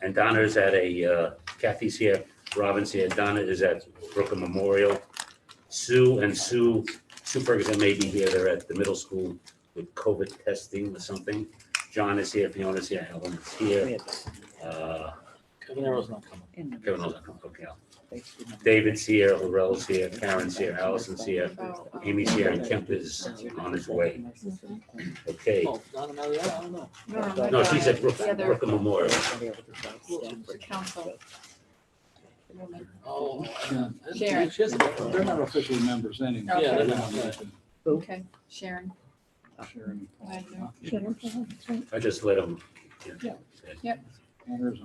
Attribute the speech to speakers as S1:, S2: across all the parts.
S1: And Donna is at Kathy's here, Robin's here, Donna is at Brooklyn Memorial. Sue Ferguson may be here, they're at the middle school with COVID testing or something. John is here, Fiona's here, Helen is here.
S2: Kevin Arrow's not coming.
S1: Kevin knows, okay. David's here, Laurel's here, Karen's here, Allison's here, Amy's here, and Kemp is on his way. Okay.
S2: Oh, Donna Marietta, I don't know.
S1: No, she's at
S3: The other
S1: Brooklyn Memorial.
S3: council.
S2: Oh, yeah.
S3: Sharon.
S4: They're not officially members anyway.
S3: Okay.
S2: Yeah, they're
S4: They
S2: not.
S4: don't need to
S3: Okay, Sharon.
S4: share any
S3: Right
S1: I just let them.
S4: matters.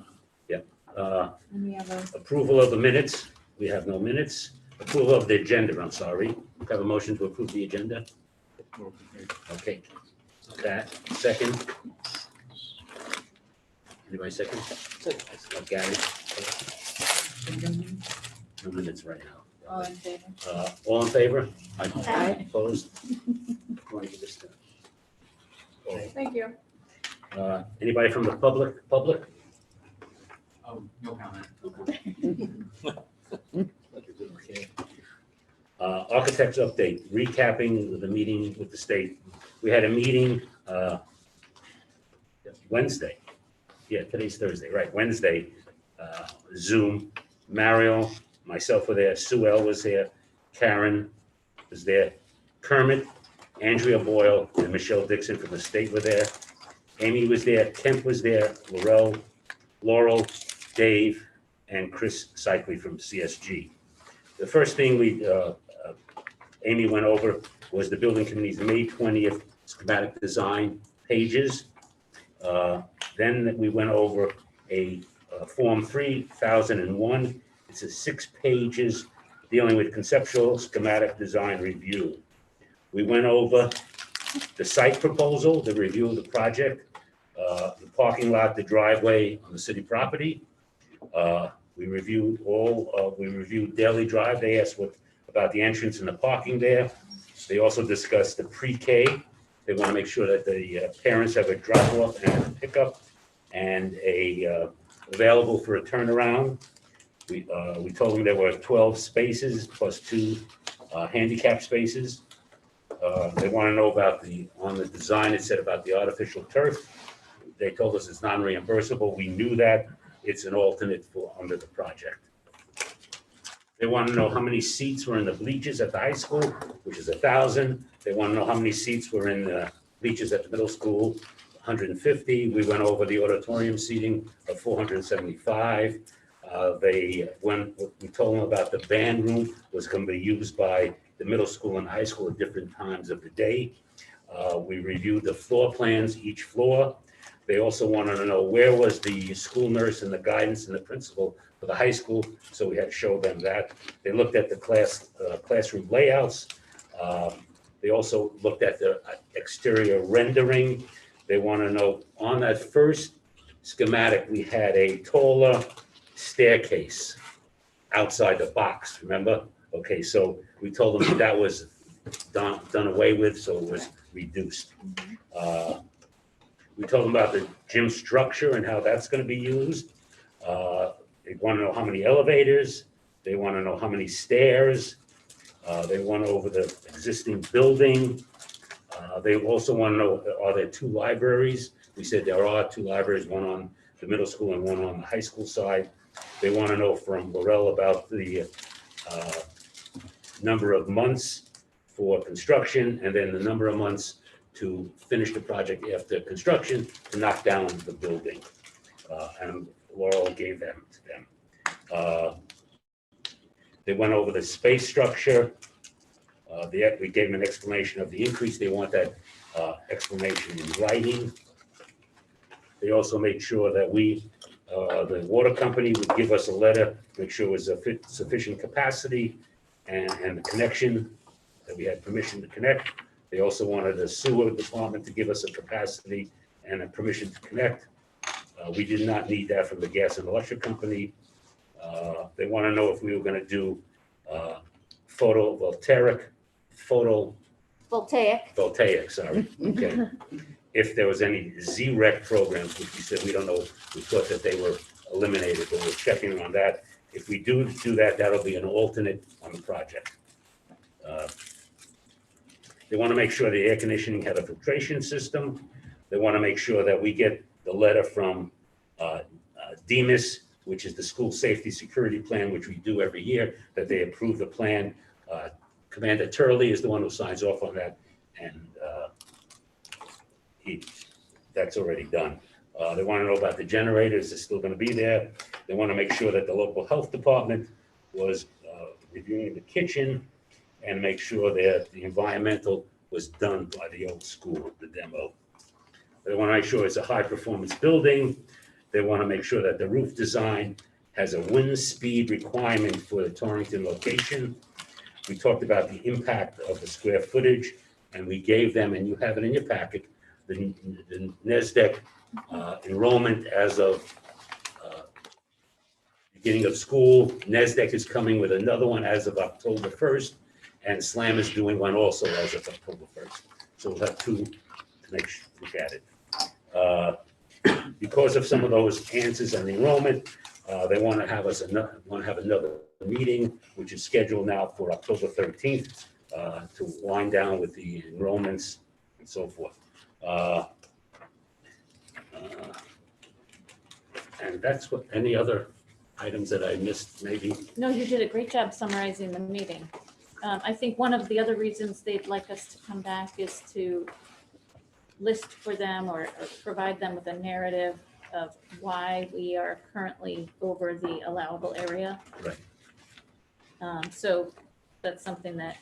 S3: And we have a,
S1: Approval of the minutes. We have no minutes. Approval of the agenda, I'm sorry. Have a motion to approve the agenda? Okay. That, second. Anybody second? Gary? No minutes right now.
S3: all in favor?
S1: All in favor?
S3: Aye.
S1: Opposed? Want to give this to-
S3: Thank you.
S1: Anybody from the public?
S5: Oh, no comment.
S1: Okay. Architects update, recapping the meeting with the state. We had a meeting Wednesday. Yeah, today's Thursday, right, Wednesday, Zoom. Mario, myself were there, Sue L was there, Karen was there, Kermit, Andrea Boyle, and Michelle Dixon from the state were there. Amy was there, Kemp was there, Laurel, Dave, and Chris Cycli from CSG. The first thing Amy went over was the building committee's May 20th schematic design pages. Then we went over a Form 3001. It's 6 pages dealing with conceptual schematic design review. We went over the site proposal, the review of the project, the parking lot, the driveway on the city property. We reviewed Daily Drive. They asked about the entrance and the parking there. They also discussed the pre-K. They want to make sure that the parents have a drop-off and a pickup and available for a turnaround. We told them there were 12 spaces plus 2 handicap spaces. They want to know about on the design, it said about the artificial turf. They told us it's non-reimbursable. We knew that. It's an alternate for under the project. They want to know how many seats were in the bleachers at the high school, which is 1,000. They want to know how many seats were in the bleachers at the middle school, 150. We went over the auditorium seating of 475. We told them about the band room was going to be used by the middle school and high school at different times of the day. We reviewed the floor plans, each floor. They also wanted to know where was the school nurse and the guidance and the principal for the high school, so we had to show them that. They looked at the classroom layouts. They also looked at the exterior rendering. They want to know, on that first schematic, we had a taller staircase outside the box, remember? Okay, so we told them that was done away with, so it was reduced. We told them about the gym structure and how that's going to be used. They want to know how many elevators. They want to know how many stairs. They went over the existing building. They also want to know, are there 2 libraries? We said there are 2 libraries, one on the middle school and one on the high school side. They want to know from Laurel about the number of months for construction and then the number of months to finish the project after construction to knock down the building. And Laurel gave them to them. They went over the space structure. We gave them an explanation of the increase. They want that explanation in writing. They also made sure that the water company would give us a letter, make sure it was a sufficient capacity and the connection, that we had permission to connect. They also wanted the sewer department to give us a capacity and a permission to connect. We did not need that from the gas and electric company. They want to know if we were going to do voltaic, sorry, okay. If there was any ZREC programs, which we said we don't know, we thought that they were eliminated, but we're checking on that. If we do that, that'll be an alternate on the project. They want to make sure the air conditioning had a filtration system. They want to make sure that we get the letter from DEMIS, which is the School Safety Security Plan, which we do every year, that they approve the plan. Commander Turley is the one who signs off on that, and that's already done. They want to know about the generators, they're still going to be there. They want to make sure that the local health department was reviewing the kitchen and make sure that the environmental was done by the old school, the demo. They want to make sure it's a high-performance building. They want to make sure that the roof design has a wind speed requirement for the Torrington location. We talked about the impact of the square footage, and we gave them, and you have it in your packet, the NESDEC enrollment as of beginning of school. NESDEC is coming with another one as of October 1st, and SLAM is doing one also as of October 1st. So we'll have two to look at it. Because of some of those answers on the enrollment, they want to have another meeting, which is scheduled now for October 13th to wind down with the enrollments and so forth. And that's what, any other items that I missed, maybe?
S6: No, you did a great job summarizing the meeting. I think one of the other reasons they'd like us to come back is to list for them or provide them with a narrative of why we are currently over the allowable area.
S1: Right.
S6: So that's something that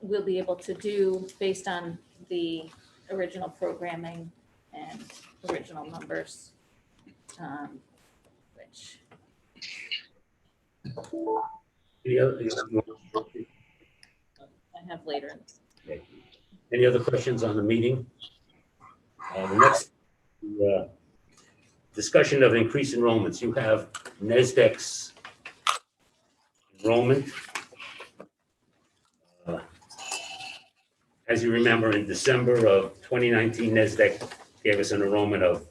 S6: we'll be able to do based on the original programming and original numbers, which.
S1: Any other,
S6: I have later.
S1: okay. Any other questions on the meeting? The next discussion of increased enrollments. You have NESDEC's enrollment. As you remember, in December of 2019, NESDEC gave us an enrollment of,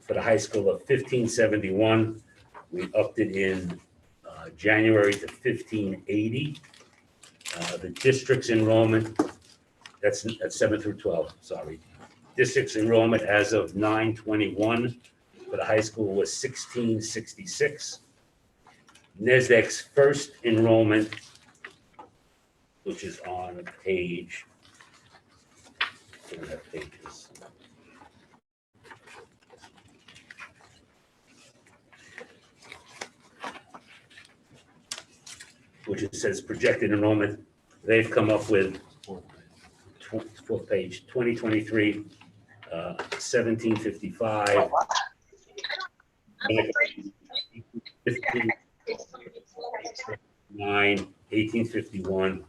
S1: for the high school, of 1571. We upped it in January to 1580. The district's enrollment, that's 7 through 12, sorry. District's enrollment as of 9/21 for the high school was 1666. NESDEC's first enrollment, which is on page, I don't have pages. Which it says projected enrollment. They've come up with fourth page, 2023, 1755. 1851.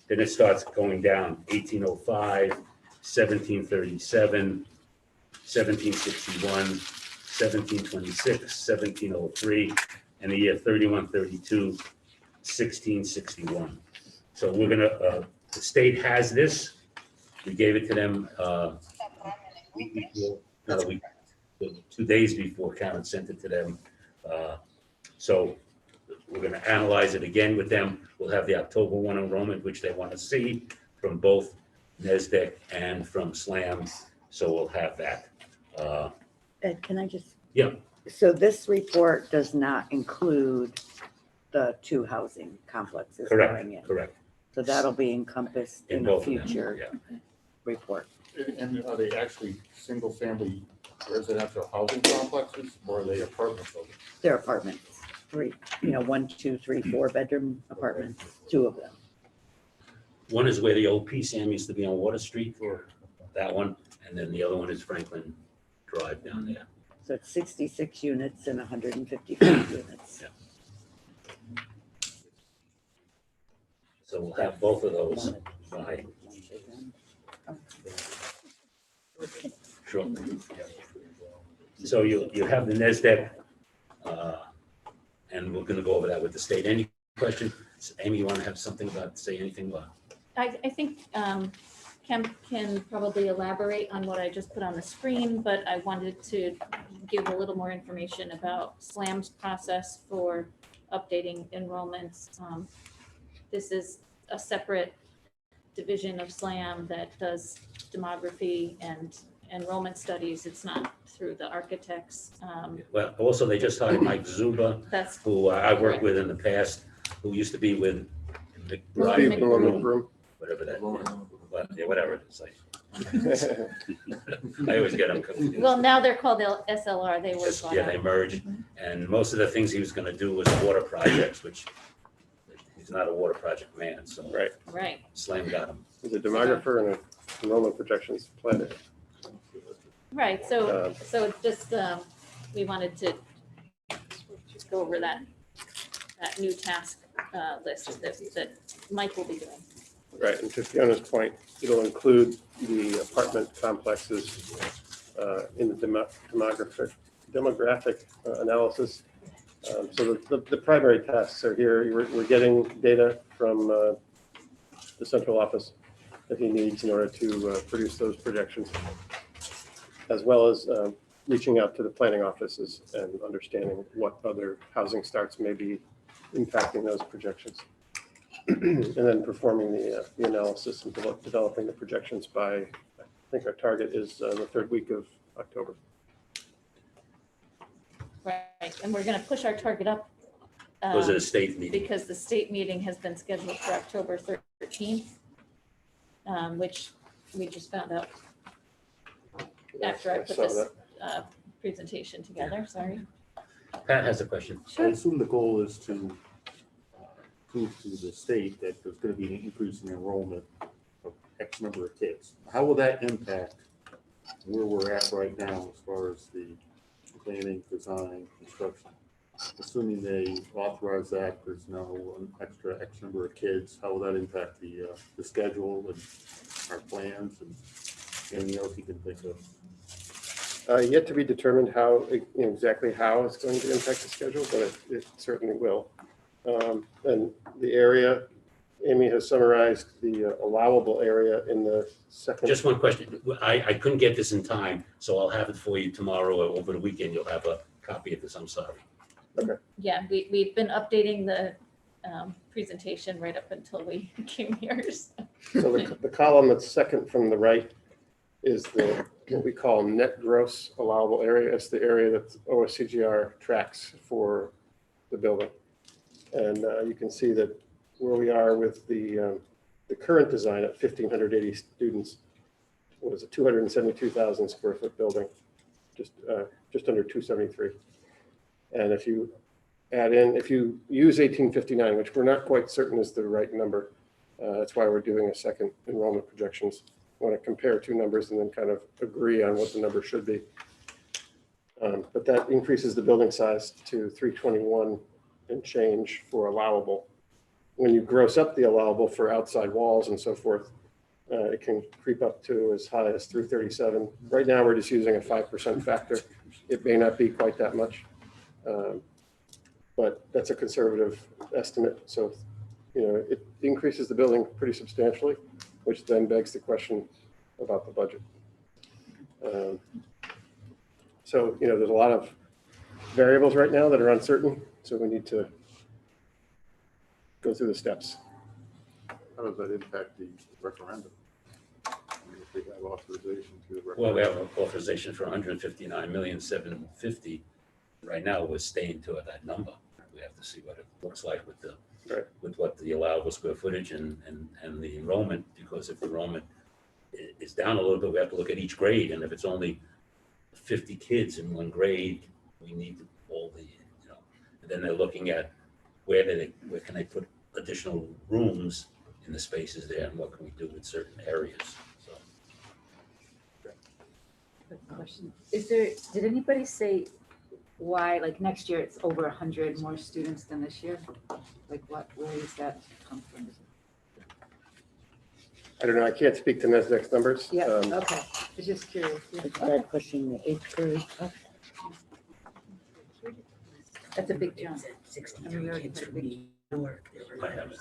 S1: Then it starts going down, 1805, 1737, 1761, 1726, 1703, and the year 3132. 1661. So we're gonna, the state has this. We gave it to them week before, not a week, 2 days before Karen sent it to them. So we're gonna analyze it again with them. We'll have the October 1 enrollment, which they want to see from both NESDEC and from SLAM. So we'll have that.
S7: Ed, can I just?
S1: Yeah.
S7: So this report does not include the two housing complexes going in.
S1: Correct.
S7: So that'll be encompassed in a
S1: both of them,
S7: future
S1: yeah.
S7: report.
S8: And are they actually single-family residential housing complexes, or are they apartment buildings?
S7: They're apartments, 1, 2, 3, 4 bedroom apartments, 2 of them.
S1: One is where the old PSAM used to be on Water Street, or that one, and then the other one is Franklin Drive down there.
S7: So it's 66 units and 155 units.
S1: Yeah. So we'll have both of those by. Sure. So you have the NESDEC, and we're gonna go over that with the state. Any questions? Amy, you wanna have something about, say anything about?
S6: I think Kemp can probably elaborate on what I just put on the screen, but I wanted to give a little more information about SLAM's process for updating enrollments. This is a separate division of SLAM that does demography and enrollment studies. It's not through the architects.
S1: Well, also, they just hired Mike Zuba,
S6: That's
S1: who I worked with in the past, who used to be with
S6: Steve
S1: McBride, whatever that, yeah, whatever it is. I always get them confused.
S6: well, now they're called SLR. They were bought
S1: Yeah,
S6: out.
S1: they merged, and most of the things he was gonna do was water projects, which he's not a water project man, so.
S9: Right.
S6: Right.
S1: Slam got him.
S9: He's a demographer and a enrollment projections planner.
S6: Right, so it's just, we wanted to just go over that new task list that Mike will be doing.
S9: Right, and to Fiona's point, it'll include the apartment complexes in the demographic analysis. So the primary tasks are here. We're getting data from the central office that he needs in order to produce those projections, as well as reaching out to the planning offices and understanding what other housing starts may be impacting those projections. And then performing the analysis and developing the projections by, I think our target is the third week of October.
S6: Right, and we're gonna push our target up.
S1: Was it a state meeting?
S6: Because the state meeting has been scheduled for October 13th, which we just found out after I put
S9: saw
S6: this
S9: that.
S6: presentation together, sorry.
S1: Pat has a question.
S8: I assume the goal is to prove to the state that there's going to be an increase in enrollment of X number of kids. How will that impact where we're at right now as far as the planning, design, construction? Assuming they authorize that, there's now an extra X number of kids. How will that impact the schedule and our plans and anything else you can think of?
S9: Yet to be determined how, exactly how it's going to impact the schedule, but it certainly will. And the area, Amy has summarized the allowable area in the second.
S1: Just one question. I couldn't get this in time, so I'll have it for you tomorrow or over the weekend. You'll have a copy of this. I'm sorry.
S6: Yeah, we've been updating the presentation right up until we came here.
S9: So the column that's second from the right is what we call net gross allowable area. It's the area that OSCGR tracks for the building. And you can see that where we are with the current design at 1,580 students, what is it, 272,000 square foot building, just under 273. And if you add in, if you use 1859, which we're not quite certain is the right number, that's why we're doing a second enrollment projections. I want to compare two numbers and then kind of agree on what the number should be. But that increases the building size to 321 and change for allowable. When you gross up the allowable for outside walls and so forth, it can creep up to as high as 337. Right now, we're just using a 5% factor. It may not be quite that much, but that's a conservative estimate. So, it increases the building pretty substantially, which then begs the question about the budget. So, there's a lot of variables right now that are uncertain. So we need to go through the steps.
S8: How does that impact the referendum? I mean, if we have authorization to the
S1: Well, we
S8: referendum.
S1: have authorization for 159,750,000. Right now, we're staying to that number. We have to see what it looks like with with what the allowable square footage and the enrollment, because if the enrollment is down a little bit, we have to look at each grade. And if it's only 50 kids in one grade, we need all the, and then they're looking at where can they put additional rooms in the spaces there, and what can we do with certain areas. So
S10: Quick question. Did anybody say why, like next year it's over 100 more students than this year? Like where does that come from?
S9: I don't know. I can't speak to NASDAQ's numbers.
S10: Yeah, okay. I was just curious. Yeah.
S7: Start pushing the eighth grade up.
S10: That's a big jump. I mean, we already had a big
S1: I have it.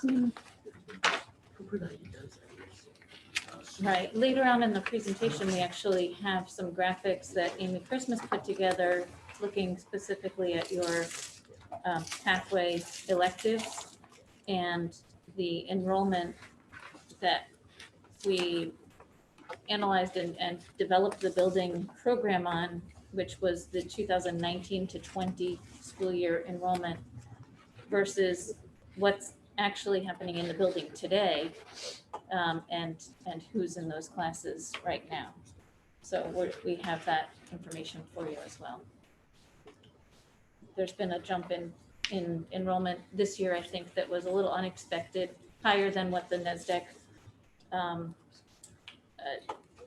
S6: Right, later on in the presentation, we actually have some graphics that Amy Christmas put together, looking specifically at your pathway electives and the enrollment that we analyzed and developed the building program on, which was the 2019 to 20 school year enrollment versus what's actually happening in the building today, and who's in those classes right now. So we have that information for you as well. There's been a jump in enrollment this year, I think, that was a little unexpected, higher than what the NESDEC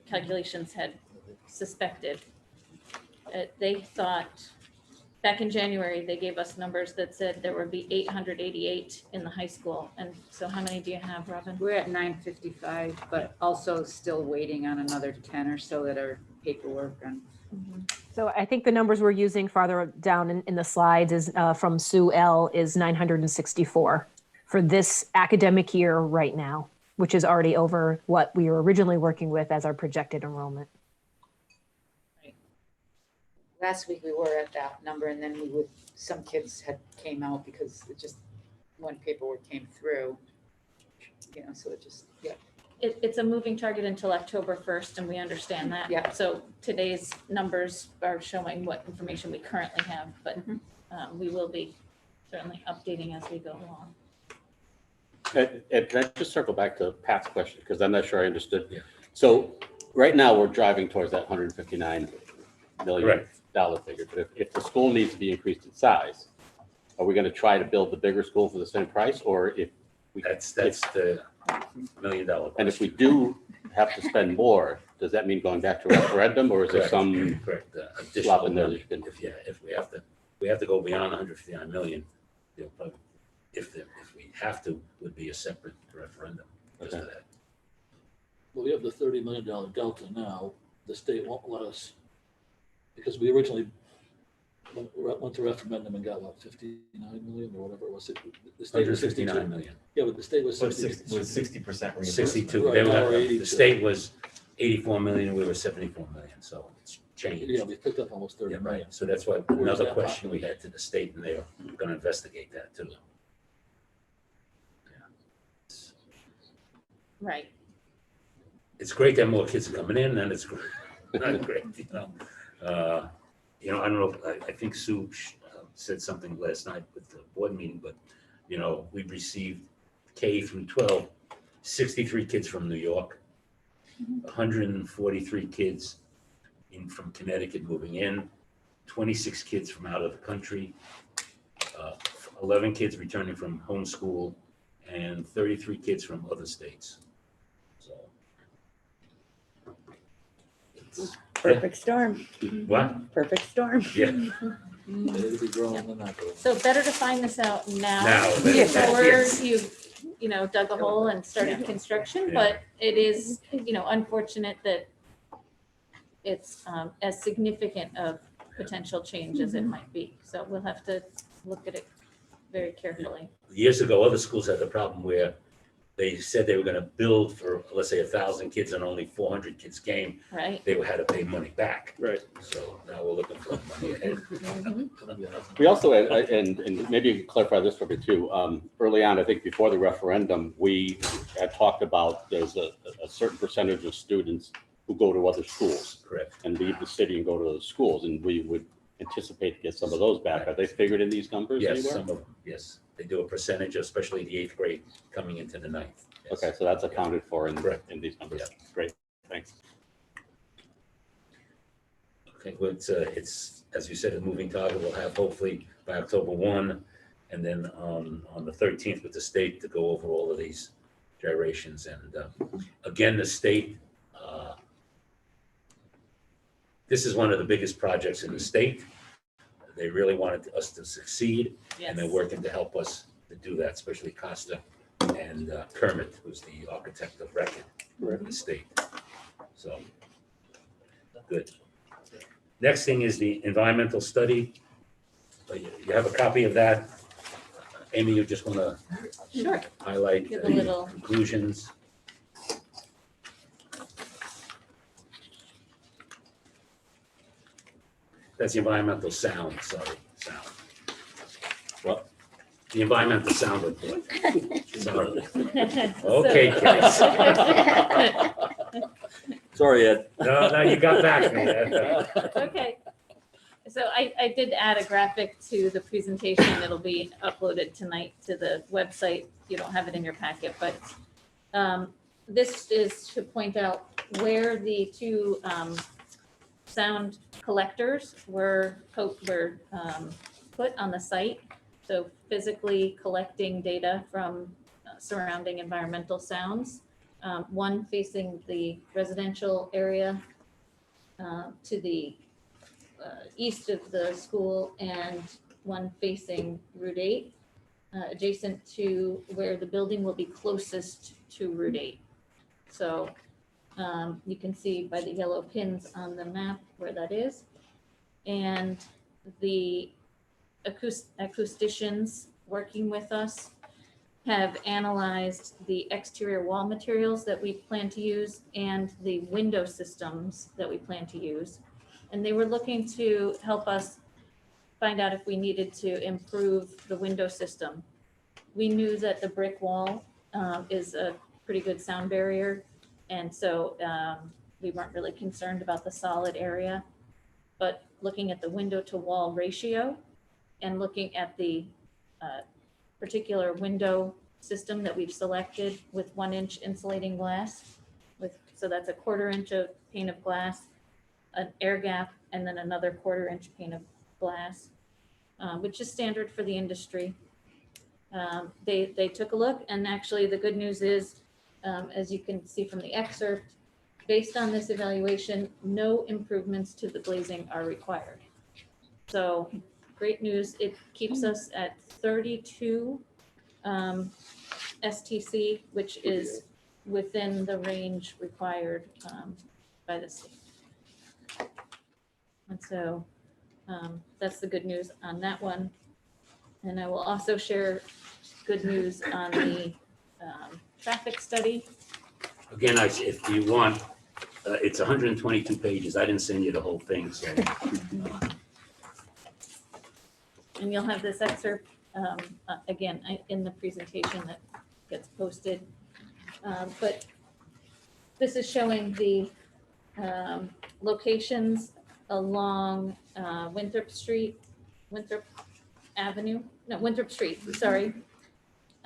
S6: calculations had suspected. They thought, back in January, they gave us numbers that said there would be 888 in the high school. And so how many do you have, Robin?
S10: We're at 955, but also still waiting on another 10 or so that are paperwork on.
S11: So I think the numbers we're using farther down in the slides is from Sue L is 964 for this academic year right now, which is already over what we were originally working with as our projected enrollment.
S10: Last week we were at that number, and then some kids came out because it just, when paperwork came through, so it just, yeah.
S6: It's a moving target until October 1st, and we understand that.
S10: Yeah.
S6: So today's numbers are showing what information we currently have, but we will be certainly updating as we go along.
S12: Ed, can I just circle back to Pat's question, because I'm not sure I understood.
S1: Yeah.
S12: So right now, we're driving towards that $159 million
S1: Correct.
S12: figure, but if the school needs to be increased in size, are we going to try to build the bigger school for the same price, or if we?
S1: That's the $1 million question.
S12: And if we do have to spend more, does that mean going back to referendum, or is there some
S1: Correct.
S12: slop in there that
S1: Additional,
S12: you can?
S1: if we have to go beyond 159 million, probably, if we have to, would be a separate referendum just for that.
S2: Well, we have the $30 million delta now. The state won't let us, because we originally went to referendum and got what, 59 million or whatever it was. The state was 62.
S1: 159 million.
S2: Yeah, but the state was
S5: Was
S2: 60.
S5: 60% reimbursement.
S1: 62.
S2: Right,
S1: They
S2: now
S1: were,
S2: we're
S1: the
S2: 82.
S1: state was 84 million, and we were 74 million, so it's changed.
S2: Yeah, we picked up almost 30
S1: Yeah,
S2: million.
S1: right. So that's why
S2: Where's
S1: another
S2: that
S1: question
S2: popping?
S1: we had to the state, and they're going to investigate that too.
S6: Right.
S1: It's great that more kids are coming in, and it's not great, I don't know, I think Sue said something last night with the board meeting, but, we've received K through 12, 63 kids from New York, 143 kids from Connecticut moving in, 26 kids from out of the country, 11 kids returning from homeschool, and 33 kids from other states. So.
S7: Perfect storm,
S1: What?
S7: perfect storm.
S1: Yeah.
S2: It'll be growing in that.
S6: So better to find this out now.
S1: Now,
S6: Before
S1: yes.
S6: you've, dug a hole and started construction,
S1: Yeah.
S6: but it is, unfortunate that it's as significant of potential change as it might be. So we'll have to look at it very carefully.
S1: Years ago, other schools had the problem where they said they were going to build for, let's say, 1,000 kids and only 400 kids came.
S6: Right.
S1: They had to pay money back.
S9: Right.
S1: So now we're looking for money ahead.
S12: We also, and maybe you can clarify this for me too. Early on, I think before the referendum, we had talked about there's a certain percentage of students who go to other schools
S1: Correct.
S12: and leave the city and go to those schools, and we would anticipate to get some of those back. Are they figured in these numbers
S1: Yes,
S12: anywhere?
S1: some of them, yes. They do a percentage, especially the 8th grade coming into the 9th. Yes.
S12: Okay, so that's accounted for in
S1: Correct.
S12: these numbers.
S1: Yeah.
S12: Great, thanks.
S1: Okay, well, it's, as you said, a moving target. We'll have hopefully by October 1, and then on the 13th with the state to go over all of these gyrations. And again, the state, this is one of the biggest projects in the state. They really wanted us to succeed, and they're working to help us to do that, especially Costa and Kermit, who's the architect of record for the state. So, good. Next thing is the environmental study. You have a copy of that. Amy, you just want to
S6: Sure.
S1: highlight
S6: Give a
S1: the
S6: little-
S1: conclusions? That's the environmental sound, sorry, sound.
S12: What?
S1: The environmental sound report. Sorry.
S6: So-
S1: Okay, kids.
S12: Sorry, Ed.
S1: No, you got back me.
S6: Okay. So I did add a graphic to the presentation. It'll be uploaded tonight to the website. You don't have it in your packet, but this is to point out where the two sound collectors were put on the site. So physically collecting data from surrounding environmental sounds. One facing the residential area to the east of the school, and one facing Route 8, adjacent to where the building will be closest to Route 8. So you can see by the yellow pins on the map where that is. And the acousticians working with us have analyzed the exterior wall materials that we plan to use and the window systems that we plan to use. And they were looking to help us find out if we needed to improve the window system. We knew that the brick wall is a pretty good sound barrier. And so we weren't really concerned about the solid area. But looking at the window to wall ratio and looking at the particular window system that we've selected with 1-inch insulating glass, so that's a 1/4 inch of pane of glass, an air gap, and then another 1/4 inch pane of glass, which is standard for the industry. They took a look, and actually the good news is, as you can see from the excerpt, based on this evaluation, no improvements to the glazing are required. So great news. It keeps us at 32 STC, which is within the range required by the state. And so that's the good news on that one. And I will also share good news on the traffic study.
S1: Again, if you want, it's 122 pages. I didn't send you the whole thing, so.
S6: And you'll have this excerpt, again, in the presentation that gets posted. But this is showing the locations along Winthrop Street, Winthrop Avenue, no, Winthrop Street, sorry.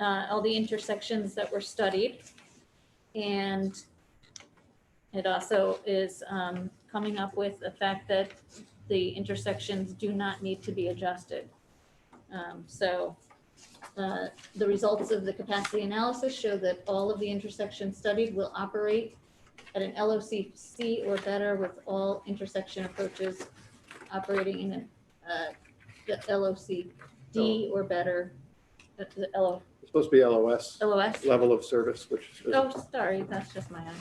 S6: All the intersections that were studied. And it also is coming up with the fact that the intersections do not need to be adjusted. So the results of the capacity analysis show that all of the intersections studied will operate at an LOCC or better, with all intersection approaches operating in the LOCD or better. The
S9: It's supposed to be LOS,
S6: LOS.
S9: level of service, which is.
S6: Oh, sorry, that's just my eye.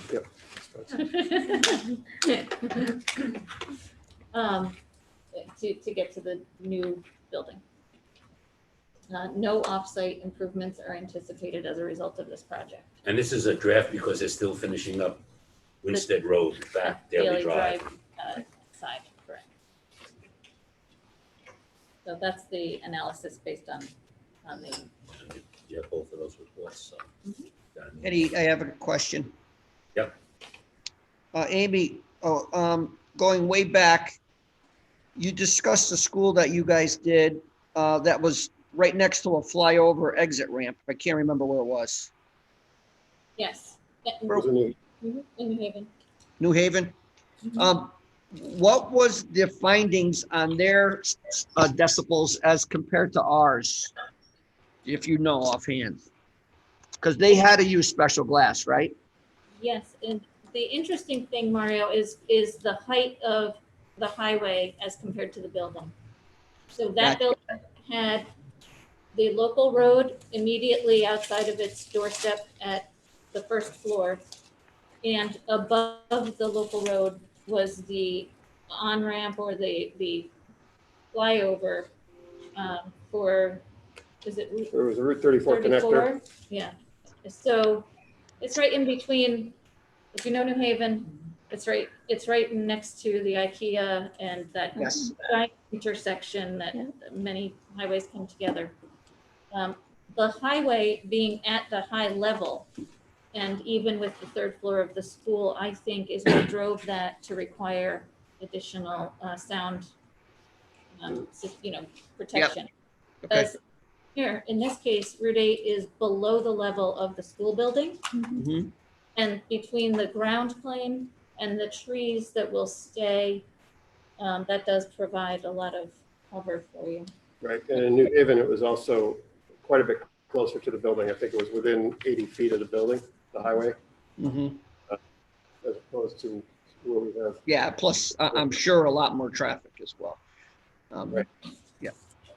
S6: To get to the new building. No off-site improvements are anticipated as a result of this project.
S1: And this is a draft because they're still finishing up Winstead Road, back Daily Drive.
S6: Side, correct. So that's the analysis based on the.
S1: Yeah, both of those reports, so.
S13: Eddie, I have a question.
S1: Yep.
S13: Amy, going way back, you discussed the school that you guys did that was right next to a flyover exit ramp. I can't remember where it was.
S6: Yes.
S9: It was a new-
S6: In New Haven.
S13: New Haven? What was the findings on their decibels as compared to ours? If you know offhand, because they had to use special glass, right?
S6: Yes, and the interesting thing, Mario, is the height of the highway as compared to the building. So that building had the local road immediately outside of its doorstep at the first floor. And above the local road was the on-ramp or the flyover for, is it?
S9: There was a Route 34 connector.
S6: Yeah, so it's right in between, if you know New Haven, It's right next to the IKEA and that
S13: Yes.
S6: giant intersection that many highways come together. The highway being at the high level, and even with the third floor of the school, I think is what drove that to require additional sound, protection.
S13: Okay.
S6: As here, in this case, Route 8 is below the level of the school building,
S13: Mhm.
S6: and between the ground plane and the trees that will stay, that does provide a lot of cover for you.
S9: Right, and in New Haven, it was also quite a bit closer to the building. I think it was within 80 feet of the building, the highway,
S13: Mhm.
S9: as opposed to where we have.
S13: Yeah, plus I'm sure a lot more traffic as well.
S9: Right.
S13: Yeah,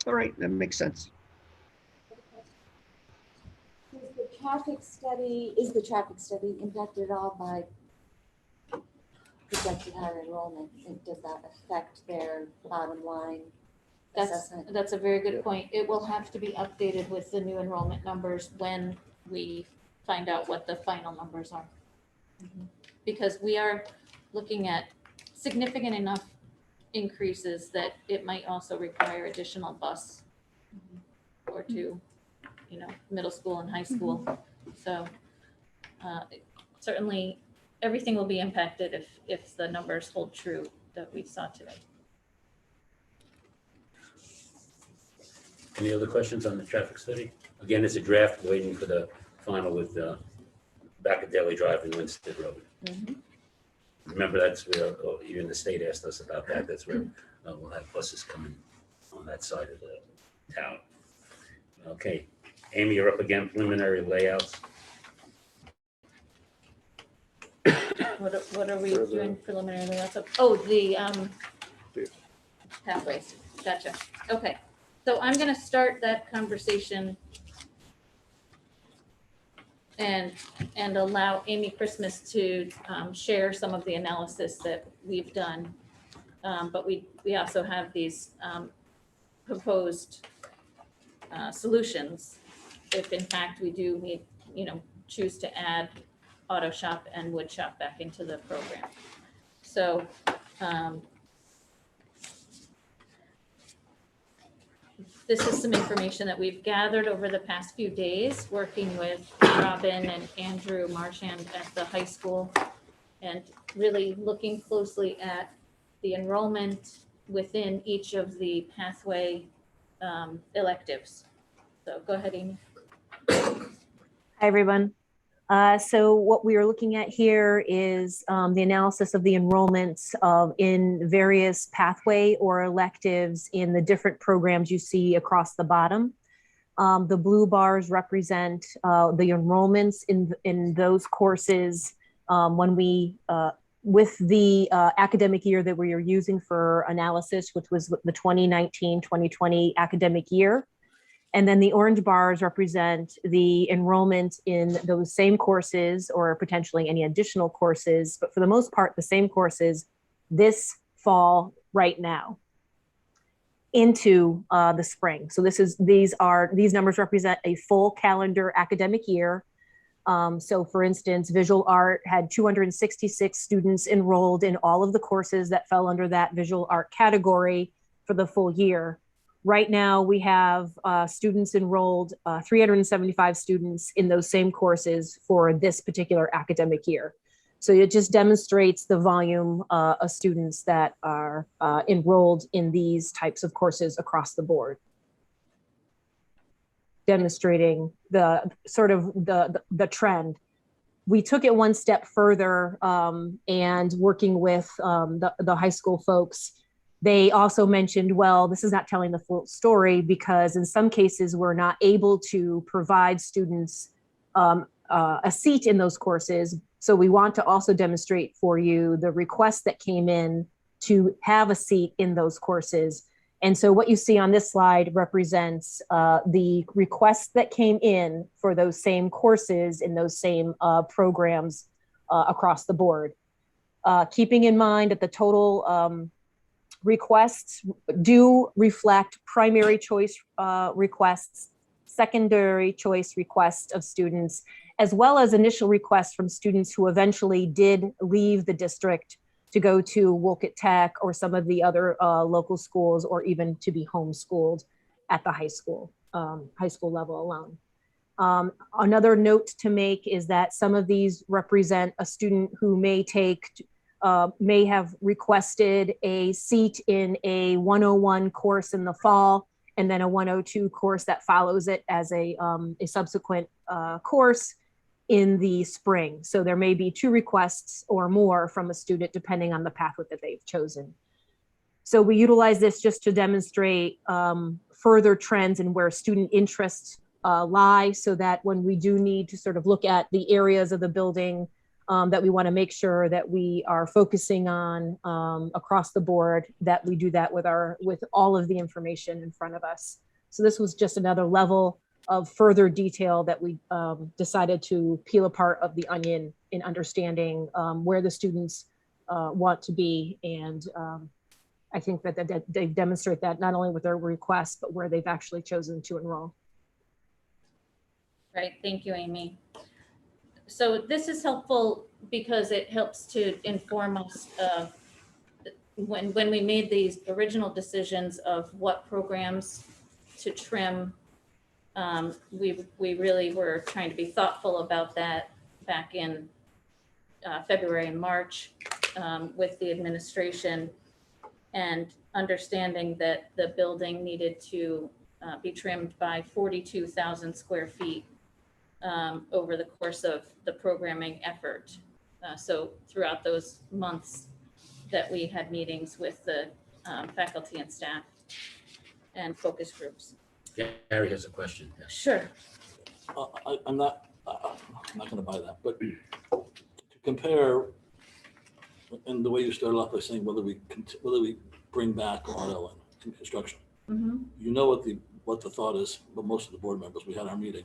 S13: all right, that makes sense.
S10: Is the traffic study impacted at all by projected higher enrollment? And does that affect their bottom line assessment?
S6: That's a very good point. It will have to be updated with the new enrollment numbers when we find out what the final numbers are. Because we are looking at significant enough increases that it might also require additional bus or two, middle school and high school. So certainly everything will be impacted if the numbers hold true that we saw today.
S1: Any other questions on the traffic study? Again, it's a draft waiting for the final with back at Daily Drive and Winstead Road. Remember, that's where even the state asked us about that. That's where we'll have buses coming on that side of the town. Okay, Amy, you're up again, preliminary layouts.
S6: What are we doing preliminary layouts of? Oh, the pathways. Gotcha. Okay. So I'm going to start that conversation and allow Amy Christmas to share some of the analysis that we've done. But we also have these proposed solutions if in fact we do need, choose to add auto shop and wood shop back into the program. So this is some information that we've gathered over the past few days, working with Robin and Andrew Marchand at the high school, and really looking closely at the enrollment within each of the pathway electives. So go ahead, Amy.
S11: Hi, everyone. So what we are looking at here is the analysis of the enrollments in various pathway or electives in the different programs you see across the bottom. The blue bars represent the enrollments in those courses when we, with the academic year that we are using for analysis, which was the 2019-2020 academic year. And then the orange bars represent the enrollment in those same courses or potentially any additional courses, but for the most part, the same courses this fall right now into the spring. So these numbers represent a full calendar academic year. So for instance, visual art had 266 students enrolled in all of the courses that fell under that visual art category for the full year. Right now, we have students enrolled, 375 students in those same courses for this particular academic year. So it just demonstrates the volume of students that are enrolled in these types of courses across the board, demonstrating the sort of the trend. We took it one step further and working with the high school folks. They also mentioned, well, this is not telling the full story because in some cases we're not able to provide students a seat in those courses. So we want to also demonstrate for you the requests that came in to have a seat in those courses. And so what you see on this slide represents the requests that came in for those same courses in those same programs across the board. Keeping in mind that the total requests do reflect primary choice requests, secondary choice requests of students, as well as initial requests from students who eventually did leave the district to go to Wolcott Tech or some of the other local schools, or even to be homeschooled at the high school level alone. Another note to make is that some of these represent a student who may have requested a seat in a 101 course in the fall, and then a 102 course that follows it as a subsequent course in the spring. So there may be 2 requests or more from a student depending on the pathway that they've chosen. So we utilize this just to demonstrate further trends in where student interests lie, so that when we do need to sort of look at the areas of the building that we want to make sure that we are focusing on across the board, that we do that with all of the information in front of us. So this was just another level of further detail that we decided to peel apart of the onion in understanding where the students want to be. And I think that they demonstrate that not only with their requests, but where they've actually chosen to enroll.
S6: Right, thank you, Amy. So this is helpful because it helps to inform us when we made these original decisions of what programs to trim. We really were trying to be thoughtful about that back in February and March with the administration, and understanding that the building needed to be trimmed by 42,000 square feet over the course of the programming effort. So throughout those months that we had meetings with the faculty and staff and focus groups.
S1: Gary has a question. Yeah.
S6: Sure.
S2: I'm not going to buy that, but to compare, and the way you started off by saying whether we bring back auto and construction, you know what the thought is, but most of the board members, we had our meeting.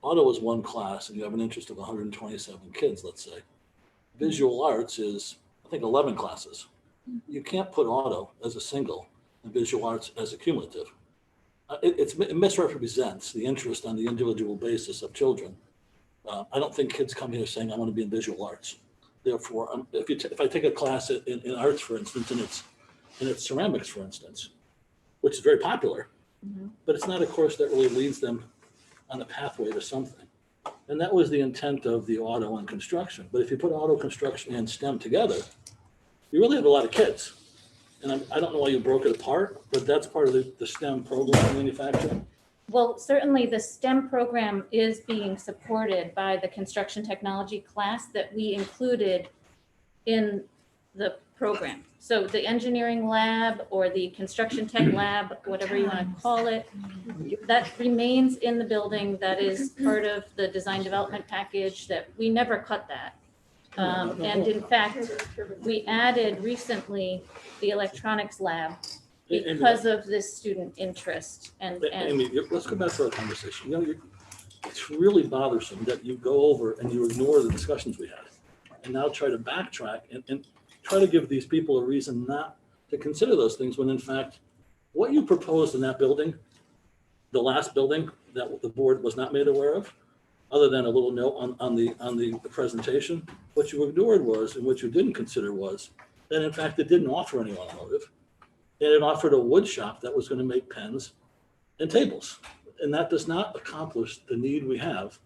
S2: Auto is one class, and you have an interest of 127 kids, let's say. Visual arts is, I think, 11 classes. You can't put auto as a single and visual arts as a cumulative. It misrepresents the interest on the individual basis of children. I don't think kids come here saying, I want to be in visual arts. Therefore, if I take a class in arts, for instance, and it's ceramics, for instance, which is very popular, but it's not a course that really leads them on the pathway to something. And that was the intent of the auto and construction. But if you put auto, construction, and STEM together, you really have a lot of kids. And I don't know why you broke it apart, but that's part of the STEM program manufacturing.
S6: Well, certainly the STEM program is being supported by the construction technology class that we included in the program. So the engineering lab or the construction tech lab, whatever you want to call it, that remains in the building. That is part of the design development package, that we never cut that. And in fact, we added recently the electronics lab because of this student interest. And
S2: Amy, let's go back to our conversation. You know, it's really bothersome that you go over and you ignore the discussions we had, and now try to backtrack and try to give these people a reason not to consider those things, when in fact, what you proposed in that building, the last building that the board was not made aware of, other than a little note on the presentation, what you ignored was, and what you didn't consider was, that in fact it didn't offer any automotive, and it offered a wood shop that was going to make pens and tables. And that does not accomplish the need we have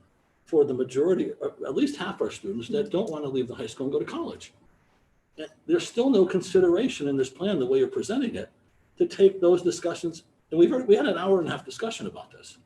S2: for the majority, or at least half our students that don't want to leave the high school and go to college. And there's still no consideration in this plan, the way you're presenting it, to take those discussions. And we had an hour and a half discussion about this.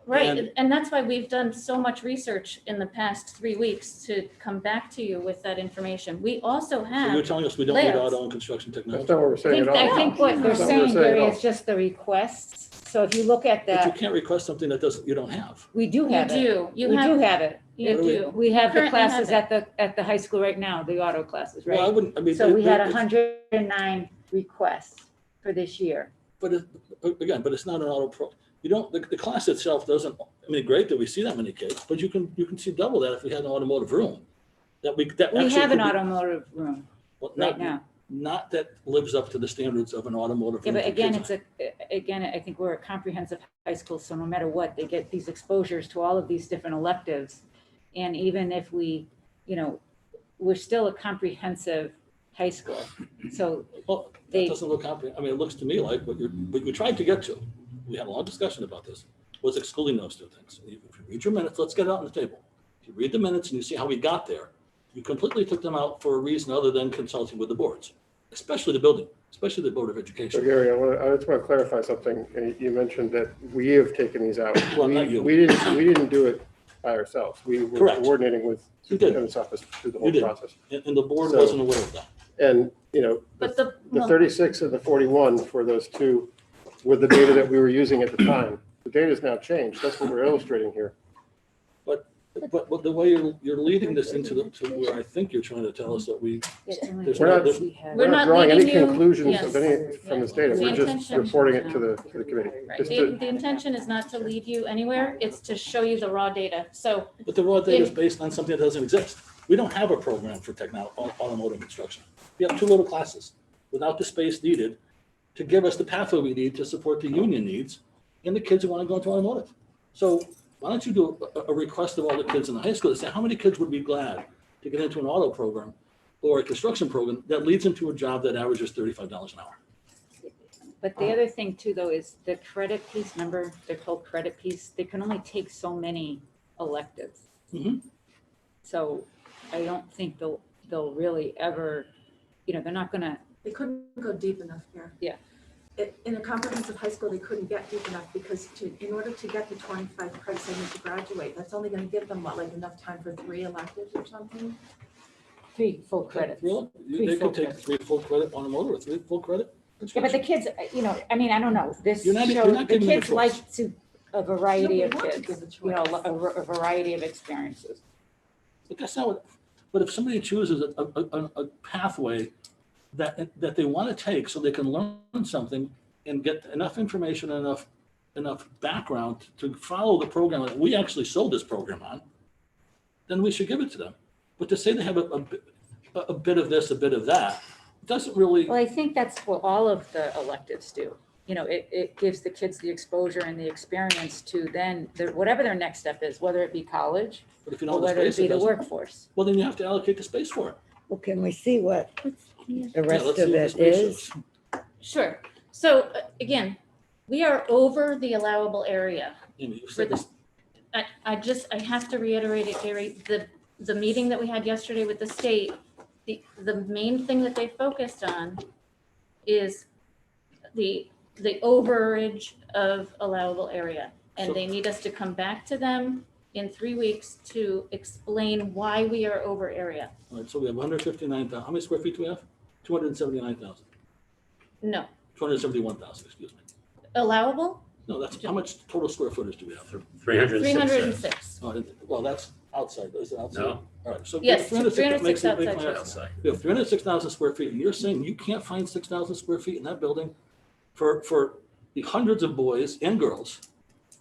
S6: right, and that's why we've done so much research in the past 3 weeks to come back to you with that information. We also
S2: So
S6: have.
S2: you're telling us we don't need
S6: layouts.
S2: auto and construction
S9: That's
S2: technology?
S9: not what we're saying at all.
S10: I think what they're
S9: That's not what
S10: saying,
S9: we're saying
S10: Gary,
S9: at all.
S10: is just the requests. So if you look at
S2: But you
S10: the,
S2: can't request something that you don't have.
S10: we do
S6: You
S10: have it.
S6: do,
S10: We do have it.
S6: you do.
S10: We have the
S6: Currently
S10: classes
S6: have
S10: at the high school right now, the auto classes,
S2: Well, I
S10: right?
S2: wouldn't, I mean.
S10: So we had
S2: it's-
S10: 109 requests for this year.
S2: But it's not an auto pro. You don't, the class itself doesn't, I mean, great that we see that many kids, but you can see double that if we had an automotive room.
S10: We have an automotive room right now.
S2: Not that lives up to the standards of an automotive
S10: Yeah,
S2: room.
S10: but again, I think we're a comprehensive high school, so no matter what, they get these exposures to all of these different electives. And even if we, you know, we're still a comprehensive high school. So
S2: Well, that doesn't look comprehensive. I mean, it looks to me like what we tried to get to, we had a long discussion about this, was excluding those two things. If you read your minutes, let's get it out on the table. If you read the minutes and you see how we got there, you completely took them out for a reason other than consulting with the boards, especially the building, especially the Board of
S9: So
S2: Education.
S9: Gary, I just want to clarify something. You mentioned that we have taken these out.
S2: Well, not you.
S9: We didn't do it by ourselves. We were
S2: Correct.
S9: coordinating with
S2: You did.
S9: superintendent's office through the
S2: You
S9: whole
S2: did.
S9: process.
S2: And the board
S9: So-
S2: wasn't aware of that.
S9: And, you know,
S6: But
S9: the
S6: well,
S9: 36 and the 41 for those two were the data that we were using at the time. The data's now changed. That's what we're illustrating here.
S2: But the way you're leading this into to where I think you're trying to tell us that there's
S9: We're not-
S2: there's-
S9: We're not drawing any
S6: leading you-
S9: conclusions
S6: yes,
S9: of any from this data.
S6: The
S9: We're just
S6: intention-
S9: reporting it to the committee.
S6: right.
S9: Just
S6: The,
S9: to-
S6: the intention is not to lead you anywhere. It's to show you the raw data. So
S2: But the raw data is based on something that doesn't exist. We don't have a program for automotive instruction. We have two little classes without the space needed to give us the pathway we need to support the union needs and the kids who want to go into automotive. So why don't you do a request of all the kids in the high school to say, how many kids would be glad to get into an auto program or a construction program that leads them to a job that averages $35 an hour?
S10: But the other thing too, though, is the credit piece, remember the whole credit piece, they can only take so many electives.
S2: Mhm.
S10: So I don't think they'll really ever, you know, they're not gonna,
S3: They couldn't go deep enough here.
S10: Yeah.
S3: In a comprehensive high school, they couldn't get deep enough because in order to get the 25 credits they need to graduate, that's only gonna give them what, like enough time for 3 electives or something?
S10: 3 full credits.
S2: Really?
S10: Three
S2: They
S10: full
S2: could take
S10: credits.
S2: 3 full credit automotive or 3 full credit
S10: Yeah, but the
S2: construction.
S10: kids, you know, I mean, I don't know, this
S2: You're not
S10: shows, the
S2: giving them a
S10: kids
S2: choice.
S10: like to, a variety
S3: No,
S10: of
S3: we want to
S10: kids,
S3: give a
S10: you know,
S3: choice.
S10: a variety of experiences.
S2: But that's not what, but if somebody chooses a pathway that they want to take so they can learn something and get enough information and enough background to follow the program that we actually sold this program on, then we should give it to them. But to say they have a bit of this, a bit of that, doesn't really,
S10: Well, I think that's what all of the electives do. You know, it gives the kids the exposure and the experience to then, whatever their next step is, whether it be college
S2: but if you know
S10: or
S2: the
S10: whether it
S2: space,
S10: be
S2: it
S10: the
S2: doesn't.
S10: workforce.
S2: Well, then you have to allocate the space for it.
S7: Well, can we see what the
S2: Yeah,
S7: rest
S2: let's
S7: of
S2: see what the
S7: it
S2: space
S7: is?
S6: sure. So again, we are over the allowable area.
S2: You
S6: For
S2: said
S6: this, I have to reiterate it, Gary, the meeting that we had yesterday with the state, the main thing that they focused on is the overage of allowable area. And
S2: So-
S6: they need us to come back to them in 3 weeks to explain why we are over area.
S2: All right, so we have 159,000. How many square feet do we have? 279,000.
S6: No,
S2: 271,000, excuse me.
S6: allowable,
S2: No, that's, how much total square footage do we have?
S1: 306.
S6: 306.
S2: Oh, I didn't- Well, that's outside, is it outside?
S1: No.
S2: All right, so.
S6: Yes,
S2: 306 makes
S6: 306
S2: it- makes
S6: outside.
S2: my-
S1: Outside.
S2: We have 306,000 square feet, and you're saying you can't find 6,000 square feet in that building for the hundreds of boys and girls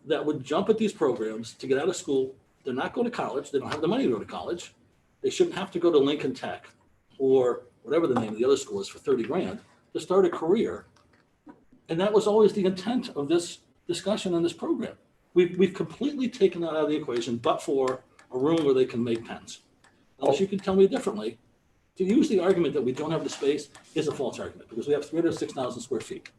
S2: that would jump at these programs to get out of school. They're not going to college. They don't have the money to go to college. They shouldn't have to go to Lincoln Tech or whatever the name of the other school is for 30 grand to start a career. And that was always the intent of this discussion on this program. We've completely taken that out of the equation, but for a room where they can make pens. Unless you can tell me differently, to use the argument that we don't have the space is a false argument because we have 306,000 square feet.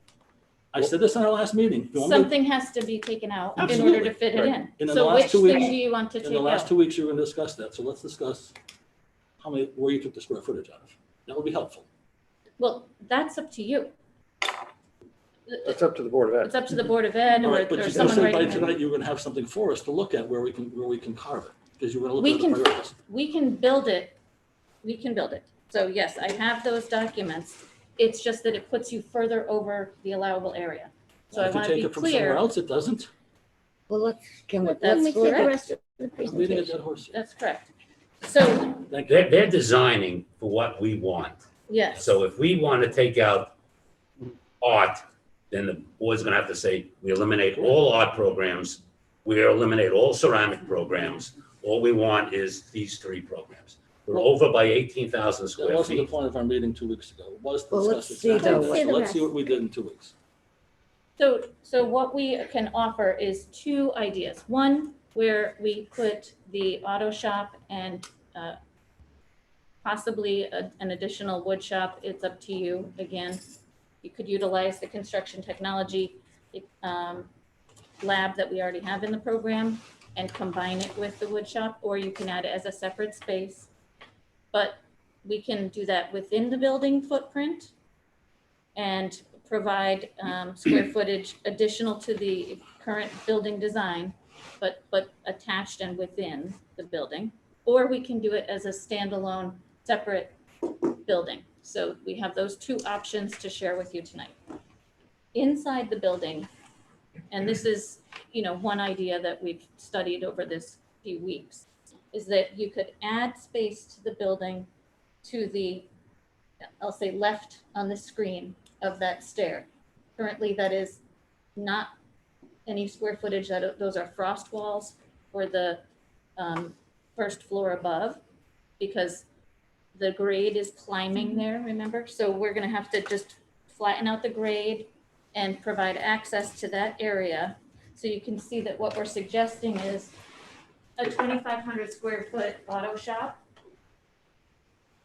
S2: I said this in our last meeting. You want me to-
S6: Something has to be taken out in order
S2: Absolutely,
S6: to fit it
S2: right.
S6: in.
S2: And in the
S6: So
S2: last
S6: which
S2: 2
S6: thing
S2: weeks-
S6: do you want to
S2: In
S6: take
S2: the last
S6: out?
S2: 2 weeks, you're going to discuss that. So let's discuss where you took the square footage out of. That would be helpful.
S6: Well, that's up to you.
S9: That's up to the Board of Ed.
S6: It's up to the Board of Ed
S2: All
S6: or
S2: right, but you just
S6: someone
S2: said by
S6: writing. it.
S2: tonight, you're going to have something for us to look at where we can carve it. Because you're going to
S6: We
S2: look at
S6: can-
S2: the priorities.
S6: We can build it. We can build it. So yes, I have those documents. It's just that it puts you further over the allowable area. So I
S2: If you
S6: want to
S2: take
S6: be
S2: it from somewhere
S6: clear.
S2: else, it doesn't.
S7: Well, let's, can we,
S6: That's
S7: let's look
S6: correct.
S7: at the rest of the
S2: I'm beating a
S7: presentation.
S2: dead horse.
S6: That's correct. So,
S2: Thank you.
S1: They're designing for what we want.
S6: yes.
S1: So if we want to take out art, then the board's gonna have to say, we eliminate all art programs, we eliminate all ceramic programs. All we want is these 3 programs. We're over by 18,000
S2: That
S1: square
S2: wasn't the
S1: feet.
S2: point of our meeting 2 weeks ago. It was to
S7: Well, let's
S2: discuss
S7: see,
S2: exactly
S7: though,
S2: this.
S7: what-
S2: So let's see what we did in 2 weeks.
S6: So what we can offer is two ideas. One, where we put the auto shop and possibly an additional wood shop. It's up to you. Again, you could utilize the construction technology lab that we already have in the program and combine it with the wood shop, or you can add it as a separate space. But we can do that within the building footprint and provide square footage additional to the current building design, but attached and within the building. Or we can do it as a standalone, separate building. So we have those two options to share with you tonight. Inside the building, and this is, one idea that we've studied over this few weeks, is that you could add space to the building to the, I'll say, left on the screen of that stair. Currently, that is not any square footage. Those are frost walls for the first floor above, because the grade is climbing there, remember? So we're gonna have to just flatten out the grade and provide access to that area. So you can see that what we're suggesting is a 2,500 square foot auto shop.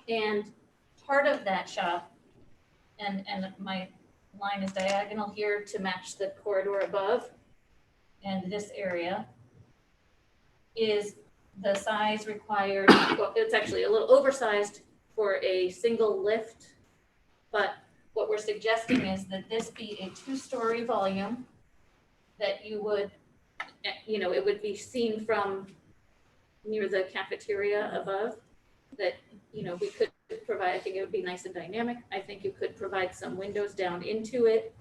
S6: And part of that shop, and my line is diagonal here to match the corridor above, and this area is the size required. Well, it's actually a little oversized for a single lift, but what we're suggesting is that this be a 2-story volume that you would, it would be seen from near the cafeteria above, that, we could provide. I think it would be nice and dynamic. I think you could provide some windows down into it.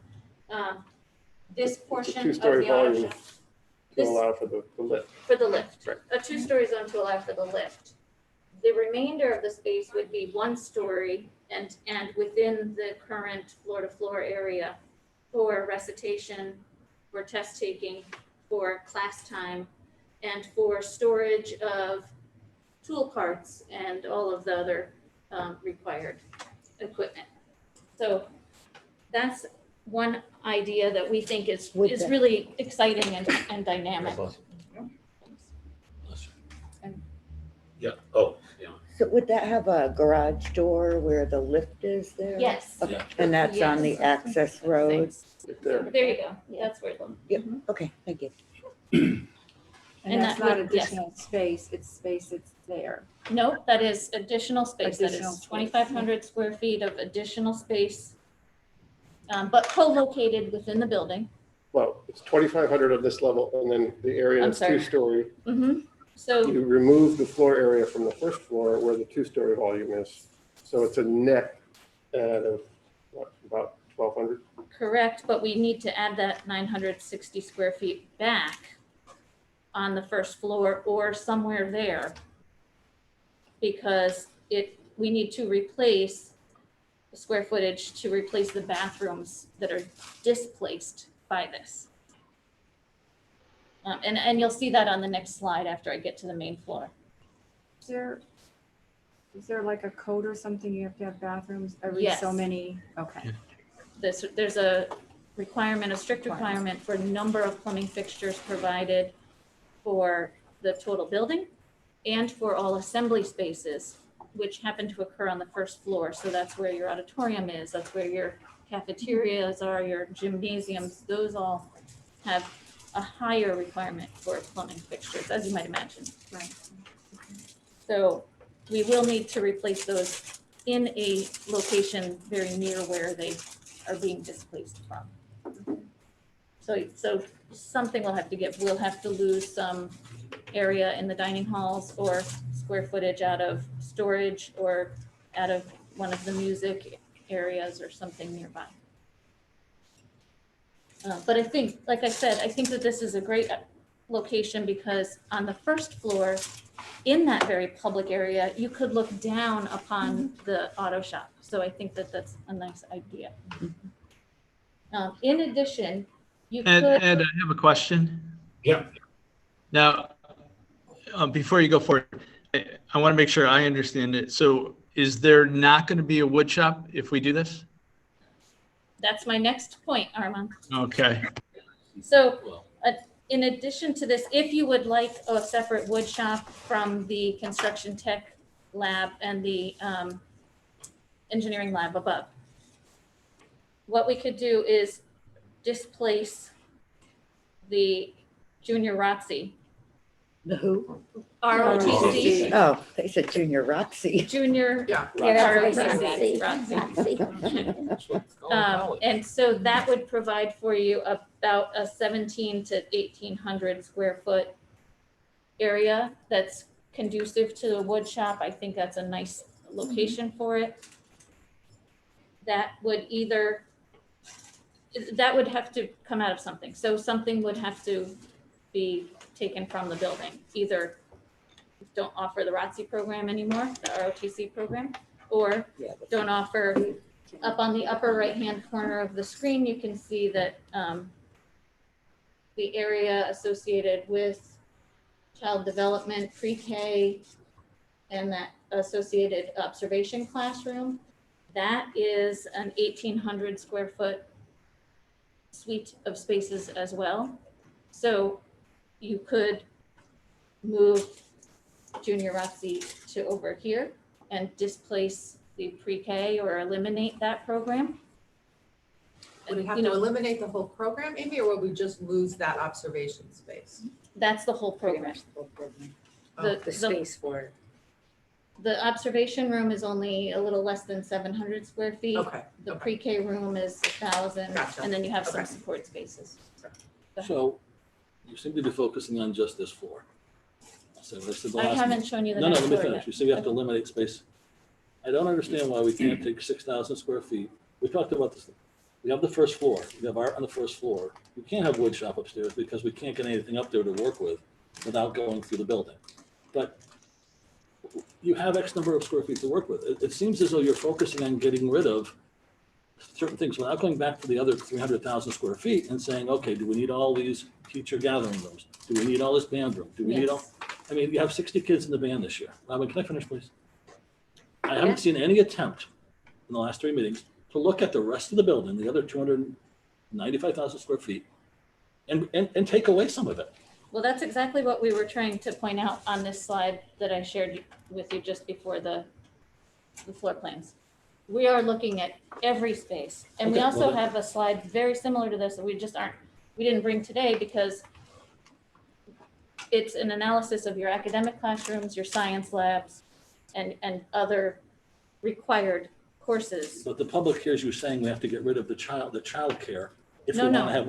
S6: This portion of
S9: Two-story
S6: the auto
S9: volume
S6: shop.
S9: to allow for the lift.
S6: For the lift,
S9: Right.
S6: a 2-story zone to allow for the lift. The remainder of the space would be 1-story and within the current floor-to-floor area for recitation, for test taking, for class time, and for storage of tool carts and all of the other required equipment. So that's one idea that we think is really exciting and dynamic.
S1: Yeah, oh, yeah.
S7: So would that have a garage door where the lift is there?
S6: Yes.
S7: Okay. And that's on the access road?
S6: Thanks.
S9: Right there.
S6: There you go. That's where the.
S7: Yep, okay, thank you.
S10: And
S6: And
S10: that's
S6: that
S10: not
S6: would- yes.
S10: additional space, it's space that's there.
S6: Nope, that is additional space. That
S10: Additional
S6: is
S10: space.
S6: 2,500 square feet of additional space, but co-located within the building.
S9: Well, it's 2,500 of this level, and then the area
S6: I'm
S9: that's
S6: sorry.
S9: 2-story.
S6: So
S9: You remove the floor area from the first floor where the 2-story volume is. So it's a net add of, what, about 1,200?
S6: correct, but we need to add that 960 square feet back on the first floor or somewhere there, because we need to replace the square footage to replace the bathrooms that are displaced by this. And you'll see that on the next slide after I get to the main floor.
S10: Is there like a code or something, you have to have bathrooms every
S6: Yes.
S10: so many? Okay.
S6: There's a requirement, a strict requirement for number of plumbing fixtures provided for the total building and for all assembly spaces, which happen to occur on the first floor. So that's where your auditorium is, that's where your cafeterias are, your gymnasiums, those all have a higher requirement for plumbing fixtures, as you might imagine.
S10: Right.
S6: So we will need to replace those in a location very near where they are being displaced from. So something we'll have to give. We'll have to lose some area in the dining halls or square footage out of storage or out of one of the music areas or something nearby. But I think, like I said, I think that this is a great location because on the first floor, in that very public area, you could look down upon the auto shop. So I think that that's a nice idea. In addition, you could.
S14: Ed, I have a question.
S1: Yeah.
S14: Now, before you go forward, I want to make sure I understand it. So is there not going to be a wood shop if we do this?
S6: that's my next point, Armand.
S14: Okay.
S6: So in addition to this, if you would like a separate wood shop from the construction tech lab and the engineering lab above, what we could do is displace the junior ROTC.
S7: The who?
S6: ROTC.
S7: Oh, they said Junior Roxy.
S6: Junior.
S3: Yeah.
S6: ROTC.
S3: ROTC.
S6: And so that would provide for you about a 17 to 1,800 square foot area that's conducive to a wood shop. I think that's a nice location for it. That would have to come out of something. So something would have to be taken from the building. Either don't offer the ROTC program anymore, the ROTC program, or don't offer. Up on the upper right-hand corner of the screen, you can see that the area associated with child development, pre-K, and that associated observation classroom, that is an 1,800 square foot suite of spaces as well. So you could move junior ROTC to over here and displace the pre-K or eliminate that program.
S3: Would we have
S6: You
S3: to
S6: know,
S3: eliminate the whole program, Amy, or would we just lose that observation space?
S6: that's the whole program.
S10: The space for it.
S6: The observation room is only a little less than 700 square feet.
S3: Okay.
S6: The pre-K room is 1,000,
S3: Gotcha.
S6: and then you have some
S3: Okay.
S6: support spaces.
S2: So you seem to be focusing on just this floor. So this is the
S6: I
S2: last.
S6: haven't shown you the
S2: No,
S6: next
S2: let me
S6: floor
S2: finish.
S6: yet.
S2: You say we have to eliminate space. I don't understand why we can't take 6,000 square feet. We talked about this. We have the first floor. We have art on the first floor. We can't have wood shop upstairs because we can't get anything up there to work with without going through the building. But you have X number of square feet to work with. It seems as though you're focusing on getting rid of certain things without going back to the other 300,000 square feet and saying, okay, do we need all these teacher gathering rooms? Do we need all this band room? Do we need all? I mean, you have 60 kids in the band this year. Robin, can I finish, please? I haven't seen any attempt in the last 3 meetings to look at the rest of the building, the other 295,000 square feet, and take away some of it.
S6: Well, that's exactly what we were trying to point out on this slide that I shared with you just before the floor plans. We are looking at every space. And we
S2: Okay,
S6: also
S2: well then-
S6: have a slide very similar to this that we didn't bring today because it's an analysis of your academic classrooms, your science labs, and other required courses.
S2: But the public hears you saying we have to get rid of the child care. If we
S6: No,
S2: want
S6: no.
S2: to have,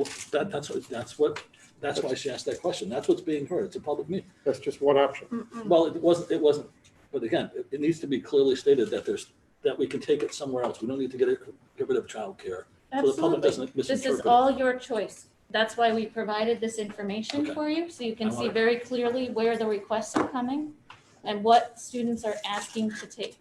S2: that's why she asked that question. That's what's being heard. It's a public meeting.
S9: That's just one option.
S2: Well, it wasn't, but again, it needs to be clearly stated that we can take it somewhere else. We don't need to get rid of childcare. So the public
S6: Absolutely.
S2: doesn't
S6: This
S2: misinterpret
S6: is
S2: it.
S6: all your choice. That's why we provided this information
S2: Okay.
S6: for you, so you can
S2: I
S6: see
S2: want it.
S6: very clearly where the requests are coming and what students are asking to take.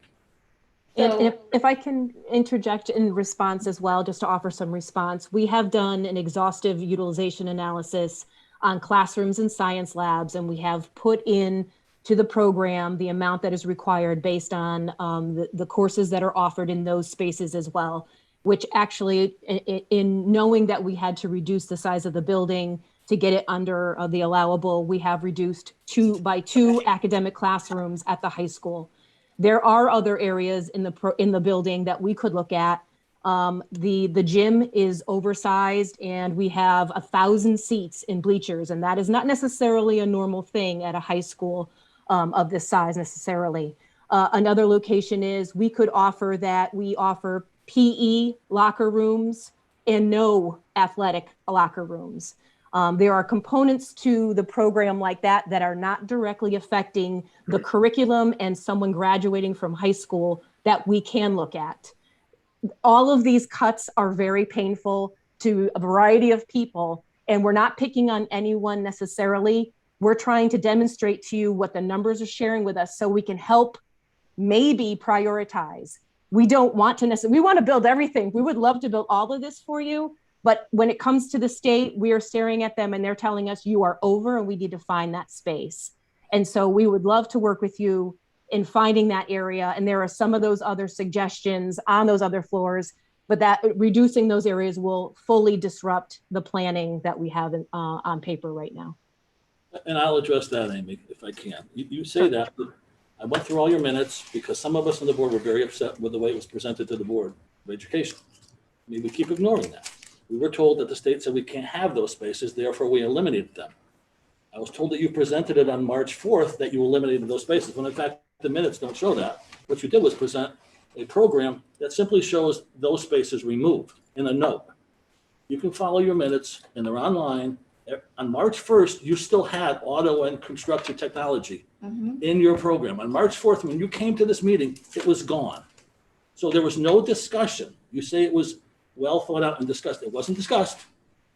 S11: And
S6: So-
S11: if I can interject in response as well, just to offer some response, we have done an exhaustive utilization analysis on classrooms and science labs, and we have put in to the program the amount that is required based on the courses that are offered in those spaces as well, which actually, in knowing that we had to reduce the size of the building to get it under the allowable, we have reduced by two academic classrooms at the high school. There are other areas in the building that we could look at. The gym is oversized and we have 1,000 seats in bleachers, and that is not necessarily a normal thing at a high school of this size necessarily. Another location is we could offer that we offer PE locker rooms and no athletic locker rooms. There are components to the program like that that are not directly affecting the curriculum and someone graduating from high school that we can look at. All of these cuts are very painful to a variety of people, and we're not picking on anyone necessarily. We're trying to demonstrate to you what the numbers are sharing with us so we can help maybe prioritize. We don't want to necessarily, we want to build everything. We would love to build all of this for you. But when it comes to the state, we are staring at them and they're telling us you are over and we need to find that space. And so we would love to work with you in finding that area. And there are some of those other suggestions on those other floors But that reducing those areas will fully disrupt the planning that we have on paper right now.
S2: And I'll address that, Amy, if I can. You say that, but I went through all your minutes because some of us on the board were very upset with the way it was presented to the Board of Education. I mean, we keep ignoring that. We were told that the state said we can't have those spaces, therefore we eliminated them. I was told that you presented it on March 4th that you eliminated those spaces, when in fact the minutes don't show that. What you did was present a program that simply shows those spaces removed in a note. You can follow your minutes and they're online. On March 1st, you still had auto and construction technology in your program. On March 4th, when you came to this meeting, it was gone. So there was no discussion. You say it was well thought out and discussed. It wasn't discussed.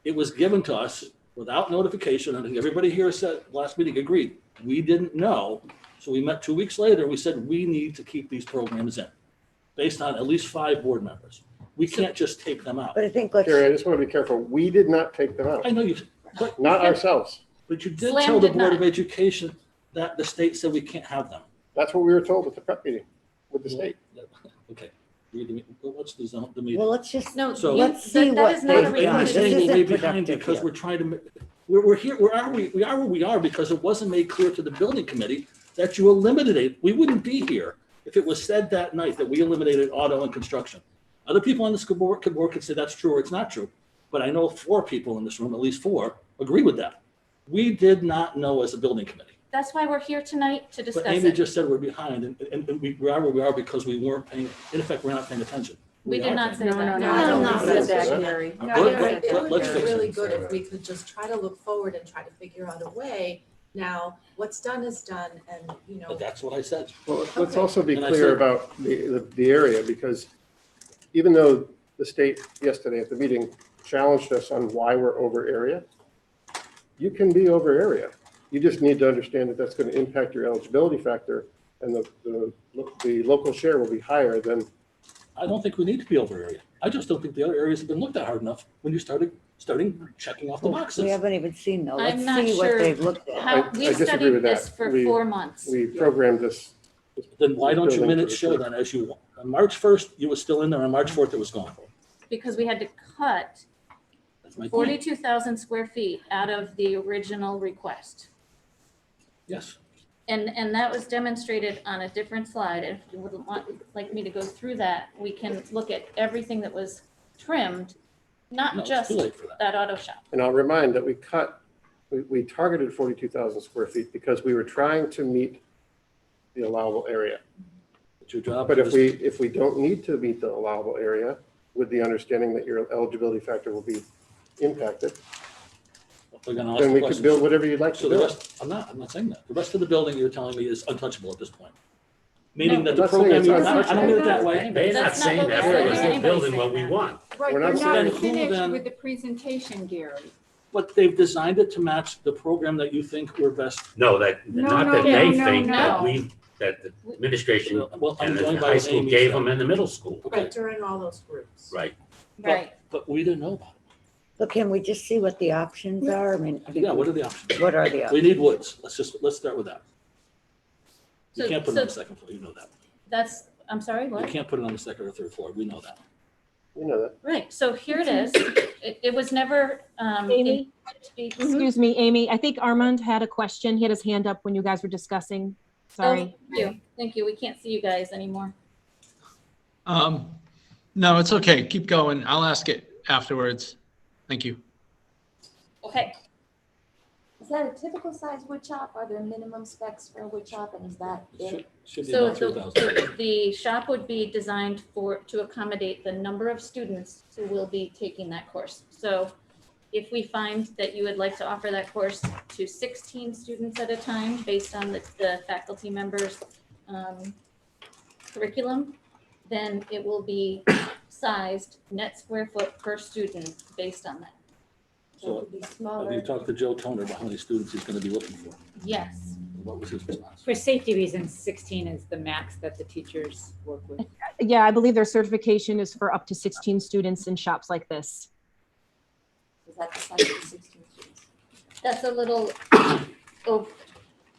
S2: It was given to us without notification. I think everybody here said last meeting agreed. We didn't know. So we met 2 weeks later. We said we need to keep these programs in based on at least 5 board members. We can't just take them out.
S7: But I think
S9: Jerry, I just want to be careful. We did not take them out,
S2: I know you,
S9: not ourselves.
S2: but you did
S6: Slam
S2: tell the
S6: did
S2: Board
S6: not.
S2: of Education that the state said we can't have them.
S9: That's what we were told at the prep meeting with the state.
S2: Okay. What's the meeting?
S7: well, let's just,
S6: No,
S2: So-
S7: let's see
S6: that
S7: what
S6: is not a
S7: they've done.
S2: I'm
S7: This
S2: saying we're way
S7: isn't
S2: behind
S7: productive
S2: because
S7: here.
S2: we're trying to, we're here, we are where we are because it wasn't made clear to the building committee that you eliminated, we wouldn't be here if it was said that night that we eliminated auto and construction. Other people on the school board could say that's true or it's not true, but I know 4 people in this room, at least 4, agree with that. We did not know as a building committee.
S6: That's why we're here tonight to discuss
S2: But Amy
S6: it.
S2: just said we're behind and we are where we are because we weren't paying, in effect, we're not paying attention.
S6: We did
S2: are
S6: not
S2: paying
S6: say that.
S3: No, I don't
S10: No,
S3: think
S10: no,
S3: so,
S10: no.
S3: Gary. No,
S2: Let-
S3: you're
S2: let-
S3: right. It would
S2: let's
S3: be
S2: fix it.
S3: really good if we could just try to look forward and try to figure out a way. Now, what's done is done, and, you know,
S2: But that's what I said.
S9: Well, let's
S3: Okay.
S9: also be
S2: And I
S9: clear
S2: said-
S9: about the area, because even though the state yesterday at the meeting challenged us on why we're over area, you can be over area. You just need to understand that that's going to impact your eligibility factor, and the local share will be higher than,
S2: I don't think we need to be over area. I just don't think the other areas have been looked at hard enough when you starting checking off the
S7: We
S2: boxes.
S7: haven't even seen those. Let's
S6: I'm not
S7: see what
S6: sure
S7: they've looked at.
S6: How,
S9: I
S6: we've
S9: disagree
S6: studied
S9: with that.
S6: this for
S9: We-
S6: 4 months.
S9: we programmed this.
S2: Then why don't your
S9: building
S2: minutes
S9: for the
S2: show then as you, on March 1st, you were still in there, on March 4th, it was gone.
S6: Because we had to cut
S2: That's my point.
S6: 42,000 square feet out of the original request.
S2: Yes.
S6: And that was demonstrated on a different slide. If you would like me to go through that, we can look at everything that was trimmed,
S2: No,
S6: not
S2: it's
S6: just
S2: too late for that.
S6: that auto shop.
S9: And I'll remind that we targeted 42,000 square feet because we were trying to meet the allowable area.
S2: It's your job.
S9: But
S2: to
S9: if we don't need to meet the allowable area, with the understanding that your eligibility factor will be impacted,
S2: We're gonna ask
S9: then
S2: the
S9: we could
S2: questions.
S9: build whatever you'd like
S2: So
S9: to
S2: the
S9: build.
S2: rest, I'm not saying that. The rest of the building you're telling me is untouchable at this point. Meaning
S6: No.
S2: that the
S9: I'm not saying
S2: program,
S9: it's
S2: I don't mean it that way.
S1: They're not
S6: That's not
S1: saying
S6: what
S1: that,
S6: we're
S1: we're
S6: saying.
S1: just building what we want.
S10: Right,
S9: We're
S10: they're
S9: not
S10: not
S2: saying-
S10: finished
S2: Then-
S10: with the presentation, Gary.
S2: But they've designed it to match the program that you think were best.
S1: No, that,
S10: No,
S1: not
S10: no,
S1: that
S10: no,
S1: they
S10: no,
S1: think, that
S6: no.
S1: that the administration
S2: Well, I'm
S1: and
S2: going
S1: the
S2: by
S1: high
S2: what
S1: school
S2: Amy
S1: gave
S2: said.
S1: them in the middle school.
S2: Okay,
S3: right during all those groups.
S1: Right.
S6: Right.
S2: but we didn't know about it.
S7: So can we just see what the options are? I mean,
S2: Yeah, what are the options?
S7: what are the
S2: We
S7: options?
S2: need woods. Let's start with that. You
S6: So-
S2: can't put it on the
S6: so-
S2: second floor, you know that.
S6: That's, I'm sorry,
S2: You
S6: what?
S2: can't put it on the second or third floor, we know that.
S9: You know that.
S6: Right, so here it is. It was never,
S11: Amy?
S6: intended to be-
S11: Excuse me, Amy, I think Armand had a question. He had his hand up when you guys were discussing. Sorry.
S6: Oh, thank you. We can't see you guys anymore.
S14: No, it's okay. Keep going. I'll ask it afterwards. Thank you.
S6: Okay,
S15: Is that a typical size wood shop? Are there minimum specs for a wood shop, and is that it?
S2: Should be
S6: so
S2: about 3,000.
S6: the shop would be designed to accommodate the number of students who will be taking that course. So if we find that you would like to offer that course to 16 students at a time based on the faculty members' curriculum, then it will be sized net square foot per student based on that.
S2: So
S15: It would be
S2: have
S15: smaller.
S2: you talked to Joe Toner about how many students he's gonna be looking for?
S6: Yes.
S2: What was his response?
S10: For safety reasons, 16 is the max that the teachers work with.
S11: Yeah, I believe their certification is for up to 16 students in shops like this.
S15: Is that the size of the 16 students?
S6: That's a little, oh,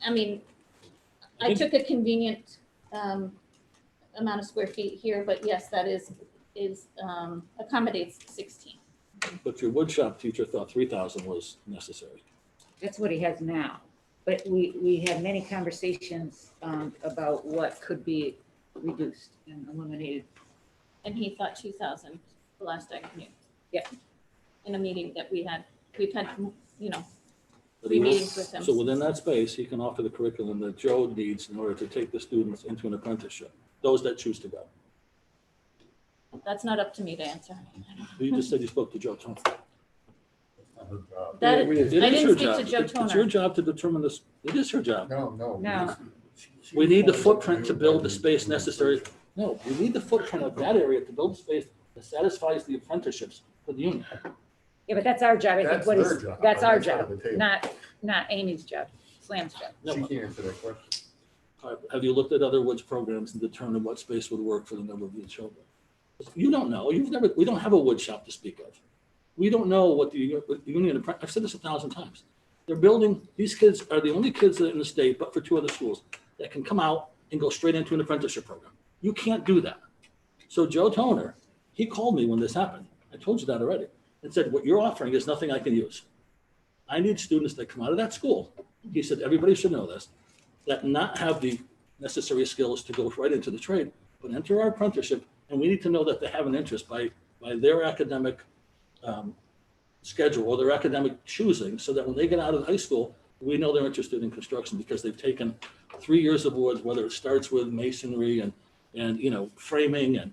S6: I mean, I took a convenient amount of square feet here, but yes, that is accommodates 16.
S2: But your woodshop teacher thought 3,000 was necessary.
S10: That's what he has now. But we had many conversations about what could be reduced and eliminated.
S6: And he thought 2,000 the last I knew.
S10: Yeah.
S6: In a meeting that we've had, you know,
S2: But
S6: 3
S2: he knows-
S6: meetings with him.
S2: So within that space, he can offer the curriculum that Joe needs in order to take the students into an apprenticeship, those that choose to go.
S6: That's not up to me to answer.
S2: You just said you spoke to Joe Toner.
S6: That,
S2: It is
S6: I didn't
S2: your
S6: speak to
S2: job.
S6: Joe
S2: It's your
S6: Toner.
S2: job to determine this. It is your job.
S10: No.
S2: We need the footprint to build the space necessary. No, we need the footprint of that area to build the space that satisfies the apprenticeships for the union.
S10: Yeah, but that's our job. I think
S9: That's
S10: what
S9: their
S10: is,
S9: job.
S10: that's our
S9: That's out of
S10: job,
S9: the table.
S10: not Amy's job, Slam's job.
S2: No,
S9: She can't answer that question.
S2: have you looked at other woods programs and determined what space would work for the number of your children? You don't know. We don't have a wood shop to speak of. We don't know what the union, I've said this 1,000 times. They're building, these kids are the only kids in the state, but for 2 other schools, that can come out and go straight into an apprenticeship program. You can't do that. So Joe Toner, he called me when this happened. I told you that already. And said, what you're offering is nothing I can use. I need students that come out of that school. He said, everybody should know this, that not have the necessary skills to go right into the trade, but enter our apprenticeship. And we need to know that they have an interest by their academic schedule or their academic choosing, so that when they get out of high school, we know they're interested in construction because they've taken 3 years of woods, whether it starts with masonry and you know, framing and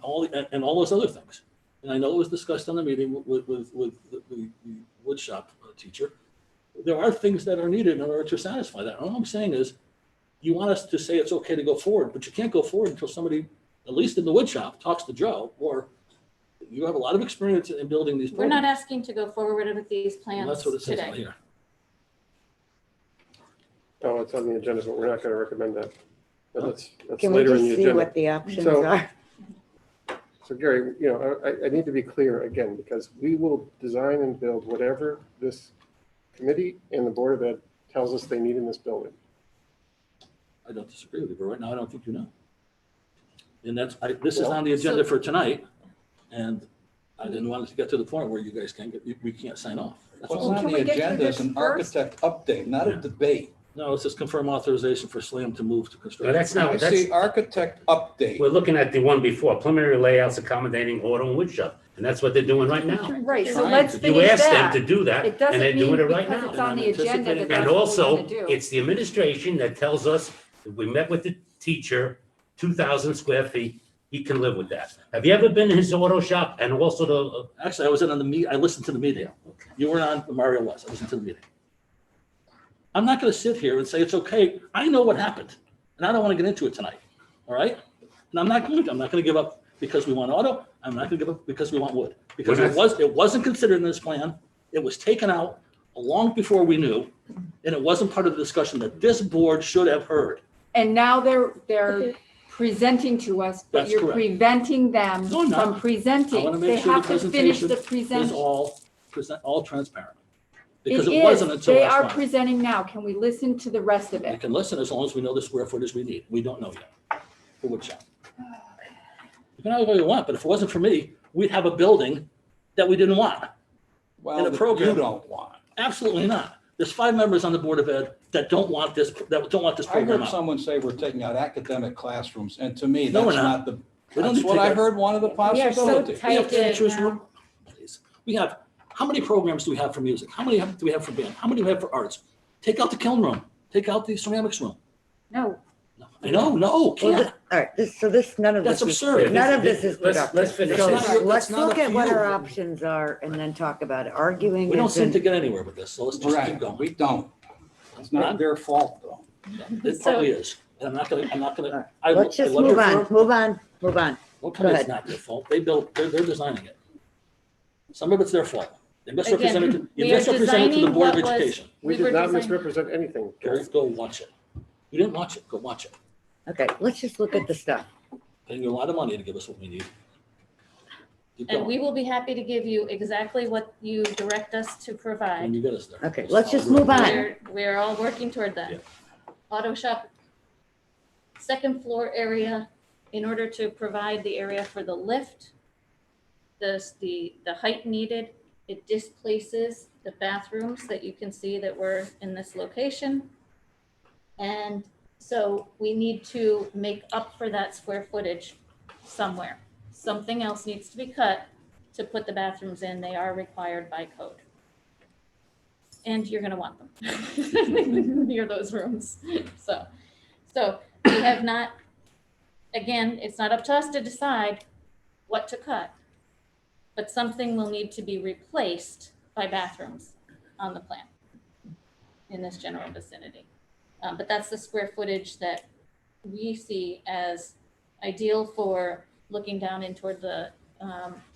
S2: all those other things. And I know it was discussed on the meeting with the wood shop teacher. There are things that are needed in order to satisfy that. All I'm saying is, you want us to say it's okay to go forward, but you can't go forward until somebody, at least in the wood shop, talks to Joe, or you have a lot of experience in building these
S6: We're
S2: programs.
S6: not asking to go forward with these
S2: And
S6: plans
S2: that's what it says on
S6: today.
S2: here.
S9: Oh, it's on the agenda, but we're not going to recommend that. But that's
S7: Can we
S9: later in
S7: just
S9: the
S7: see
S9: agenda.
S7: what the options
S9: So-
S7: are?
S9: So Gary, you know, I need to be clear again, because we will design and build whatever this committee and the Board of Ed tells us they need in this building.
S2: I don't disagree with you, but right now I don't think you know. And this is on the agenda for tonight, and I didn't want it to get to the point where you guys we can't sign off. That's
S4: What's
S2: all.
S4: on
S3: Can
S4: the
S3: we get through
S4: agenda is
S3: this
S4: an
S3: first?
S4: architect update, not a debate.
S2: No, it says confirm authorization for SLAM to move to
S1: No,
S2: construction.
S1: that's
S4: I
S1: not,
S4: see
S1: that's,
S4: architect update.
S1: we're looking at the one before, preliminary layouts accommodating auto and wood shop, and that's what they're doing right now.
S15: Right, so
S2: Trying
S15: let's
S2: to-
S1: You
S15: finish
S1: asked them
S15: that.
S1: to do that,
S15: It
S1: and
S15: doesn't
S1: they're
S15: mean
S1: doing it right
S15: because
S1: now.
S15: it's on
S2: And
S15: the
S2: I'm
S15: agenda
S2: anticipating
S15: that
S2: that.
S1: And
S15: that's what we're
S1: also,
S15: gonna do.
S1: it's the administration that tells us, if we met with the teacher, 2,000 square feet, he can live with that. Have you ever been in his auto shop and also the,
S2: Actually, I was in on I listened to the meeting. You were on, Mario was, I listened to the meeting. I'm not gonna sit here and say it's okay. I know what happened, and I don't wanna get into it tonight, all right? And I'm not gonna give up because we want auto. I'm not gonna give up because we want wood. Because it wasn't considered in this plan. It was taken out long before we knew, and it wasn't part of the discussion that this board should have heard.
S15: And now they're presenting to us, but
S2: That's
S15: you're
S2: correct.
S15: preventing them
S2: No, I'm not.
S15: from
S2: I
S15: presenting.
S2: wanna
S15: They
S2: make sure the
S15: have to finish
S2: presentation
S15: the
S2: is
S15: present.
S2: all transparent.
S15: It
S2: Because it wasn't
S15: is,
S2: until
S15: they
S2: last
S15: are
S2: month.
S15: presenting now. Can we listen to the rest of
S2: We
S15: it?
S2: can listen as long as we know the square footage we need. We don't know yet. For wood shop. You can argue all you want, but if it wasn't for me, we'd have a building that we didn't want.
S4: Well,
S2: in a
S4: that
S2: program.
S4: you don't want.
S2: Absolutely not. There's 5 members on the Board of Ed that don't want this
S4: I
S2: program
S4: heard
S2: out.
S4: someone say we're taking out academic classrooms, and to me,
S2: No, we're
S4: that's
S2: not.
S4: not the,
S2: We don't
S4: that's
S2: need to
S4: what
S2: take
S4: I
S2: out-
S4: heard one of the
S10: We are so
S4: possibilities.
S2: We have
S10: tight
S2: teachers,
S10: now.
S2: please. We have, how many programs do we have for music? How many do we have for band? How many do we have for arts? Take out the kiln room. Take out the ceramics room.
S10: No,
S2: No, I know, no,
S7: Well,
S2: can't.
S7: all right, none of
S2: That's
S7: this is,
S2: absurd.
S7: none of this is
S1: Let's
S7: productive.
S1: finish
S7: So
S2: this.
S7: let's
S2: It's not
S7: look
S2: up
S7: at
S2: to
S7: what
S2: you.
S7: our options are and then talk about it. Arguing
S2: We don't seem to
S7: isn't,
S2: get anywhere with this, so let's just keep
S4: Right,
S2: going.
S4: we don't. It's not their fault, though.
S2: It probably is. And I'm not gonna,
S7: let's just
S2: love your
S7: move on,
S2: firm.
S7: move on.
S2: Don't
S7: Go
S2: tell me it's
S7: ahead.
S2: not their fault. They're designing it. Some of it's their fault. They misrepresented,
S6: Again,
S2: you
S6: we are
S2: misrepresented to the
S6: designing
S2: Board of
S6: what was-
S2: Education.
S9: We
S6: We were
S9: did not
S6: designing-
S9: misrepresent anything.
S2: Go watch it. You didn't watch it, go watch it.
S7: Okay, let's just look at the stuff.
S2: Paying you a lot of money to give us what we need. Keep
S6: And
S2: going.
S6: we will be happy to give you exactly what you direct us to
S2: When
S6: provide.
S2: you get us there.
S7: Okay, let's just move on.
S6: We're all working toward that.
S2: Yeah.
S6: Auto shop, second floor area, in order to provide the area for the lift, the height needed, it displaces the bathrooms that you can see that were in this location. And so we need to make up for that square footage somewhere. Something else needs to be cut to put the bathrooms in. They are required by code. And you're gonna want them near those rooms. So we have not, again, it's not up to us to decide what to cut, but something will need to be replaced by bathrooms on the plan in this general vicinity. But that's the square footage that we see as ideal for looking down in toward the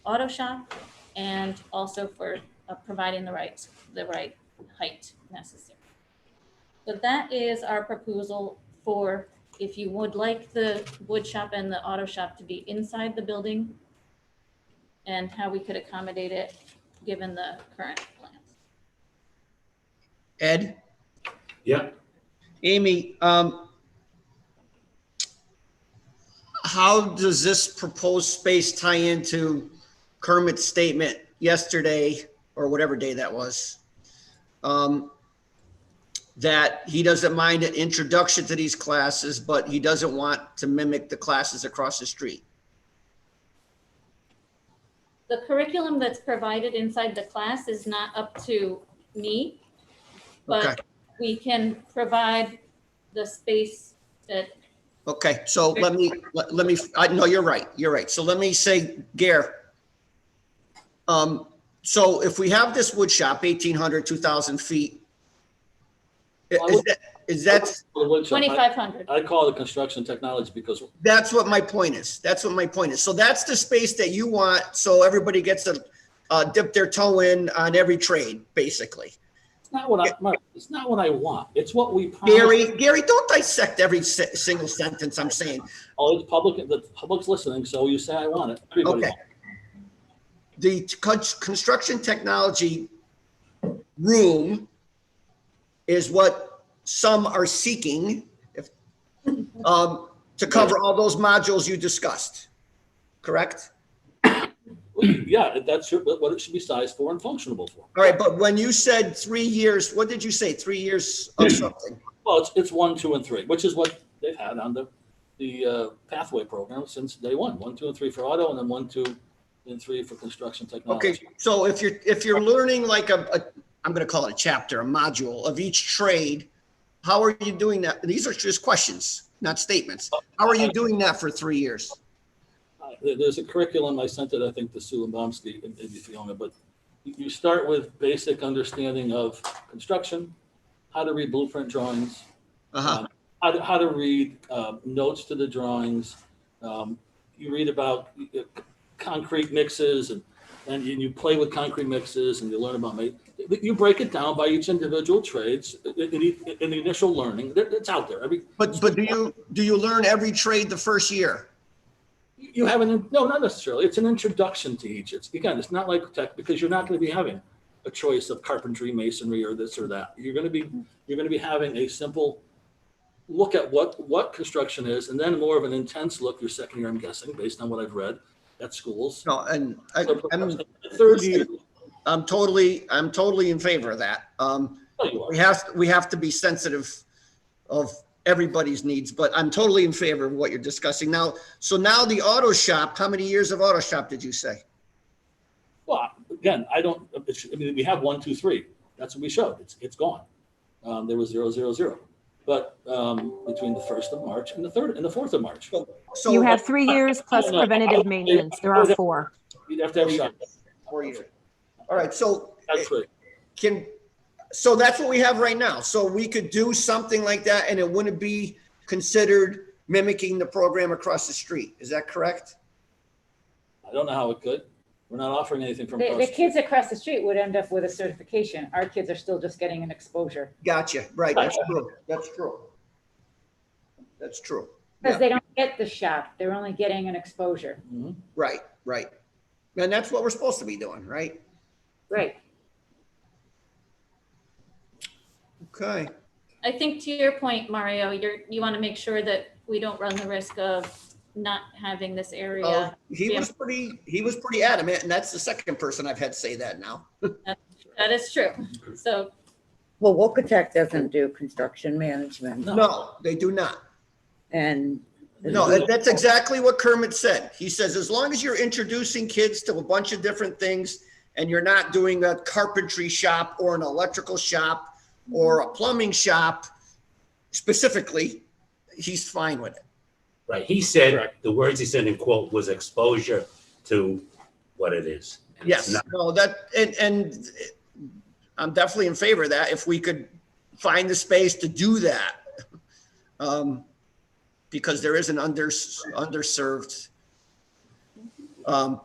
S6: auto shop and also for providing the right height necessary. So that is our proposal for if you would like the wood shop and the auto shop to be inside the building and how we could accommodate it given the current plans.
S13: Ed?
S1: Yeah.
S13: Amy, how does this proposed space tie into Kermit's statement yesterday, or whatever day that was, that he doesn't mind an introduction to these classes, but he doesn't want to mimic the classes across the street?
S6: The curriculum that's provided inside the class is not up to me, but
S13: Okay.
S6: we can provide the space that.
S13: Okay, so let me, I know you're right. So let me say, Gare, so if we have this wood shop, 1,800, 2,000 feet, is that?
S6: 2,500.
S2: I call it construction technology because.
S13: That's what my point is. So that's the space that you want, so everybody gets to dip their toe in on every trade, basically.
S2: It's not what I want. It's what we promised.
S13: Gary, don't dissect every single sentence I'm saying.
S2: Oh, it's public, the public's listening, so you say I want it. Everybody
S13: Okay.
S2: wants it.
S13: The construction technology room is what some are seeking to cover all those modules you discussed, correct?
S2: Yeah, that's what it should be sized for and functional for.
S13: All right, but when you said 3 years, what did you say? 3 years of something?
S2: Well, it's 1, 2, and 3, which is what they've had on the pathway program since day one. 1, 2, and 3 for auto, and then 1, 2, and 3 for construction technology.
S13: Okay, so if you're learning like I'm going to call it a chapter, a module of each trade, how are you doing that? These are just questions, not statements. How are you doing that for 3 years?
S2: There's a curriculum, I sent it, I think, to Sue Lombomsky and maybe Fiona, but you start with basic understanding of construction, how to read blueprint drawings, how to read notes to the drawings. You read about concrete mixes and you play with concrete mixes and you learn about you break it down by each individual trades in the initial learning. It's out there.
S13: But do you learn every trade the first year?
S2: You have no, not necessarily. It's an introduction to each. It's not like tech because you're not going to be having a choice of carpentry, masonry, or this or that. You're going to be having a simple look at what construction is, and then more of an intense look your second year, I'm guessing, based on what I've read at schools.
S13: No, and I'm
S2: third year.
S13: I'm totally in favor of that. We have to be sensitive of everybody's needs, but I'm totally in favor of what you're discussing now. So now the auto shop, how many years of auto shop did you say?
S2: Well, again, we have 1, 2, 3. That's what we showed. It's gone. There was 0, 0, 0. But between the 1st of March and the 4th of March.
S11: So you have 3 years plus preventative maintenance. There are 4.
S2: You'd have to have a shop.
S13: 4 years. All right, so
S2: That's right.
S13: So that's what we have right now. So we could do something like that and it wouldn't be considered mimicking the program across the street. Is that correct?
S2: I don't know how it could. We're not offering anything from
S10: The kids across the street would end up with a certification. Our kids are still just getting an exposure.
S13: Gotcha. Right. That's true. That's true.
S10: Because they don't get the shop. They're only getting an exposure.
S2: Mm-hmm.
S13: Right. And that's what we're supposed to be doing, right?
S10: Right.
S6: I think to your point, Mario, you want to make sure that we don't run the risk of not having this area.
S13: Well, he
S6: be a-
S13: was pretty adamant, and that's the second person I've had say that now.
S6: That is true. So
S7: Well, Wokotech doesn't do construction management
S13: No, they do not.
S7: and.
S13: No, that's exactly what Kermit said. He says, as long as you're introducing kids to a bunch of different things and you're not doing a carpentry shop or an electrical shop or a plumbing shop specifically, he's fine with it.
S1: Right, he said, the words he said in quote was exposure to what it is. And it's
S13: Yes,
S1: not-
S13: no, that, and I'm definitely in favor of that if we could find the space to do that. Because there is an underserved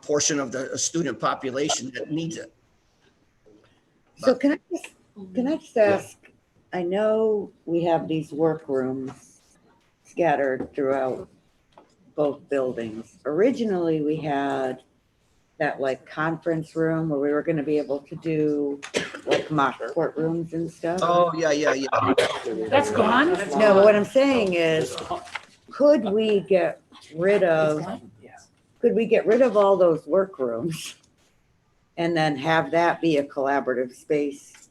S13: portion of the student population that needs it.
S7: So can I just ask, I know we have these workrooms scattered throughout both buildings. Originally, we had that like conference room where we were gonna be able to do like mock courtrooms and stuff.
S13: Oh, yeah.
S10: That's gone?
S7: No, but what I'm saying is, could we get rid of all those workrooms and then have that be a collaborative space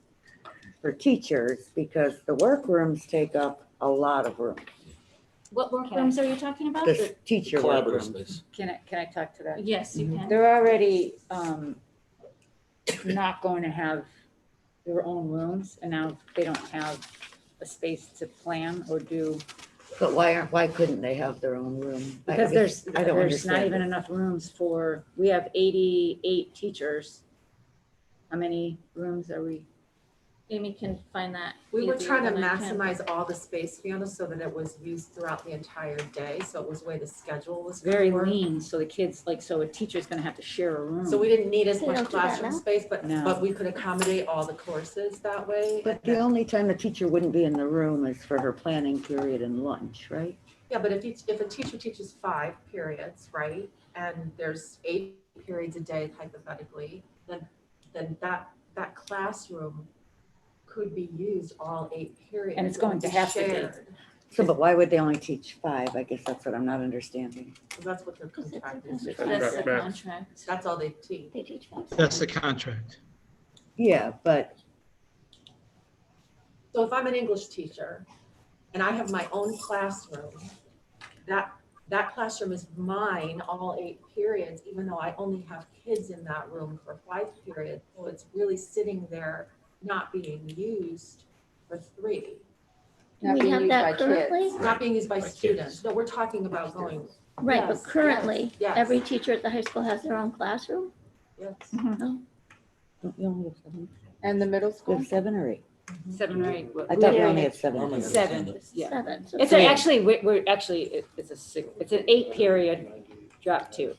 S7: for teachers? Because the workrooms take up a lot of room,
S6: what workrooms are you talking about?
S7: the teacher
S2: Collaborative
S7: workrooms.
S2: space.
S10: Can I talk to that?
S6: Yes, you can.
S10: They're already not going to have their own rooms, and now they don't have a space to plan or do,
S7: But why couldn't they have their own room?
S10: because
S7: I don't
S10: there's not
S7: understand
S10: even
S7: it.
S10: enough rooms for, we have 88 teachers. How many rooms are we?
S6: Amy can find that.
S3: We were
S6: easier
S3: trying to
S6: than I can.
S3: maximize all the space, Fiona, so that it was used throughout the entire day, so it was the way the schedule was. gonna
S10: Very
S3: work.
S10: lean, so the kids, like, so a teacher's gonna have to share a room.
S3: So we didn't need as
S15: They
S3: much
S15: don't do that
S3: classroom
S15: now?
S3: space, but
S10: No.
S3: we could accommodate all the courses that way.
S7: But the only time the teacher wouldn't be in the room is for her planning period and lunch, right?
S3: Yeah, but if a teacher teaches 5 periods, right, and there's 8 periods a day hypothetically, then that classroom could be used all 8 periods.
S10: And it's going to have to be.
S3: shared.
S7: So, but why would they only teach 5? I guess that's what I'm not understanding.
S3: So that's what their contract is.
S6: That's the
S9: Right.
S6: contract.
S3: That's all they teach.
S15: They teach five.
S14: That's the contract.
S7: Yeah, but
S3: So if I'm an English teacher and I have my own classroom, that classroom is mine all 8 periods, even though I only have kids in that room for 5 periods. So it's really sitting there not being used for 3.
S15: Do we have that currently?
S3: It's not being used by students. No, we're talking about going,
S15: Right,
S3: Yes,
S15: but currently,
S3: yes.
S15: every teacher at the high school has their own classroom?
S3: yes.
S7: you only have 7.
S10: And the middle
S7: You have 7 or 8?
S10: 7 or 8.
S7: I thought we only had 7.
S10: 7, yeah.
S15: 7. So
S10: It's
S15: three.
S10: actually, we're actually, it's an 8 period drop 2.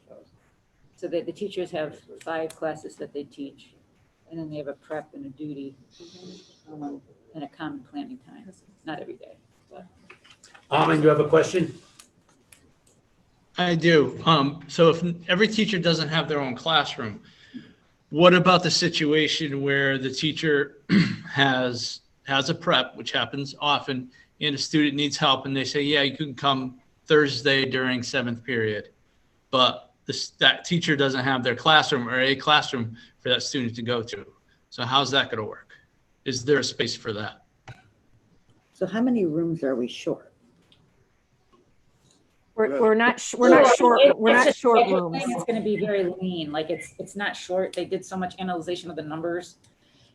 S10: So the teachers have 5 classes that they teach, and then they have a prep and a duty, and a common planning time, not every day.
S1: Armin, you have a question?
S14: I do. So if every teacher doesn't have their own classroom, what about the situation where the teacher has a prep, which happens often, and a student needs help and they say, yeah, you can come Thursday during 7th period, but that teacher doesn't have their classroom or a classroom for that student to go to. So how's that going to work? Is there a space for that?
S7: So how many rooms are we short?
S11: We're not short rooms.
S10: It's gonna be very lean, like it's not short. They did so much analyzation of the numbers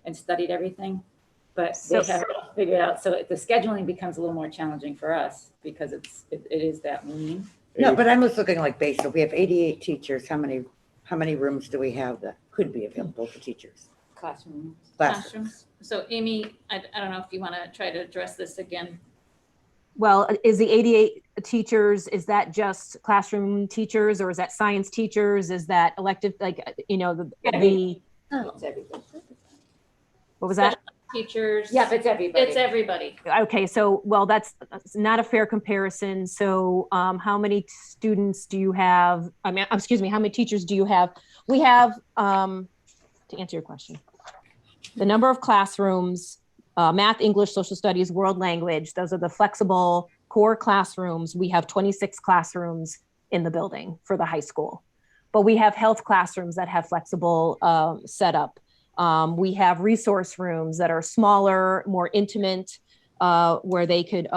S10: and studied everything. But they have figured out, so the scheduling becomes a little more challenging for us because it is that lean.
S7: No, but I'm just looking like base. So we have 88 teachers. How many rooms do we have that could be available for teachers?
S10: Classrooms.
S6: Classrooms. So Amy, I don't know if you want to try to address this again.
S11: Well, is the 88 teachers, is that just classroom teachers or is that science teachers? Is that elective, like, the
S15: Oh,
S10: It's everything.
S11: what was that?
S6: Teachers.
S10: Yeah, it's everybody.
S6: It's everybody.
S11: Okay, so, well, that's not a fair comparison. So how many students do you have? I mean, excuse me, how many teachers do you have? We have, to answer your question, the number of classrooms, math, English, social studies, world language, those are the flexible core classrooms. We have 26 classrooms in the building for the high school. But we have health classrooms that have flexible setup. We have resource rooms that are smaller, more intimate, where they could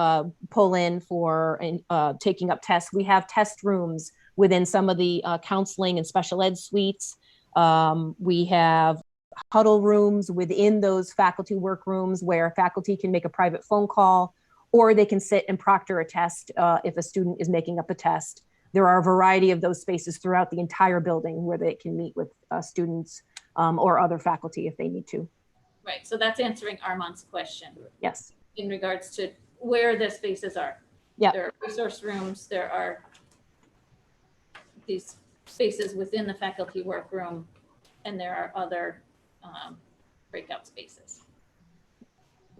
S11: pull in for taking up tests. We have test rooms within some of the counseling and special ed suites. We have huddle rooms within those faculty workrooms where faculty can make a private phone call, or they can sit and proctor a test if a student is making up a test. There are a variety of those spaces throughout the entire building where they can meet with students or other faculty if they need to.
S6: Right, so that's answering Armand's question.
S11: Yes.
S6: In regards to where the spaces are.
S11: Yeah.
S6: There are resource rooms, there are these spaces within the faculty workroom, and there are other breakout spaces.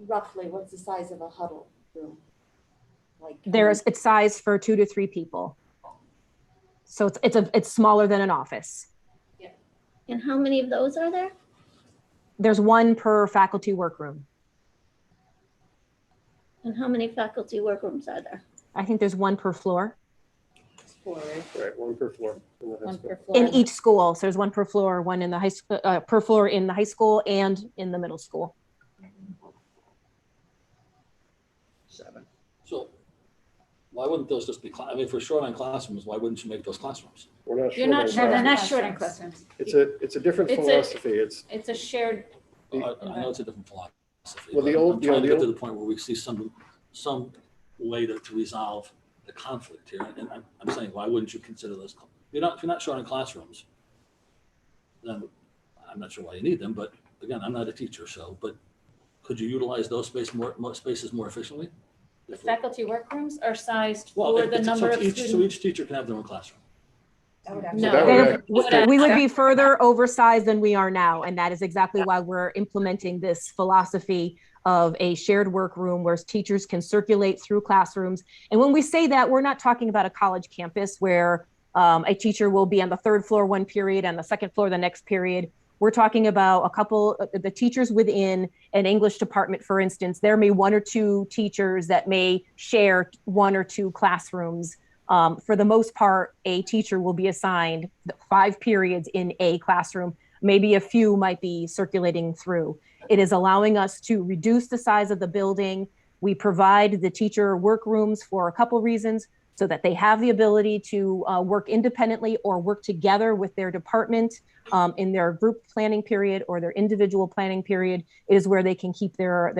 S15: Roughly, what's the size of a huddle room? Like
S11: It's sized for 2 to 3 people. So it's smaller than an office.
S6: Yeah.
S16: And how many of those are there?
S11: There's 1 per faculty workroom.
S16: And how many faculty workrooms are there?
S11: I think there's 1 per floor.
S9: Right, 1 per floor.
S6: One per floor.
S11: In each school. So there's 1 per floor, 1 in the high school, per floor in the high school and in the middle school.
S13: 7.
S2: So why wouldn't those just be, I mean, if we're short on classrooms, why wouldn't you make those classrooms?
S9: We're not
S6: You're
S9: short
S6: not
S9: on
S6: short
S10: No,
S9: classrooms.
S10: they're not short on classrooms.
S9: It's a different
S6: It's a-
S9: philosophy.
S6: It's a shared,
S2: I know it's a different philosophy.
S9: Well, the
S2: but
S9: old-
S2: I'm trying to
S9: the
S2: get to
S9: old-
S2: the point where we see some way to resolve the conflict here. And I'm saying, why wouldn't you consider those? If you're not short on classrooms, then I'm not sure why you need them, but again, I'm not a teacher, but could you utilize those spaces more efficiently?
S6: the faculty workrooms are sized
S2: Well,
S6: for the number of
S2: so
S6: students.
S2: each teacher can have their own classroom.
S6: No,
S9: that would
S11: We would be further oversized than we are now. And that is exactly why we're implementing this philosophy of a shared workroom where teachers can circulate through classrooms. And when we say that, we're not talking about a college campus where a teacher will be on the 3rd floor 1 period and the 2nd floor the next period. We're talking about the teachers within an English department, for instance. There may 1 or 2 teachers that may share 1 or 2 classrooms. For the most part, a teacher will be assigned 5 periods in a classroom. Maybe a few might be circulating through. It is allowing us to reduce the size of the building. We provide the teacher workrooms for a couple reasons, so that they have the ability to work independently or work together with their department in their group planning period or their individual planning period. It is where they can keep their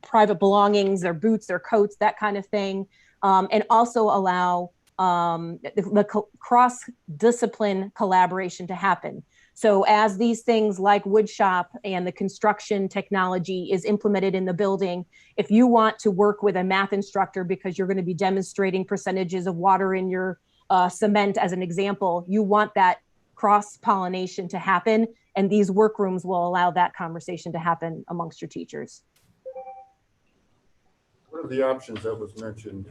S11: private belongings, their boots, their coats, that kind of thing. And also allow the cross-discipline collaboration to happen. So as these things like wood shop and the construction technology is implemented in the building, if you want to work with a math instructor because you're going to be demonstrating percentages of water in your cement as an example, you want that cross-pollination to happen, and these workrooms will allow that conversation to happen amongst your teachers.
S8: One of the options that was mentioned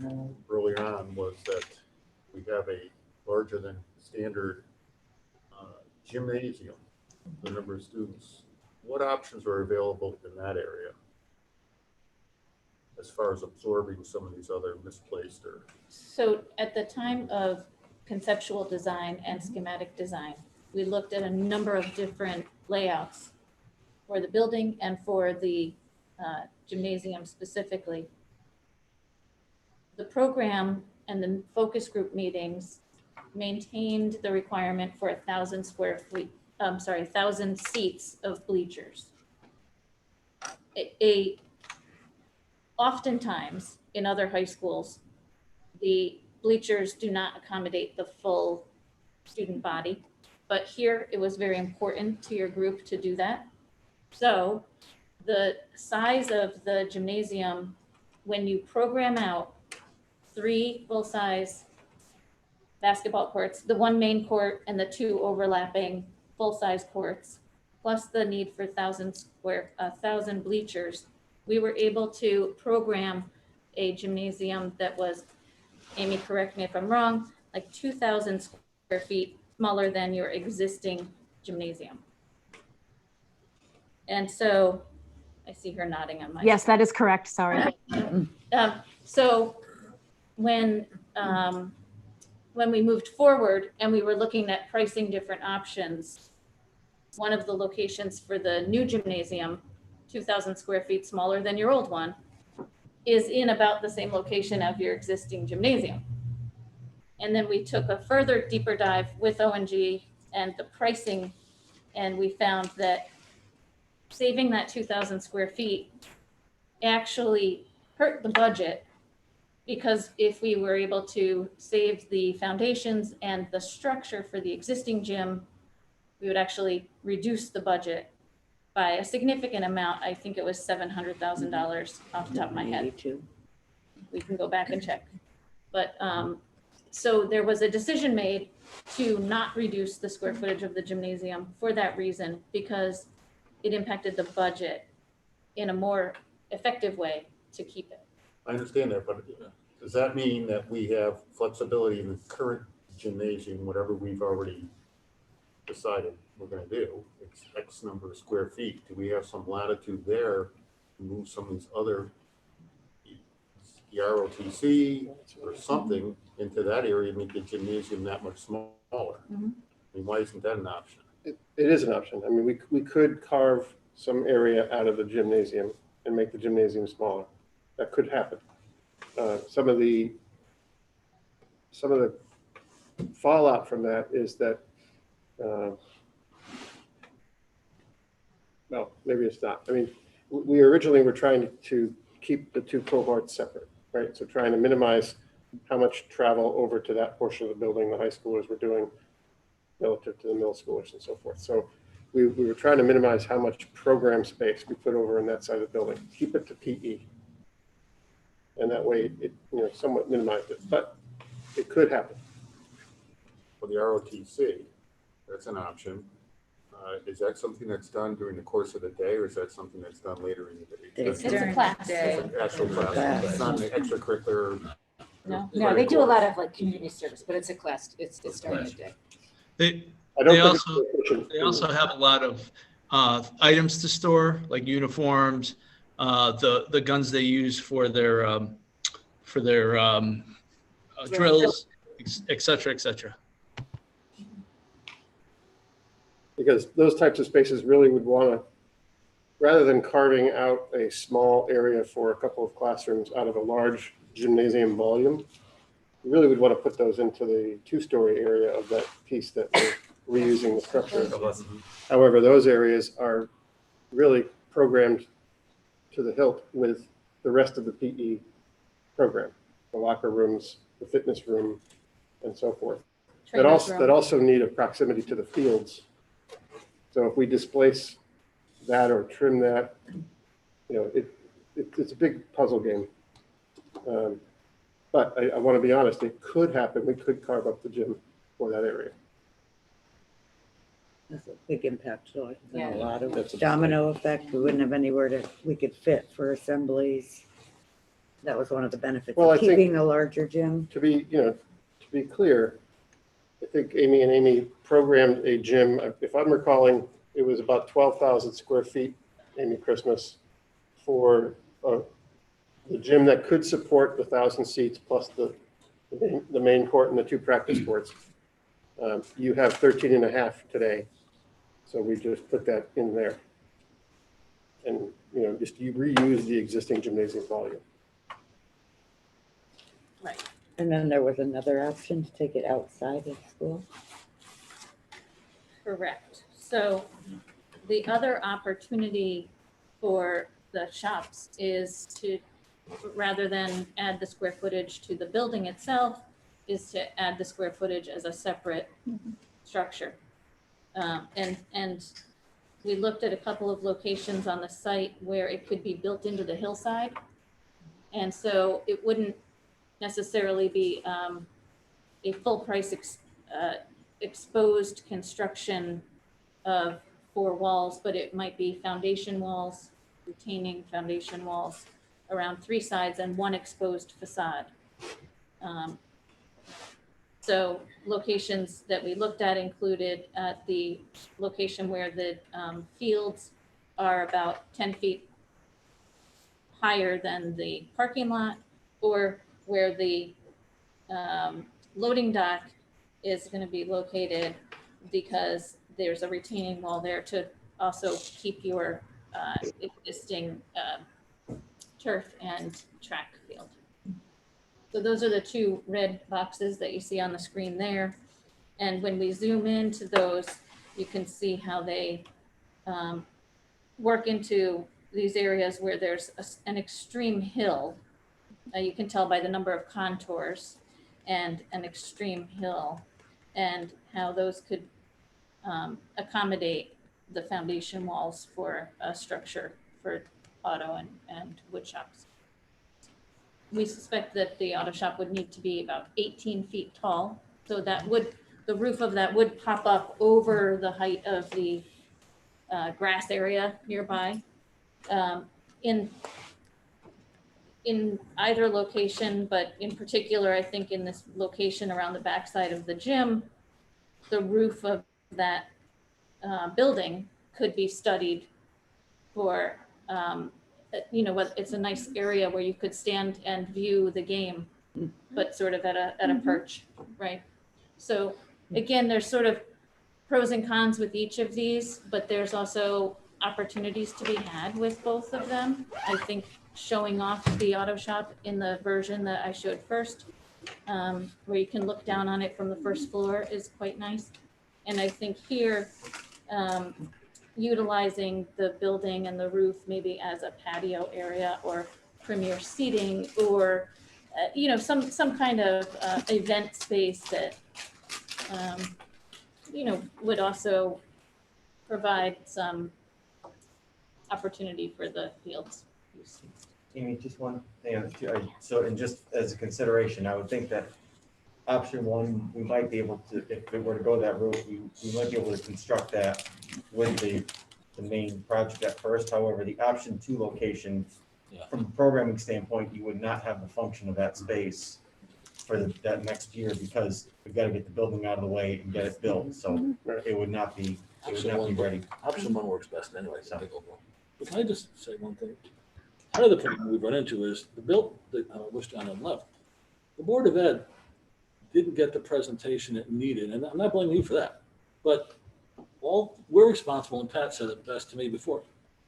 S8: early on was that we have a larger than standard gymnasium, the number of students. What options are available in that area as far as absorbing some of these other misplaced or?
S6: So at the time of conceptual design and schematic design, we looked at a number of different layouts for the building and for the gymnasium specifically. The program and the focus group meetings maintained the requirement for 1,000 seats of bleachers. Oftentimes in other high schools, the bleachers do not accommodate the full student body, but here it was very important to your group to do that. So the size of the gymnasium, when you program out 3 full-size basketball courts, the 1 main court and the 2 overlapping full-size courts, plus the need for 1,000 bleachers, we were able to program a gymnasium that was, Amy, correct me if I'm wrong, like 2,000 square feet smaller than your existing gymnasium. And so, I see her nodding on my.
S11: Yes, that is correct. Sorry.
S6: So when when we moved forward and we were looking at pricing different options, one of the locations for the new gymnasium, 2,000 square feet smaller than your old one, is in about the same location of your existing gymnasium. And then we took a further deeper dive with ONG and the pricing, and we found that saving that 2,000 square feet actually hurt the budget, because if we were able to save the foundations and the structure for the existing gym, we would actually reduce the budget by a significant amount. I think it was $700,000 off the top of my head. We can go back and check. But so there was a decision made to not reduce the square footage of the gymnasium for that reason, because it impacted the budget in a more effective way to keep it.
S8: I understand that, but does that mean that we have flexibility in the current gymnasium, whatever we've already decided we're gonna do, it's X number of square feet? Do we have some latitude there to move some of these other, the ROTC or something into that area and make the gymnasium that much smaller?
S6: Mhm.
S8: I mean, why isn't that an option?
S9: It is an option. I mean, we could carve some area out of the gymnasium and make the gymnasium smaller. That could happen. Some of the fallout from that is that, well, maybe it's not. I mean, we originally were trying to keep the two cohorts separate, right? So trying to minimize how much travel over to that portion of the building the high schoolers were doing relative to the middle schoolers and so forth. So we were trying to minimize how much program space we put over in that side of the building, keep it to PE. And that way it, somewhat minimized it, but it could happen.
S8: For the ROTC, that's an option. Is that something that's done during the course of the day, or is that something that's done later in the day?
S10: It's
S6: It's a class.
S8: It's an actual class, it's not an extracurricular.
S10: No, they do a lot of like community service, but it's a class. It's during the day.
S14: They also have a lot of items to store, like uniforms, the guns they use for their drills, et cetera, et cetera.
S9: Because those types of spaces really would want to, rather than carving out a small area for a couple of classrooms out of a large gymnasium volume, you really would want to put those into the two-story area of that piece that we're reusing the structure. However, those areas are really programmed to the hilt with the rest of the PE program, the locker rooms, the fitness room, and so forth. That also need a proximity to the fields. So if we displace that or trim that, it's a big puzzle game. But I want to be honest, it could happen. We could carve up the gym for that area.
S7: That's a big impact, so
S10: Yeah.
S7: a lot of domino effect. We wouldn't have anywhere we could fit for assemblies. That was one of the benefits
S9: Well,
S7: of
S9: I think-
S7: keeping a larger gym.
S9: To be clear, I think Amy and Amy programmed a gym. If I'm recalling, it was about 12,000 square feet, Amy Christmas, for the gym that could support the 1,000 seats plus the main court and the two practice courts. You have 13 and a half today. So we just put that in there. And, just you reuse the existing gymnasium volume.
S6: Right.
S7: And then there was another option to take it outside of school.
S6: Correct. So the other opportunity for the shops is to, rather than add the square footage to the building itself, is to add the square footage as a separate structure. And we looked at a couple of locations on the site where it could be built into the hillside. And so it wouldn't necessarily be a full price exposed construction of 4 walls, but it might be foundation walls, retaining foundation walls around 3 sides and 1 exposed facade. So locations that we looked at included the location where the fields are about 10 feet higher than the parking lot, or where the loading dock is gonna be located because there's a retaining wall there to also keep your existing turf and track field. So those are the two red boxes that you see on the screen there. And when we zoom into those, you can see how they work into these areas where there's an extreme hill. You can tell by the number of contours and an extreme hill, and how those could accommodate the foundation walls for a structure for auto and wood shops. We suspect that the auto shop would need to be about 18 feet tall. So that would, the roof of that would pop up over the height of the grass area nearby. In either location, but in particular, I think in this location around the backside of the gym, the roof of that building could be studied for, it's a nice area where you could stand and view the game, but sort of at a perch, right? So again, there's sort of pros and cons with each of these, but there's also opportunities to be had with both of them. I think showing off the auto shop in the version that I showed first, where you can look down on it from the first floor, is quite nice. And I think here, utilizing the building and the roof maybe as a patio area or premier seating, or some kind of event space that would also provide some opportunity for the field's use.
S17: Amy, just one thing. So, and just as a consideration, I would think that option one, we might be able to, if we were to go that route, we might be able to construct that with the main project at first. However, the option two location, from a programming standpoint, you would not have the function of that space for that next year, because we've got to get the building out of the way and get it built. So it would not be ready.
S2: Option one works best anyway. So. But can I just say one thing? Part of the problem we've run into is which John had left. The Board of Ed didn't get the presentation it needed, and I'm not blaming you for that. But we're responsible, and Pat said it best to me before.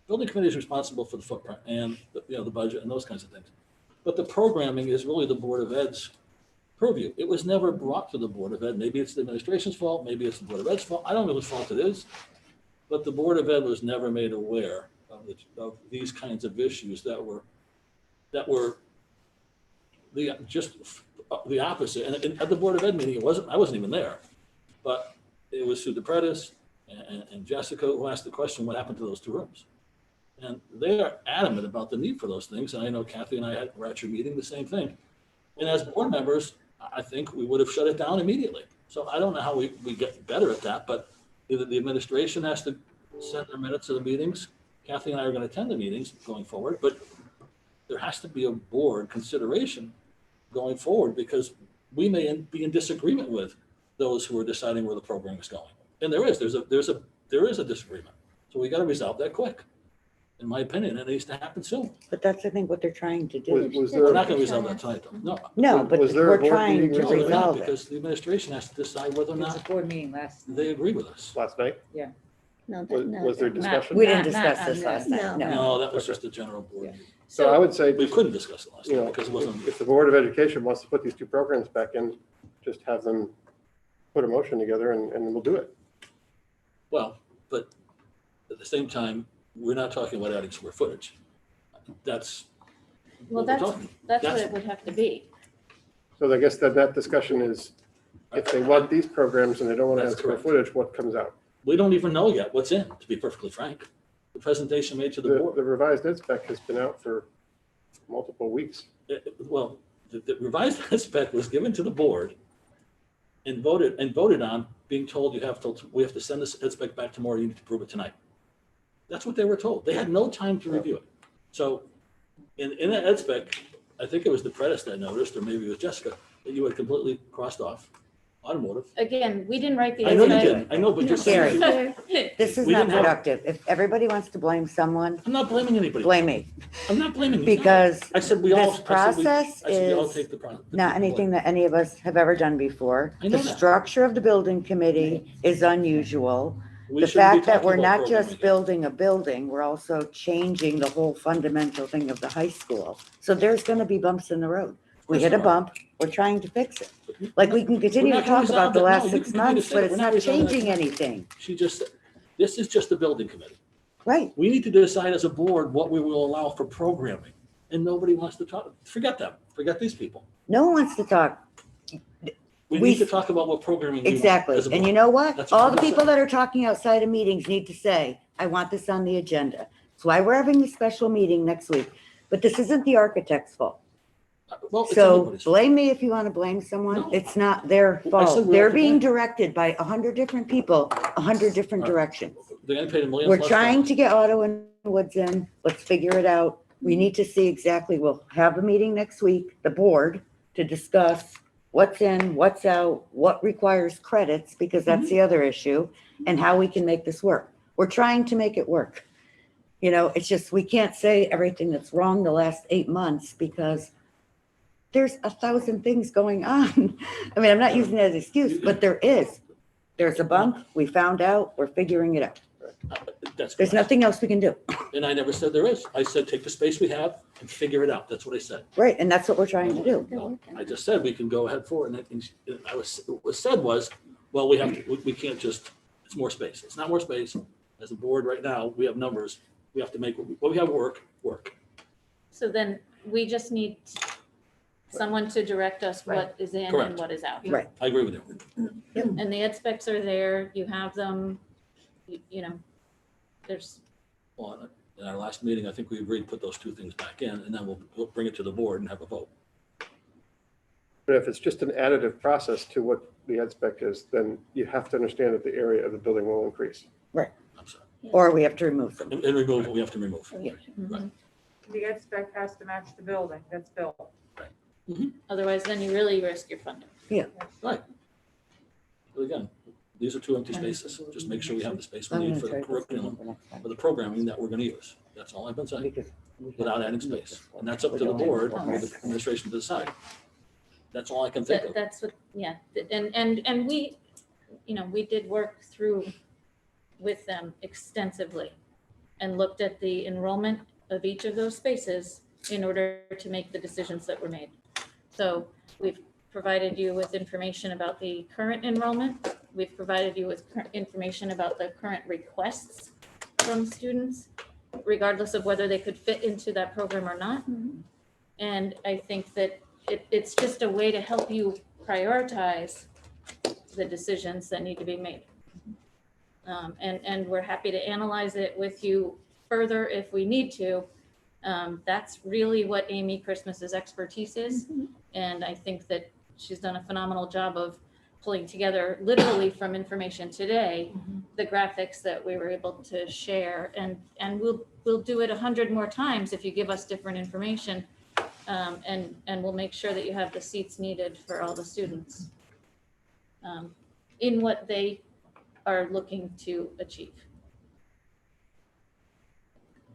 S2: Building committee is responsible for the footprint and the budget and those kinds of things. But the programming is really the Board of Ed's purview. It was never brought to the Board of Ed. Maybe it's the administration's fault, maybe it's the Board of Ed's fault. I don't know whose fault it is, but the Board of Ed was never made aware of these kinds of issues that were the opposite. And at the Board of Ed meeting, I wasn't even there, but it was Sue DePredis and Jessica who asked the question, what happened to those two rooms? And they are adamant about the need for those things. And I know Kathy and I were at your meeting, the same thing. And as board members, I think we would have shut it down immediately. So I don't know how we get better at that, but either the administration has to send their minutes to the meetings. Kathy and I are going to attend the meetings going forward, but there has to be a board consideration going forward, because we may be in disagreement with those who are deciding where the program is going. And there is a disagreement. So we got to resolve that quick. In my opinion, it needs to happen soon.
S7: But that's, I think, what they're trying to do.
S2: We're not going to resolve that tonight, though.
S7: No, but we're trying to
S2: No, they're not,
S7: resolve it.
S2: because the administration has to decide whether or
S10: There was a
S2: not
S10: board meeting
S2: they agree with us.
S9: Last night?
S10: Yeah.
S16: No,
S9: Was there discussion?
S7: We didn't discuss this last night, no.
S2: No, that was just a general board meeting.
S9: So I would say,
S2: We couldn't discuss it last
S9: you
S2: night
S9: know,
S2: because it wasn't.
S9: if the Board of Education wants to put these two programs back in, just have them put a motion together and we'll do it.
S2: Well, but at the same time, we're not talking about adding square footage. That's.
S6: Well,
S2: what we're talking.
S6: that's what it would have to be.
S9: So I guess that discussion is, if they want these programs and they don't want to
S2: That's
S9: have square
S2: correct.
S9: footage, what comes out?
S2: We don't even know yet what's in, to be perfectly frank. The presentation made to the board.
S9: The revised ed spec has been out for multiple weeks.
S2: Well, the revised spec was given to the board and voted on, being told we have to send this ed spec back tomorrow, you need to prove it tonight. That's what they were told. They had no time to review it. So in that ed spec, I think it was the DePredis that noticed, or maybe it was Jessica, that you had completely crossed off Automotive.
S6: Again, we didn't write the.
S2: I know you
S6: spec.
S2: didn't. I know, but just.
S7: Gary, this is
S2: We
S7: not
S2: didn't have-
S7: productive. If everybody wants to blame someone,
S2: I'm not blaming anybody.
S7: blame me.
S2: I'm not blaming you.
S7: Because
S2: I said we all.
S7: this process
S2: I said we all
S7: is
S2: take the
S7: not anything that any of us have ever done before.
S2: I know
S7: The
S2: that.
S7: structure of the building committee is unusual.
S2: We
S7: The
S2: shouldn't be
S7: fact that
S2: talking
S7: we're
S2: about
S7: not
S2: programming
S7: just
S2: again.
S7: building a building, we're also changing the whole fundamental thing of the high school. So there's gonna be bumps in the road. We hit a bump, we're trying to fix it. Like, we can continue
S2: We're
S7: to
S2: not gonna
S7: talk about the
S2: resolve it.
S7: last
S2: No, you
S7: 6
S2: can continue to
S7: months,
S2: say
S7: but
S2: it.
S7: it's
S2: We're not
S7: not
S2: resolving it
S7: changing
S2: tonight.
S7: anything.
S2: She just said, this is just the building committee.
S7: Right,
S2: We need to decide as a board what we will allow for programming. And nobody wants to talk, forget them, forget these people.
S7: no one wants to talk.
S2: We
S7: We-
S2: need to talk about what programming we want
S7: Exactly,
S2: as a
S7: and
S2: board.
S7: you know what?
S2: That's
S7: All
S2: what
S7: the
S2: we
S7: people
S2: said.
S7: that are talking outside of meetings need to say, I want this on the agenda. That's why we're having the special meeting next week. But this isn't the architect's fault.
S2: Well, it's
S7: So
S2: everybody's fault.
S7: blame me if you want to blame someone.
S2: No.
S7: It's not their
S2: said
S7: fault.
S2: we're
S7: They're
S2: all to
S7: being
S2: blame.
S7: directed by 100 different people, 100 different
S2: All right.
S7: directions.
S2: They're getting paid $1 million
S7: We're
S2: plus
S7: trying
S2: dollars.
S7: to get Otto and Woods in. Let's figure it out. We need to see exactly, we'll have a meeting next week, the board, to discuss what's in, what's out, what requires credits, because that's the other issue, and how we can make this work. We're trying to make it work. You know, it's just, we can't say everything that's wrong the last 8 months because there's 1,000 things going on. I mean, I'm not using that as an excuse, but there is. There's a bump. We found out. We're figuring it out.
S2: That's
S7: There's
S2: correct.
S7: nothing else we can do.
S2: And I never said there is. I said, take the space we have and figure it out. That's what I said.
S7: Right, and that's what we're trying to do.
S2: No, I just said we can go ahead forward, and what was said was, well, we have to, we can't just, it's more space. It's not more space. As a board right now, we have numbers. We have to make what we have work.
S6: So then we just need someone to direct us what is in
S2: Correct.
S6: and what is out.
S7: Right.
S2: I agree with you.
S6: And the ed specs are there, you have them, you know, there's,
S2: Well, in our last meeting, I think we agreed to put those two things back in, and then we'll bring it to the board and have a vote.
S9: But if it's just an additive process to what the ed spec is, then you have to understand that the area of the building will increase.
S2: I'm sorry.
S7: Or we have to remove them.
S2: And remove what we have to remove.
S7: Yeah.
S2: Right.
S18: The ed spec has to match the building that's built.
S6: otherwise then you really risk your funding.
S2: Right. But again, these are two empty spaces. Just make sure we have the space we
S7: I'm
S2: need
S7: gonna
S2: for the
S7: try this
S2: curriculum,
S7: the next time.
S2: for the programming that we're gonna use. That's all I've been saying,
S7: Because we have
S2: without
S7: to
S2: adding
S7: remove
S2: space.
S7: this one.
S2: And that's up
S7: We
S2: to the
S7: don't have
S2: board
S7: one.
S2: or the administration to decide. That's all I can think of.
S6: That's what, yeah, and we, you know, we did work through with them extensively and looked at the enrollment of each of those spaces in order to make the decisions that were made. So we've provided you with information about the current enrollment. We've provided you with information about the current requests from students, regardless of whether they could fit into that program or not. And I think that it's just a way to help you prioritize the decisions that need to be made. And we're happy to analyze it with you further if we need to. That's really what Amy Christmas's expertise is. And I think that she's done a phenomenal job of pulling together, literally from information today, the graphics that we were able to share. And we'll do it 100 more times if you give us different information. And we'll make sure that you have the seats needed for all the students in what they are looking to achieve.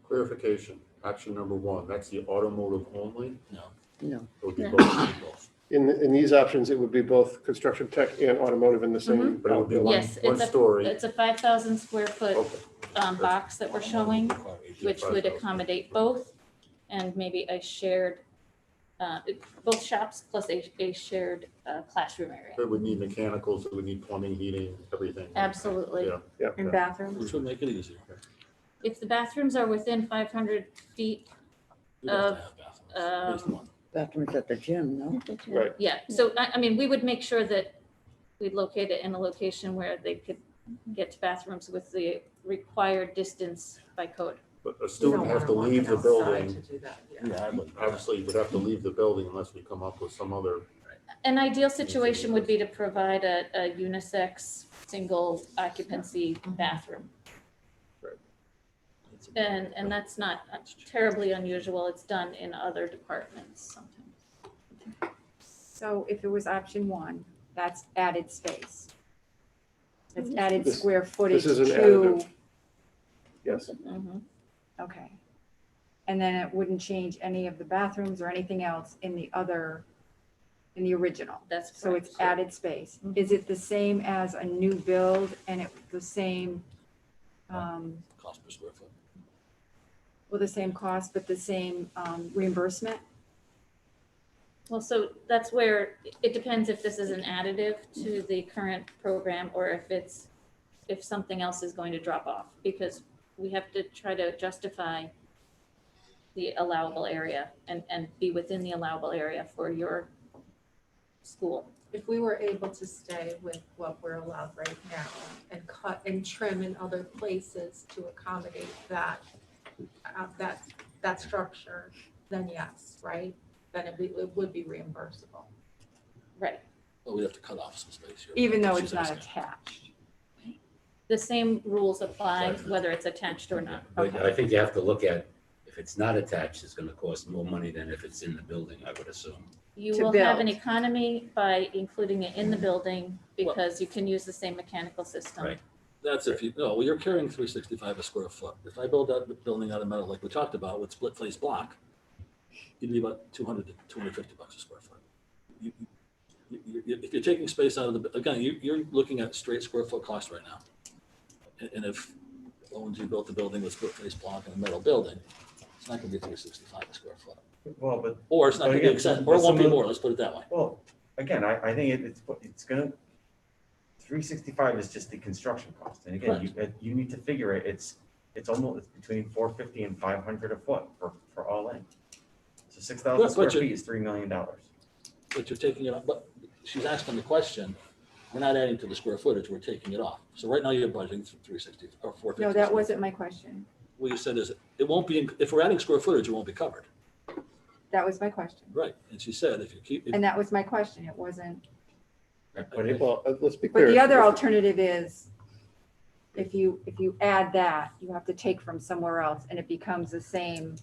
S8: Clarification, option number 1, that's the automotive only?
S2: No.
S7: No.
S8: It would be
S6: No.
S8: both.
S9: In these options, it would be both construction tech and automotive in the same.
S8: But it would be one,
S6: Yes,
S8: one story.
S6: it's a 5,000 square foot
S8: Okay.
S6: box that we're showing, which would accommodate both. And maybe a shared, both shops plus a shared classroom area.
S8: It would need mechanicals, it would need plumbing, heating, everything.
S6: Absolutely.
S8: Yeah.
S18: And bathrooms.
S2: Which would make it easier.
S6: If the bathrooms are within 500 feet,
S2: We'd have to
S6: Of,
S2: have bathrooms, at least one.
S7: Bathrooms at the gym, no?
S9: Right.
S6: yeah, so I mean, we would make sure that we'd locate it in a location where they could get to bathrooms with the required distance by code.
S8: But a student
S18: You
S8: have
S18: don't
S8: to
S18: wanna
S8: leave the
S18: walk outside
S8: building,
S18: to do that, yeah.
S2: Yeah, I wouldn't.
S8: obviously would have to leave the building unless we come up with some other.
S6: An ideal situation would be to provide a unisex, single occupancy bathroom. And that's not terribly unusual. It's done in other departments sometimes.
S18: So if it was option 1,
S10: That's added space. That's
S16: Mhm.
S10: added
S9: This-
S10: square footage
S9: this is an
S10: to,
S9: additive. Yes,
S16: Mhm.
S10: okay. And then it wouldn't change any of the bathrooms or anything else in the other, in the original.
S6: That's
S10: So
S6: correct.
S10: it's added space. Is it the same as a new build and it the same,
S2: Cost per square foot.
S10: well, the same cost, but the same reimbursement?
S6: Well, so that's where it depends if this is an additive to the current program or if something else is going to drop off, because we have to try to justify the allowable area and be within the allowable area for your school.
S3: If we were able to stay with what we're allowed right now and cut and trim in other places to accommodate that, that structure, then yes, right? Then it would be reimbursable.
S6: Right.
S2: But we'd have to cut off some space here.
S10: Even though
S2: She's
S10: it's not
S2: asking.
S10: attached?
S6: The same rules apply whether it's attached or not.
S1: But I think you have to look at, if it's not attached, it's gonna cost more money than if it's in the building, I would assume.
S6: You
S10: To
S6: will have an
S10: build.
S6: economy by including it in the building because you can use the same mechanical system.
S1: Right.
S2: That's if you, no, well, you're carrying 365 a square foot. If I build that building out of metal, like we talked about with split face block, you'd be about 200 to 250 bucks a square foot. If you're taking space out of the, again, you're looking at straight square foot cost right now. And if Owens, you built the building with split face block and a metal building, it's not gonna be 365 a square foot.
S17: Well, but.
S2: Or it's not
S17: but
S2: gonna be
S17: again,
S2: excessive, or it
S17: but
S2: won't be
S17: some of-
S2: more, let's put it that way.
S17: Well, again, I think it's gonna, 365 is just the construction cost. And again, you need to figure it, it's almost between 450 and 500 a foot for all in. So 6,000
S2: But
S17: square
S2: you-
S17: feet is $3 million.
S2: But you're taking it off, but she's asking the question, we're not adding to the square footage, we're taking it off. So right now you're budgeting 360 or 450.
S10: No, that wasn't my question.
S2: What you said is, it won't be, if we're adding square footage, it won't be covered.
S10: That was my question.
S2: Right, and she said if you keep.
S10: And that was my question. It wasn't.
S9: well, let's be
S10: But
S9: clear.
S10: the other alternative is, if you add that, you have to take from somewhere else and it becomes the same.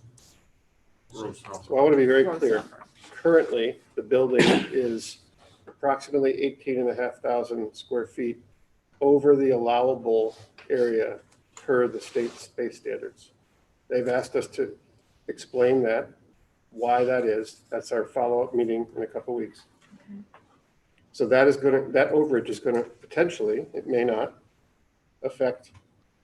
S9: So I want to be very
S10: gross
S9: clear.
S10: number.
S9: Currently, the building is approximately 18,500 square feet over the allowable area per the state space standards. They've asked us to explain that, why that is. That's our follow-up meeting in a couple weeks. So that overage is gonna potentially, it may not, affect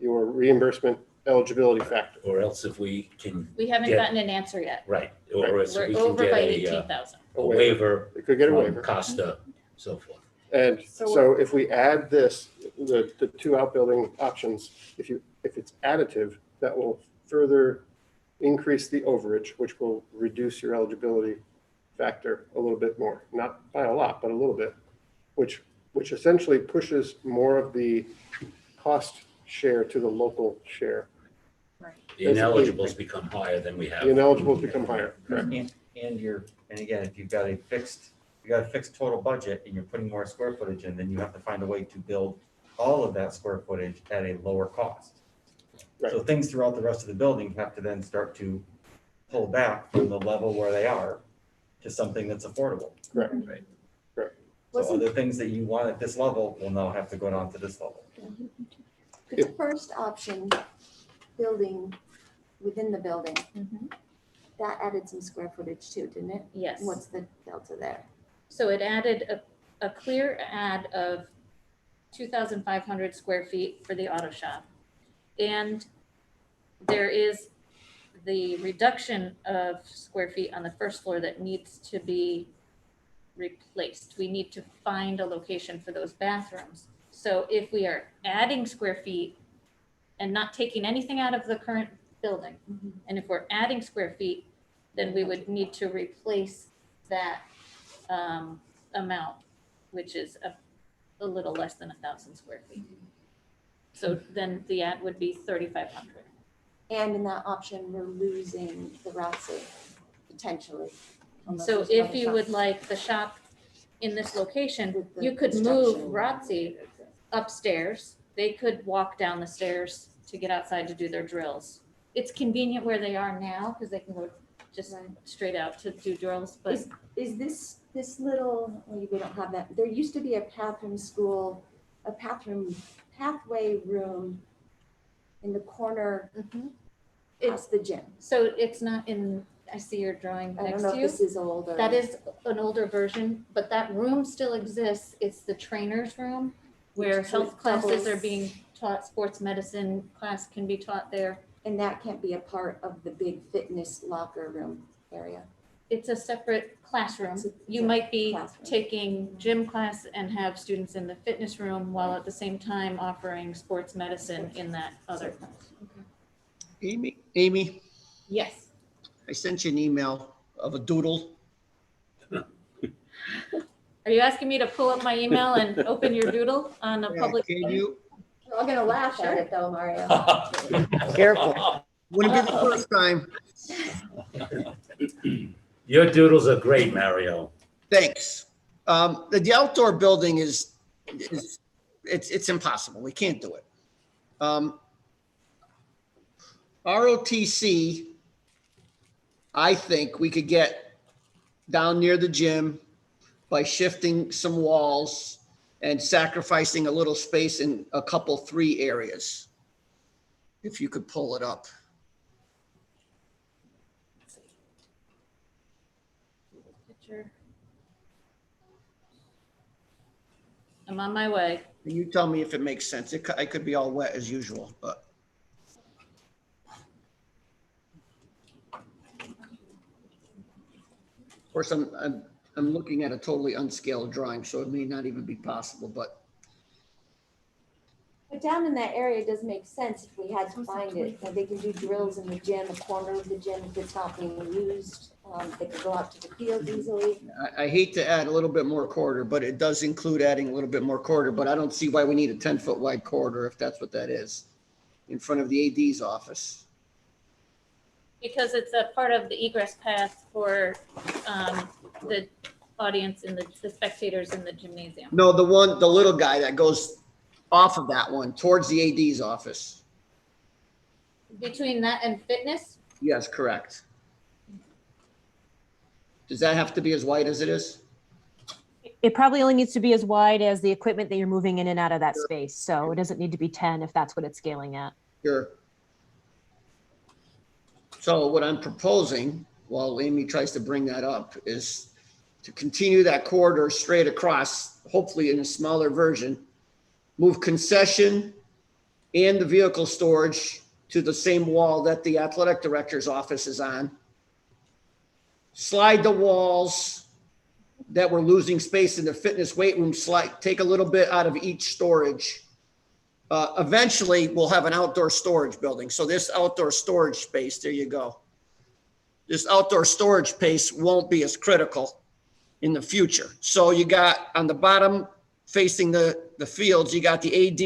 S9: your reimbursement eligibility factor.
S1: Or else if we can.
S6: We haven't
S1: get-
S6: gotten an answer yet.
S1: Right, or else
S6: We're
S1: we can
S6: over
S1: get
S6: by
S1: a
S6: 18,000.
S1: waiver.
S9: It could get a
S1: from
S9: waiver.
S1: Costa, so forth.
S9: And so if we add this, the two outbuilding options, if it's additive, that will further increase the overage, which will reduce your eligibility factor a little bit more, not by a lot, but a little bit, which essentially pushes more of the cost share to the local share.
S1: The ineligibles become higher than we have.
S9: The ineligibles become higher, correct?
S17: And again, if you've got a fixed total budget and you're putting more square footage in, then you have to find a way to build all of that square footage at a lower cost.
S9: Right.
S17: So things throughout the rest of the building have to then start to pull back from the level where they are to something that's affordable.
S9: Correct.
S1: Right.
S9: Correct.
S17: So other things that you want at this level will now have to go down to this level.
S15: The first option, building within the building, that added some square footage too, didn't it?
S6: Yes.
S15: What's the delta there?
S6: So it added a clear add of 2,500 square feet for the auto shop. And there is the reduction of square feet on the first floor that needs to be replaced. We need to find a location for those bathrooms. So if we are adding square feet and not taking anything out of the current building, and if we're adding square feet, then we would need to replace that amount, which is a little less than 1,000 square feet. So then the ad would be 3,500.
S15: And in that option, we're losing the RATSI potentially. unless
S6: So
S15: there's
S6: if
S15: another
S6: you
S15: shop.
S6: would like the shop in this location,
S15: With the
S6: you could move
S15: construction.
S6: ROTC upstairs. They could walk down the stairs to get outside to do their drills. It's convenient where they are now because they can go just straight out to do drills, but
S15: Is this little, well, we don't have that, there used to be a pathway room in the corner past the gym.
S6: so it's not in, I see your drawing
S15: I don't
S6: next
S15: know
S6: to
S15: if
S6: you.
S15: this is old or.
S6: That is an older version, but that room still exists. It's the trainer's room where
S15: So
S6: health classes are
S15: doubles.
S6: being taught, sports medicine class can be taught there.
S15: And that can't be a part of the big fitness locker room area.
S6: It's a separate classroom.
S15: It's a
S6: You might be
S15: classroom.
S6: taking gym class and have students in the fitness room while at the same time offering sports medicine in that other class.
S13: Amy,
S6: Yes.
S13: I sent you an email of a doodle.
S6: Are you asking me to pull up my email and open your doodle on a public?
S13: Can you?
S15: We're all gonna laugh at it though, Mario.
S13: Careful. Wouldn't be the first time.
S1: Your doodles are great, Mario.
S13: Thanks. The outdoor building is it's impossible. We can't do it. ROTC, I think we could get down near the gym by shifting some walls and sacrificing a little space in a couple, 3 areas. If you could pull it up.
S6: Picture. I'm on my way.
S13: And you tell me if it makes sense. I could be all wet as usual, but. Of course, I'm looking at a totally unscaled drawing, so it may not even be possible, but
S15: But down in that area, it does make sense if we had to find it. They can do drills in the gym, a corner of the gym if it's not being used. They could go out to the field easily.
S13: I hate to add a little bit more corridor, but it does include adding a little bit more corridor, but I don't see why we need a 10-foot wide corridor if that's what that is, in front of the AD's office.
S6: Because it's a part of the egress path for the audience and the spectators in the gymnasium.
S13: No, the little guy that goes off of that one towards the AD's office.
S6: Between that and fitness,
S13: Yes, correct. Does that have to be as wide as it is?
S11: It probably only needs to be as wide as the equipment that you're moving in and out of that space. So it doesn't need to be 10 if that's what it's scaling at.
S13: Sure. So what I'm proposing, while Amy tries to bring that up, is to continue that corridor straight across, hopefully in a smaller version, move concession and the vehicle storage to the same wall that the athletic director's office is on. Slide the walls that we're losing space in the fitness weight room, take a little bit out of each storage. Eventually, we'll have an outdoor storage building. So this outdoor storage space, there you go. This outdoor storage space won't be as critical in the future. So you got on the bottom facing the fields, you got the AD,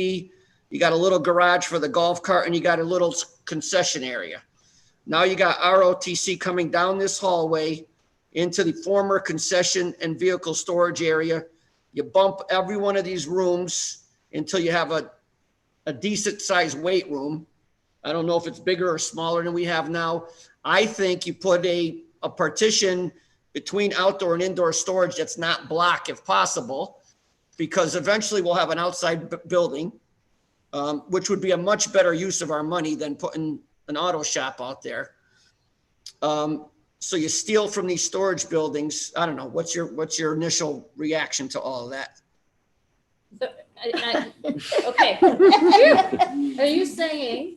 S13: you got a little garage for the golf cart, and you got a little concession area. Now you got ROTC coming down this hallway into the former concession and vehicle storage area. You bump every one of these rooms until you have a decent sized weight room. I don't know if it's bigger or smaller than we have now. I think you put a partition between outdoor and indoor storage that's not block if possible, because eventually we'll have an outside building, which would be a much better use of our money than putting an auto shop out there. So you steal from these storage buildings. I don't know. What's your initial reaction to all of that?
S6: so, okay. Are you saying,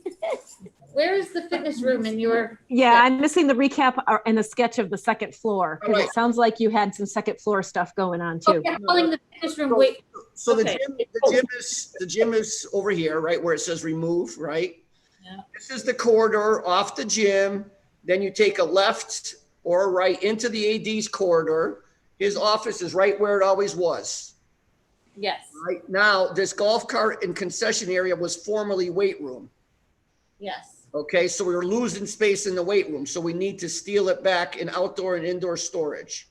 S6: where is the fitness room in your?
S11: Yeah, I'm missing the recap and the sketch of the second floor, because
S13: Alright.
S11: it sounds like you had some second floor stuff going on too.
S6: Okay, I'm calling the fitness room, wait.
S13: So
S6: Okay.
S13: the gym is over here, right, where it says remove, right?
S6: Yeah.
S13: This is the corridor off the gym. Then you take a left or a right into the AD's corridor. His office is right where it always was.
S6: Yes,
S13: Right now, this golf cart and concession area was formerly weight room.
S6: yes.
S13: Okay, so we were losing space in the weight room, so we need to steal it back in outdoor and indoor storage.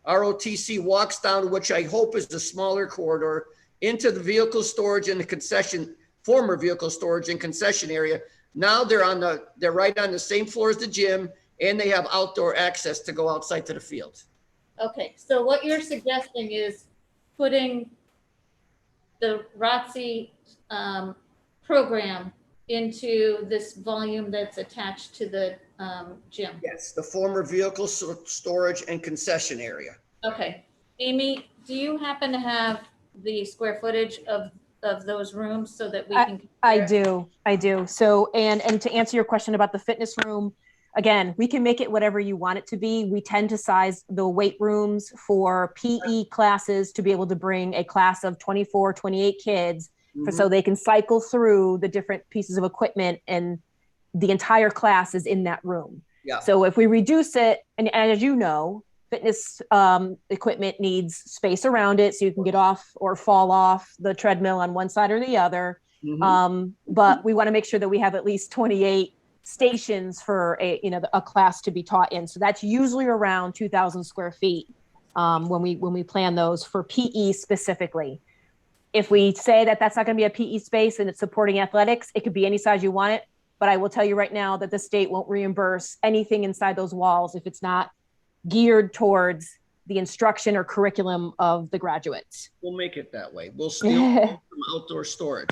S13: ROTC walks down, which I hope is the smaller corridor, into the vehicle storage and the concession, former vehicle storage and concession area. Now they're right on the same floor as the gym, and they have outdoor access to go outside to the field.
S6: Okay, so what you're suggesting is putting the ROTC program into this volume that's attached to the gym.
S13: Yes, the former vehicle storage and concession area.
S6: Okay, Amy, do you happen to have the square footage of those rooms so that we can?
S11: I do. So, and to answer your question about the fitness room, again, we can make it whatever you want it to be. We tend to size the weight rooms for PE classes to be able to bring a class of 24, 28 kids so they can cycle through the different pieces of equipment, and the entire class is in that room.
S13: Yeah.
S11: So if we reduce it, and as you know, fitness equipment needs space around it so you can get off or fall off the treadmill on one side or the other. But we want to make sure that we have at least 28 stations for a class to be taught in. So that's usually around 2,000 square feet when we plan those for PE specifically. If we say that that's not going to be a PE space and it's supporting athletics, it could be any size you want it. But I will tell you right now that the state won't reimburse anything inside those walls if it's not geared towards the instruction or curriculum of the graduates.
S13: We'll make it that way. We'll steal from outdoor storage.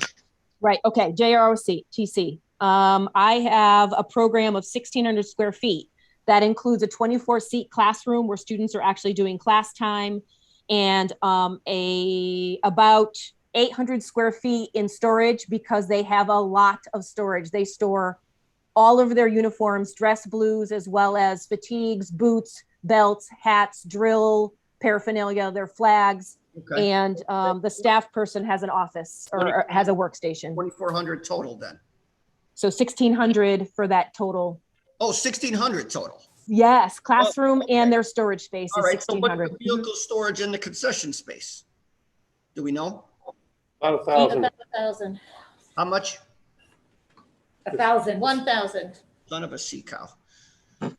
S11: Right. Okay. JROTC. I have a program of 1,600 square feet. That includes a 24-seat classroom where students are actually doing class time, and about 800 square feet in storage because they have a lot of storage. They store all of their uniforms, dress blues, as well as fatigues, boots, belts, hats, drill paraphernalia, their flags.
S13: Okay.
S11: And the staff person has an office or has a workstation.
S13: 2,400 total then.
S11: So 1,600 for that total.
S13: Oh, 1,600 total.
S11: Yes, classroom and their storage space
S13: All
S11: is
S13: right, so what's
S11: 1,600.
S13: the vehicle storage in the concession space? Do we know?
S9: About 1,000.
S6: 1,000.
S13: How much?
S6: 1,000. 1,000.
S13: Son of a sea cow. All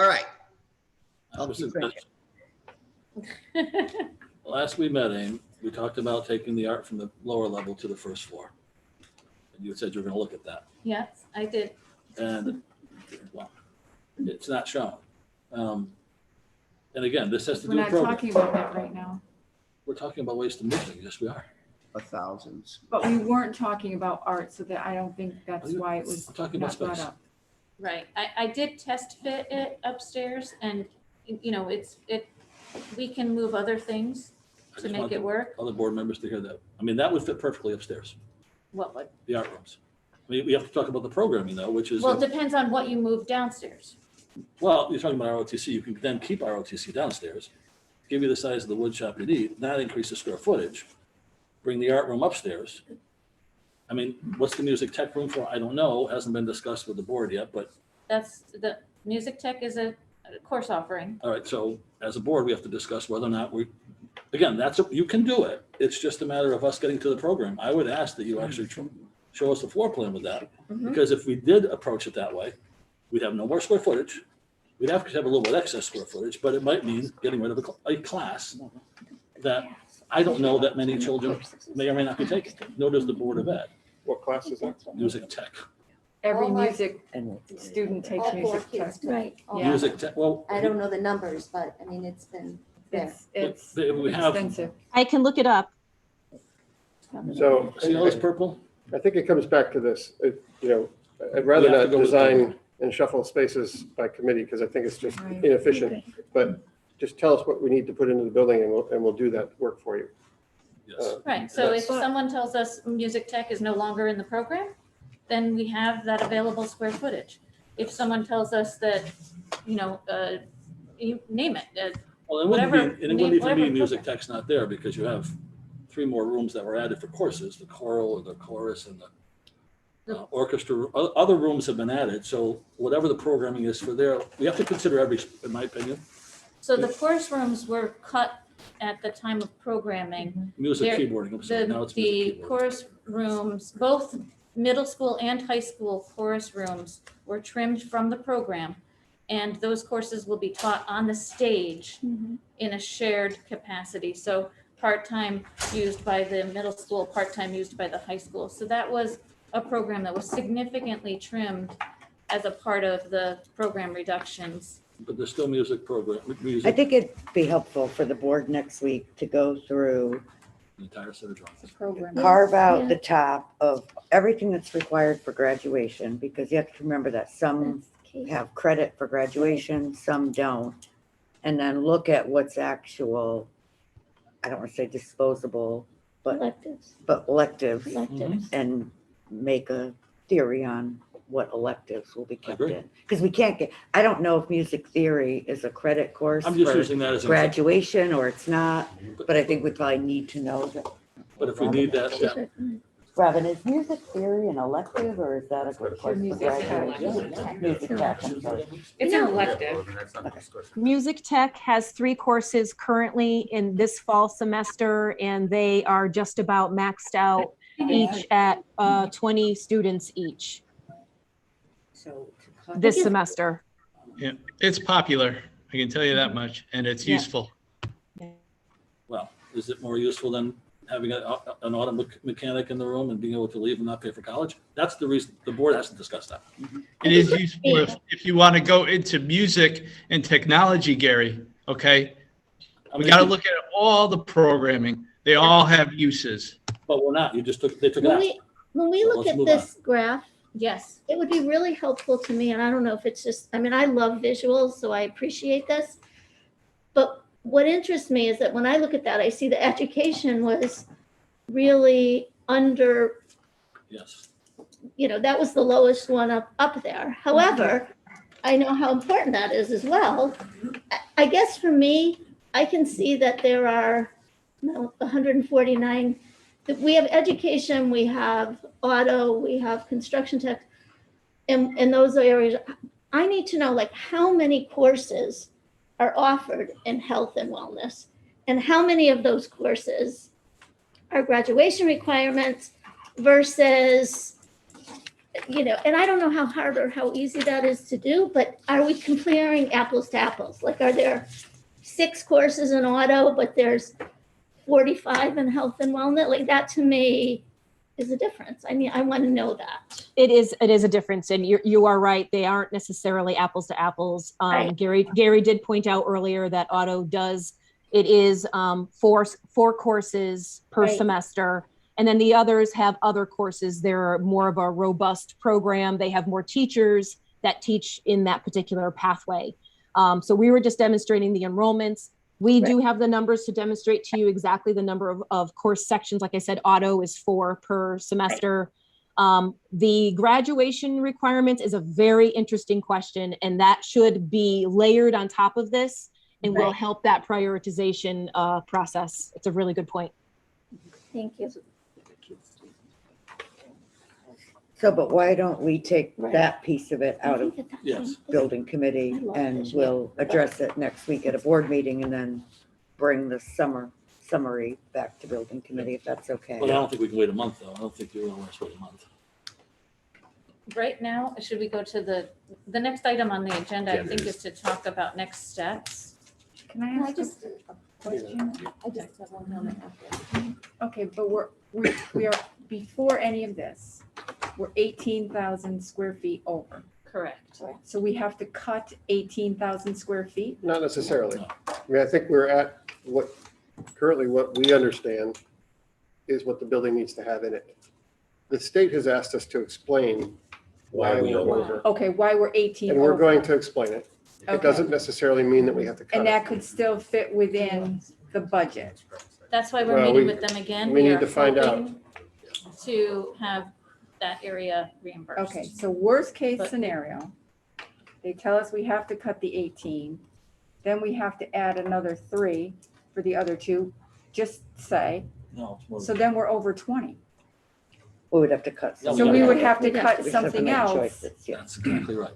S13: right. I'll keep thinking.
S2: Last we met, Aim, we talked about taking the art from the lower level to the first floor. And you said you were gonna look at that.
S6: Yes, I did.
S2: And, well, it's not shown. And again, this has to
S18: We're
S2: do
S18: not
S2: with program.
S18: talking about that right now,
S2: We're talking about ways to move things. Yes, we are.
S13: 1,000.
S18: but we weren't talking about art, so that I don't think that's why it was
S2: I'm talking about
S18: not brought
S2: space.
S18: up.
S6: Right. I did test fit it upstairs, and we can move other things
S2: I
S6: to
S2: just
S6: make
S2: want
S6: it work.
S2: other board members to hear that. I mean, that would fit perfectly upstairs,
S6: What would?
S2: the art rooms. I mean, we have to talk about the programming though, which is,
S6: Well, it depends on what you move downstairs.
S2: well, you're talking about ROTC. You can then keep ROTC downstairs, give you the size of the wood shop you need, not increase the square footage, bring the art room upstairs. I mean, what's the music tech room for? I don't know. Hasn't been discussed with the board yet, but
S6: That's the music tech is a course offering.
S2: all right. So as a board, we have to discuss whether or not again, you can do it. It's just a matter of us getting to the program. I would ask that you actually show us the floor plan with that. Because if we did approach it that way, we'd have no more square footage. We'd have to have a little bit excess square footage, but it might mean getting rid of a class that I don't know that many children may or may not be taking. Nor does the Board of Ed.
S9: What class is that?
S2: Music tech.
S18: Every
S15: All my-
S18: music student takes
S15: All four
S18: music
S15: kids,
S18: tech.
S15: right? All
S18: Yeah.
S2: Music tech, well,
S15: I don't know the numbers, but I mean, it's been there.
S18: It's
S2: we have,
S18: extensive.
S11: I can look it up.
S9: So
S2: see all this purple?
S9: I think it comes back to this, I'd rather
S2: We have to
S9: not
S2: go with
S9: design and shuffle spaces by committee because I think it's just
S18: Right.
S9: inefficient. But just tell us what we need to put into the building and we'll do that work for you.
S2: Yes.
S6: Right. So if
S2: That's-
S6: someone tells us music tech is no longer in the program, then we have that available square footage. If someone tells us that, you name it,
S2: Well, it
S6: whatever,
S2: wouldn't be, and it wouldn't even
S6: whatever
S2: be music
S6: program.
S2: tech's not there because you have 3 more rooms that were added for courses, the choral or the chorus and the orchestra. Other rooms have been added. So whatever the programming is for there, we have to consider every, in my opinion,
S6: So the course rooms were cut at the time of programming.
S2: music
S6: There-
S2: keyboarding. I'm sorry, now it's
S6: The
S2: music keyboarding.
S6: chorus rooms, both middle school and high school chorus rooms were trimmed from the program. And those courses will be taught on the stage in a shared capacity. So part-time used by the middle school, part-time used by the high school. So that was a program that was significantly trimmed as a part of the program reductions.
S2: But there's still music program,
S7: I
S2: music,
S7: think it'd be helpful for the board next week to go through,
S2: the entire set of drawings.
S18: Program.
S7: carve out
S16: Yeah.
S7: the top of everything that's required for graduation, because you have to remember that some have credit for graduation, some don't. And then look at what's actual, I don't want to say disposable, but
S16: Electives.
S7: electives,
S16: Electives.
S7: and make a theory on what electives will be kept
S2: agree.
S7: in. Because we can't get, I don't know if music theory is a credit course
S2: I'm just
S7: for
S2: using that as an example.
S7: graduation or it's not, but I think we probably need to know that.
S2: But if we need that,
S7: Robin, is music theory an elective or is that a good course for
S18: Music tech.
S7: graduation? Music tech, I'm sorry.
S18: It's an elective.
S11: Music Tech has 3 courses currently in this fall semester, and they are just about maxed out, each at 20 students each
S7: So
S11: this semester.
S14: Yeah, it's popular. I can tell you that much, and it's
S11: Yeah.
S14: useful.
S2: well, is it more useful than having an auto mechanic in the room and being able to leave and not pay for college? That's the reason, the board has to discuss that.
S14: It is useful if you want to go into music and technology, Gary, okay? We got to look at all the programming. They all have uses.
S2: But we're not, they took it
S16: When
S2: out.
S16: we
S2: So
S16: look
S2: let's
S16: at
S2: move
S16: this graph,
S6: Yes.
S16: it would be really helpful to me, and I don't know if it's just, I mean, I love visuals, so I appreciate this. But what interests me is that when I look at that, I see the education was really under,
S2: Yes.
S16: that was the lowest one up there. However, I know how important that is as well. I guess for me, I can see that there are 149, that we have education, we have auto, we have construction tech, in those areas. I need to know, like, how many courses are offered in health and wellness, and how many of those courses are graduation requirements versus, and I don't know how hard or how easy that is to do, but are we comparing apples to apples? Like, are there 6 courses in auto, but there's 45 in health and wellness? Like, that to me is a difference. I mean, I want to know that.
S11: It is a difference, and you are right. They aren't necessarily apples to apples.
S16: Right.
S11: Gary did point out earlier that auto it is 4 courses per
S16: Right.
S11: semester, and then the others have other courses. They're more of a robust program. They have more teachers that teach in that particular pathway. So we were just demonstrating the enrollments. We do have the numbers to demonstrate to you exactly the number of course sections. Like I said, auto is 4 per semester. The graduation requirements is a very interesting question, and that should be layered on top of this and will
S16: Right.
S11: help that prioritization process. It's a really good point.
S16: Thank you.
S7: So, but why don't we take
S16: Right.
S7: that piece of it out of
S2: Yes.
S7: building committee
S16: I love
S7: and
S16: this.
S7: we'll address it next week at a board meeting and then bring the summary back to building committee if that's okay.
S2: But I don't think we can wait a month, though. I don't think you really want to wait a month.
S6: Right now, should we go to the next item on the agenda, I think, is to talk about next steps.
S18: Can I ask just a question?
S6: I just have one comment after.
S18: Okay, but we are, before any of this, we're 18,000 square feet over.
S6: Correct.
S18: So we have to cut 18,000 square feet?
S9: Not necessarily. I mean, I think we're at currently what we understand is what the building needs to have in it. The state has asked us to explain why we're over,
S18: Okay, why we're 18
S9: and we're
S18: over?
S9: going to explain it. It
S18: Okay.
S9: doesn't necessarily mean that we have to cut
S18: And
S9: it.
S18: that could still fit within the budget?
S6: That's why we're
S9: Well,
S6: meeting
S9: we-
S6: with them again.
S9: we need
S6: are
S9: to find out.
S6: hoping To have that area reimbursed.
S18: Okay, so worst case
S6: But-
S18: scenario, they tell us we have to cut the 18, then we have to add another 3 for the other 2, just say,
S2: No, it's more
S18: so
S2: than-
S18: then we're over 20.
S7: We would have to cut.
S2: So
S18: So we would have to
S16: We'd have
S18: cut
S16: to-
S7: We have to
S18: something
S7: make
S18: else.
S7: choices, yeah.
S2: That's exactly right.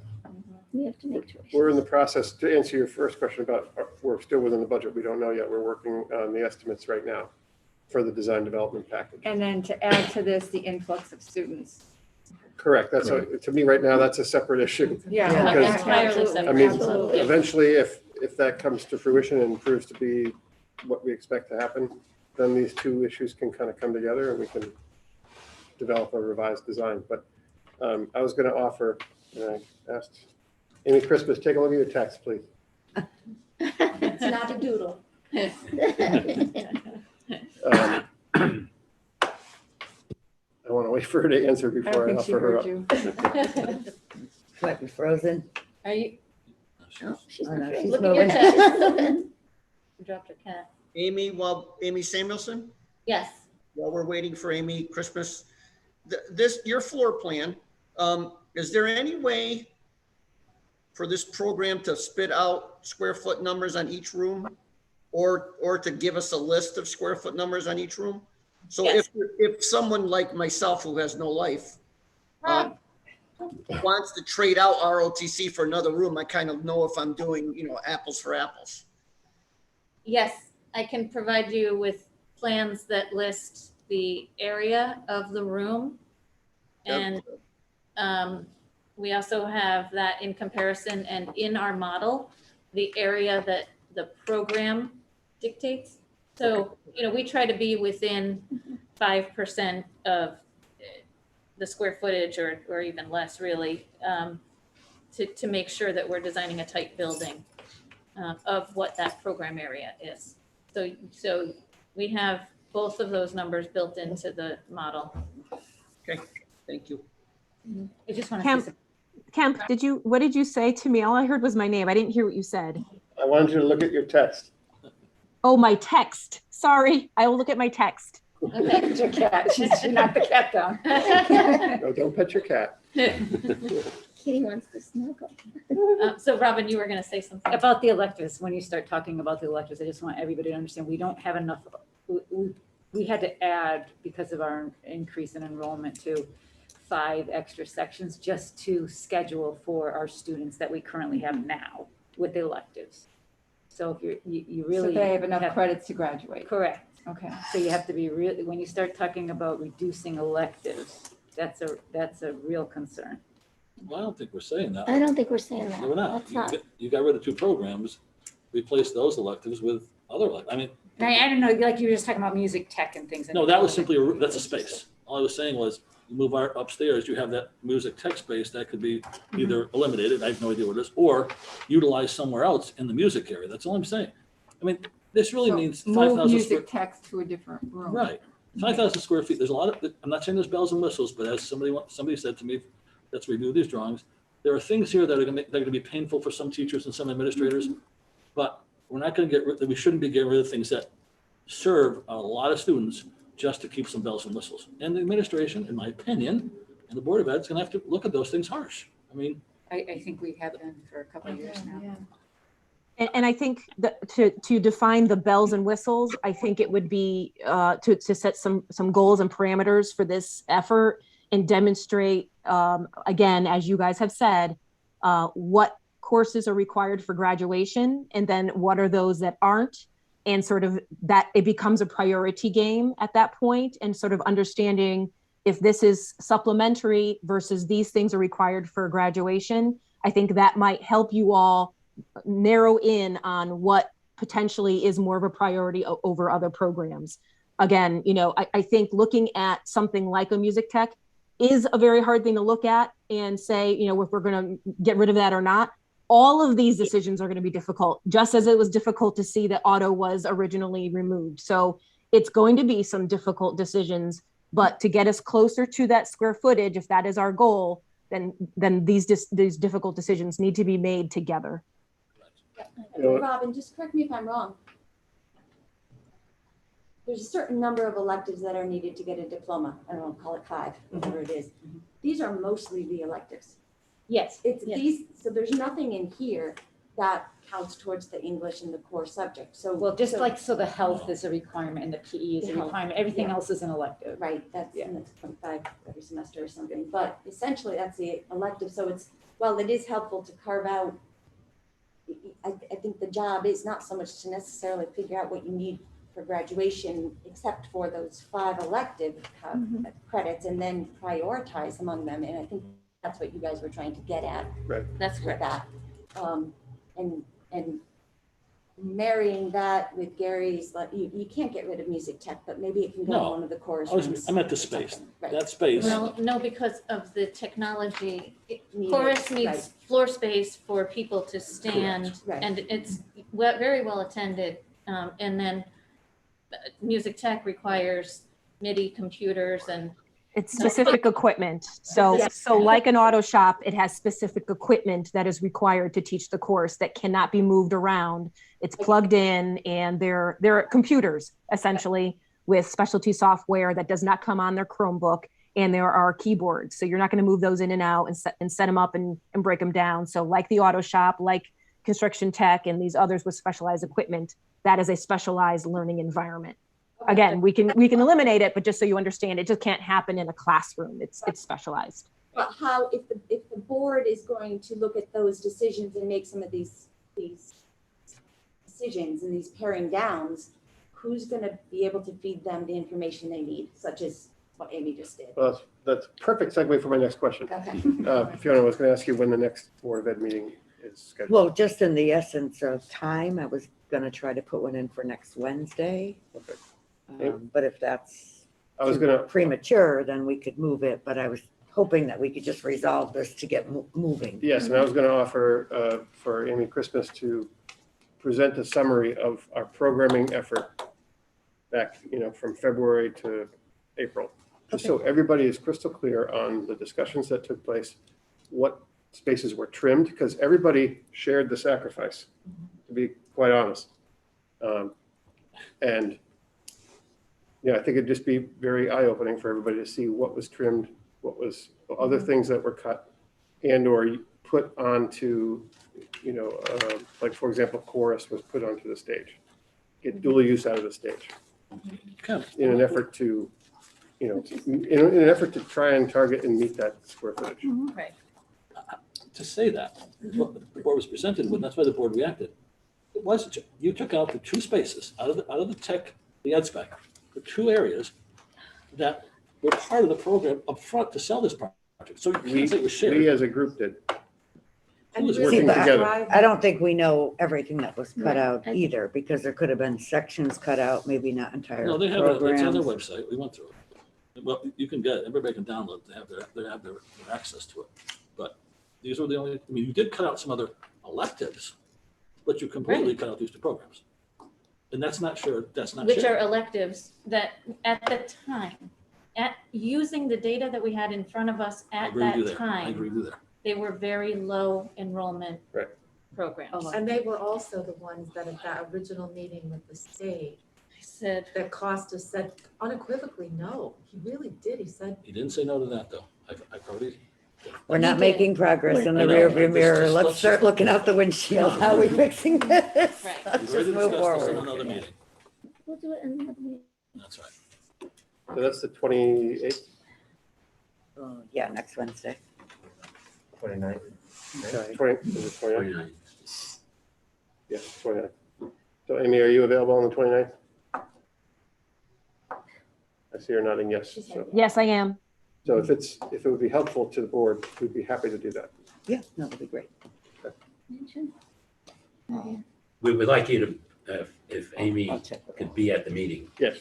S16: We have to make choices.
S9: We're in the process, to answer your first question about, we're still within the budget. We don't know yet. We're working on the estimates right now for the design development package.
S18: And then to add to this, the influx of students.
S9: Correct. That's, to me, right now, that's a separate issue.
S18: Yeah.
S9: Because,
S6: Entirely
S18: absolutely,
S6: separate.
S9: I mean,
S18: absolutely.
S9: eventually, if that comes to fruition and proves to be what we expect to happen, then these two issues can kind of come together and we can develop a revised design. But I was going to offer, and I asked Amy Christmas, take a look at your text, please.
S15: It's not a doodle.
S9: I want to wait for her to answer
S18: I
S9: before I
S18: don't think she
S9: offer her
S18: heard
S9: up.
S18: you.
S7: Might be frozen.
S6: Are you?
S7: Oh,
S6: She's
S7: oh, no,
S6: not
S7: she's
S6: Look at your
S7: moving.
S6: text. You dropped her cat.
S13: Amy Samuelson,
S6: Yes.
S13: while we're waiting for Amy Christmas, your floor plan, is there any way for this program to spit out square foot numbers on each room? Or to give us a list of square foot numbers on each room? So
S6: Yes.
S13: if someone like myself who has no life wants to trade out ROTC for another room, I kind of know if I'm doing, apples for apples.
S6: Yes, I can provide you with plans that list the area of the room.
S13: Yep.
S6: And we also have that in comparison and in our model, the area that the program dictates. So, we try to be within 5% of the square footage or even less really, to make sure that we're designing a tight building of what that program area is. So we have both of those numbers built into the model.
S13: Okay, thank you.
S10: I just want to.
S11: Kemp, what did you say to me? All I heard was my name. I didn't hear what you said.
S9: I wanted you to look at your text.
S11: Oh, my text. Sorry. I will look at my text.
S18: Pet your cat. She knocked the cat down.
S9: No, don't pet your cat.
S16: Kitty wants to snuggle.
S6: So Robin, you were going to say something
S10: About the electives. When you start talking about the electives, I just want everybody to understand, we don't have enough. We had to add, because of our increase in enrollment, to 5 extra sections just to schedule for our students that we currently have now with the electives. So if you really.
S18: So they have enough credits to graduate.
S10: Correct.
S18: Okay.
S10: So you have to be really, when you start talking about reducing electives, that's a real concern.
S2: Well, I don't think we're saying that.
S16: I don't think we're saying that.
S2: No, we're not.
S16: That's not.
S2: You got rid of 2 programs, replaced those electives with other, I mean,
S10: I don't know, like you were just talking about music tech and things.
S2: no, that was simply, that's a space. All I was saying was, you move upstairs, you have that music tech space that could be either eliminated, I have no idea what it is, or utilized somewhere else in the music area. That's all I'm saying. I mean, this really
S18: So
S2: means
S18: move
S2: 5,000
S18: music
S2: square.
S18: text to a different room.
S2: Right. 5,000 square feet. There's a lot of, I'm not saying there's bells and whistles, but as somebody said to me, let's review these drawings. There are things here that are going to be painful for some teachers and some administrators, but we're not going to we shouldn't be getting rid of things that serve a lot of students just to keep some bells and whistles. And the administration, in my opinion, and the Board of Ed is going to have to look at those things harsh. I mean,
S10: I think we have been for a couple of years now.
S18: Yeah.
S11: And I think that to define the bells and whistles, I think it would be to set some goals and parameters for this effort and demonstrate, again, as you guys have said, what courses are required for graduation, and then what are those that aren't, and sort of that it becomes a priority game at that point, and sort of understanding if this is supplementary versus these things are required for graduation. I think that might help you all narrow in on what potentially is more of a priority over other programs. Again, I think looking at something like a music tech is a very hard thing to look at and say, if we're going to get rid of that or not. All of these decisions are going to be difficult, just as it was difficult to see that auto was originally removed. So it's going to be some difficult decisions, but to get us closer to that square footage, if that is our goal, then these difficult decisions need to be made together.
S15: Robin, just correct me if I'm wrong. There's a certain number of electives that are needed to get a diploma. I don't know, call it 5, whatever it is. These are mostly the electives.
S10: Yes.
S15: It's these, so there's nothing in here that counts towards the English and the core subject. So
S10: Well, so the health is a requirement and the PE is a requirement. Everything else is an elective.
S15: Right, that's 0.5 every semester or something, but essentially that's the elective. So it is helpful to carve out. I think the job is not so much to necessarily figure out what you need for graduation, except for those 5 elective credits, and then prioritize among them. And I think that's what you guys were trying to get at.
S9: Right.
S6: That's correct.
S15: That. And marrying that with Gary's, like, you can't get rid of music tech, but maybe it can go in
S2: No.
S15: one of the chorus
S2: I
S15: rooms.
S2: meant the space.
S15: Right.
S2: That space.
S6: Well, no, because of the technology,
S15: Needed,
S6: chorus
S15: right.
S6: needs floor space for people to stand,
S15: Right.
S6: and it's very well attended. And then music tech requires MIDI computers and
S11: It's specific equipment. So,
S6: Yes.
S11: so like an auto shop, it has specific equipment that is required to teach the course that cannot be moved around. It's plugged in, and they're computers essentially with specialty software that does not come on their Chromebook, and there are keyboards. So you're not going to move those in and out and set them up and break them down. So like the auto shop, like construction tech and these others with specialized equipment, that is a specialized learning environment. Again, we can eliminate it, but just so you understand, it just can't happen in a classroom. It's specialized.
S15: But how, if the board is going to look at those decisions and make some of these decisions and these paring downs, who's going to be able to feed them the information they need, such as what Amy just did?
S9: Well, that's perfect segue for my next question.
S15: Okay.
S9: Fiona, I was going to ask you when the next Board of Ed meeting is scheduled.
S7: Well, just in the essence of time, I was gonna try to put one in for next Wednesday.
S9: Okay.
S7: But if that's
S9: I was
S7: too
S9: gonna-
S7: premature, then we could move it, but I was hoping that we could just resolve this to get moving.
S9: Yes, and I was going to offer for Amy Christmas to present a summary of our programming effort back, from February to April. Just so everybody is crystal clear on the discussions that took place, what spaces were trimmed, because everybody shared the sacrifice, to be quite honest. And I think it'd just be very eye-opening for everybody to see what was trimmed, what was other things that were cut and or put onto, like, for example, chorus was put onto the stage. Get dual use out of the stage in an effort to, in an effort to try and target and meet that square footage.
S6: Right.
S2: To say that, what the board was presented with, that's why the board reacted. It was, you took out the two spaces out of the tech, the ed spec, the two areas that were part of the program up front to sell this project. So you can't say it was shared.
S9: We as a group did.
S2: It was
S7: See,
S9: working
S7: but
S9: together.
S7: I don't think we know everything that was cut
S6: Right.
S7: out either, because there could have been sections cut out, maybe not entire
S2: No, they have it, it's on their
S7: programs.
S2: website, we went through it. Well, you can get it, everybody can download, they have their access to it. But these were the only, you did cut out some other electives, but you completely cut out these two programs. And that's not sure, that's not
S6: Which
S2: shared.
S6: are electives that at the time, using the data that we had in front of us
S2: I
S6: at
S2: agree with you
S6: that
S2: there, I agree
S6: time,
S2: with you there.
S6: they were very low enrollment
S9: Right.
S6: programs.
S3: And they were also the ones that at that original meeting with the state,
S6: I said,
S3: that Costa said unequivocally, no, he really did. He said,
S2: He didn't say no to that, though. I've already,
S7: We're not
S6: did.
S7: making progress in
S2: I
S7: the
S2: know.
S7: rearview mirror.
S2: Let's
S7: Let's
S2: just-
S7: start looking out the windshield. How are we fixing this?
S6: Right.
S7: Let's
S2: we've
S7: just
S2: already
S7: move
S2: discussed this in
S7: forward.
S2: another meeting,
S16: We'll do it in another meeting.
S2: that's right.
S9: So that's the 28th.
S7: Yeah, next Wednesday.
S17: 29th.
S9: Okay, 20, is it 29th?
S1: 29.
S9: Yeah, 29th. So Amy, are you available on the 29th? I see her nodding yes.
S11: Yes, I am.
S9: So if it would be helpful to the board, we'd be happy to do that.
S7: Yeah, no, that'd be great.
S1: We would like you to, if Amy
S7: I'll check with
S1: could be at the meeting.
S9: Yes.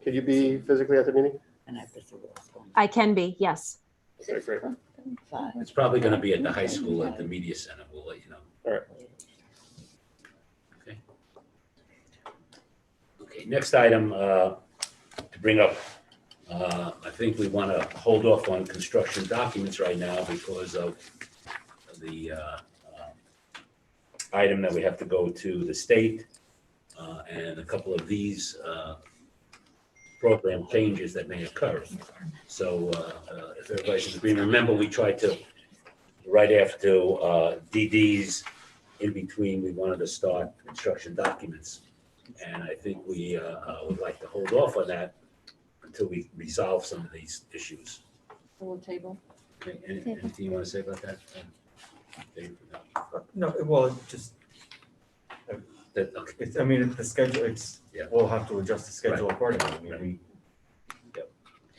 S9: Could you be physically at the meeting?
S7: And I have to see what's going
S11: I can be, yes.
S9: Okay, great.
S7: on. Five.
S1: It's probably going to be at the high school at the media center. We'll let you know.
S9: All right.
S1: Okay. Okay, next item to bring up, I think we want to hold off on construction documents right now because of the item that we have to go to the state and a couple of these program changes that may occur. So if everybody's in agreement, remember we tried to, right after DDs, in between, we wanted to start construction documents. And I think we would like to hold off on that until we resolve some of these issues.
S6: full table.
S1: Okay, anything you want to say about that? Dave?
S17: No, well, just,
S1: Okay.
S17: I mean, the schedule,
S1: Yeah.
S17: we'll have to adjust the schedule
S1: Right.
S17: accordingly. I mean,
S1: Right. Yep.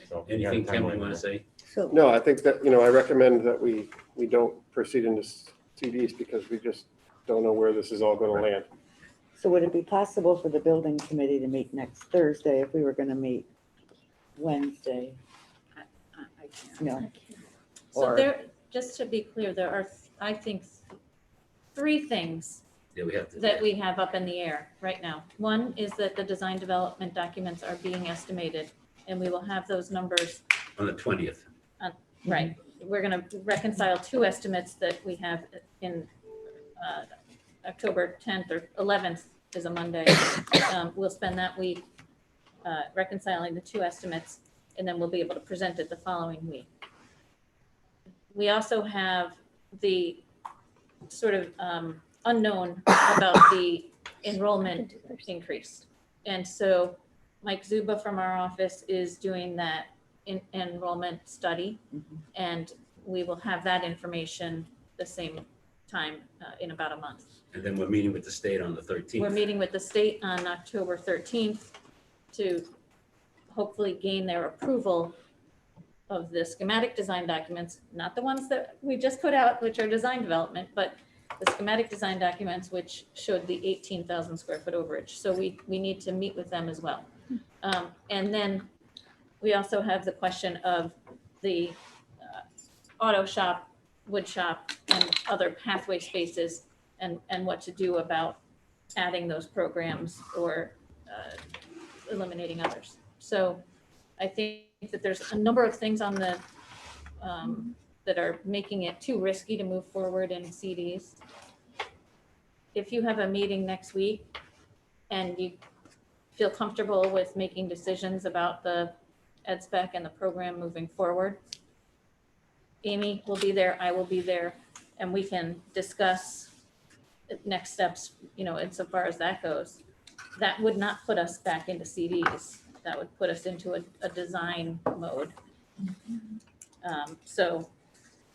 S17: So we got a
S1: Anything, Tim, you
S17: timeline
S1: want to
S17: there.
S1: say?
S7: So,
S9: No, I think that, I recommend that we don't proceed into CDs because we just don't know where this is all going to land.
S7: So would it be possible for the building committee to meet next Thursday if we were gonna meet Wednesday? No.
S6: So
S7: Or-
S6: there, just to be clear, there are, I think, three things
S1: Yeah, we have to.
S6: that we have up in the air right now. One is that the design development documents are being estimated, and we will have those numbers.
S1: On the 20th.
S6: Right, we're gonna reconcile two estimates that we have in October 10th or 11th is a Monday. We'll spend that week reconciling the two estimates, and then we'll be able to present it the following week. We also have the sort of unknown about the enrollment increase. And so Mike Zuba from our office is doing that enrollment study, and we will have that information the same time in about a month.
S1: And then we're meeting with the state on the 13th.
S6: We're meeting with the state on October 13th to hopefully gain their approval of the schematic design documents, not the ones that we just put out, which are design development, but the schematic design documents, which showed the 18,000 square foot overage. So we need to meet with them as well. And then we also have the question of the auto shop, wood shop, and other pathway spaces, and what to do about adding those programs or eliminating others. So I think that there's a number of things on the that are making it too risky to move forward in CDs. If you have a meeting next week and you feel comfortable with making decisions about the ed spec and the program moving forward, Amy will be there, I will be there, and we can discuss next steps, you know, insofar as that goes. That would not put us back into CDs. That would put us into a design mode. So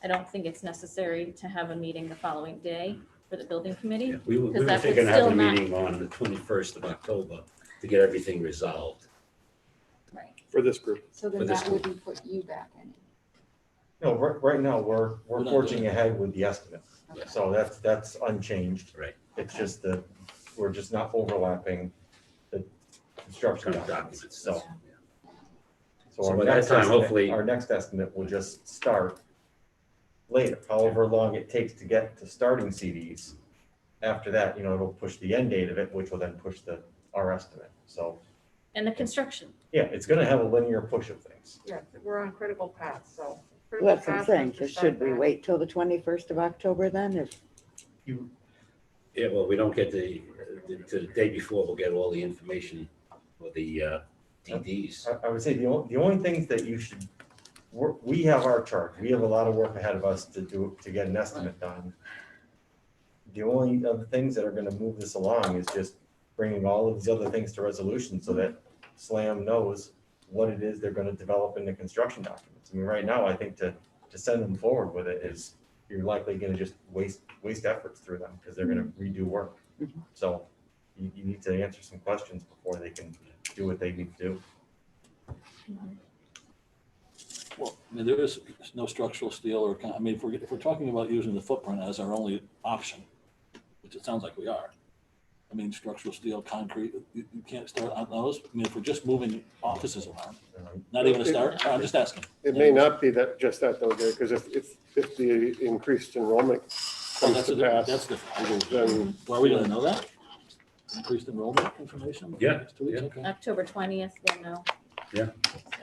S6: I don't think it's necessary to have a meeting the following day for the building committee.
S1: Yeah, we were
S6: because that would
S1: thinking of having
S6: still
S1: a
S6: not-
S1: meeting on the 21st of October to get everything resolved.
S15: Right.
S9: For this group.
S18: So then
S1: For this
S18: that wouldn't put you back in.
S17: No, right now, we're
S2: We're not
S17: forging
S2: doing it.
S17: ahead with the estimate.
S1: Yeah.
S17: So that's unchanged.
S1: Right.
S17: It's just that we're just not overlapping the construction documents, so.
S1: So
S17: our
S1: by that
S17: next
S1: time,
S17: estimate-
S1: hopefully-
S17: Our next estimate will just start later, however long it takes to get to starting CDs. After that, you know, it'll push the end date of it, which will then push our estimate. So,
S6: And the construction.
S17: yeah, it's gonna have a linear push of things.
S3: Yeah, we're on critical path, so.
S7: Well, that's what I'm saying, so should we wait till the 21st of October then, if,
S1: Yeah, well, we don't get to the day before, we'll get all the information for the DDs.
S17: I would say the only things that you should, we have our chart. We have a lot of work ahead of us to get an estimate done. The only other things that are gonna move this along is just bringing all of these other things to resolution so that SLAM knows what it is they're gonna develop in the construction documents. I mean, right now, I think to send them forward with it is, you're likely gonna just waste efforts through them because they're gonna redo work. So you need to answer some questions before they can do what they need to do.
S2: Well, I mean, there is no structural steel or, I mean, if we're talking about using the footprint as our only option, which it sounds like we are. I mean, structural steel, concrete, you can't start on those. I mean, if we're just moving offices around, not even a start, I'm just asking.
S9: It may not be that, just that though, Gary, because if the increased enrollment
S2: Oh,
S9: comes to pass,
S2: that's different.
S9: then.
S2: Well, are we gonna know that? Increased enrollment information?
S1: Yeah,
S2: Next 2 weeks,
S1: yeah.
S2: okay.
S6: October 20th, we'll know.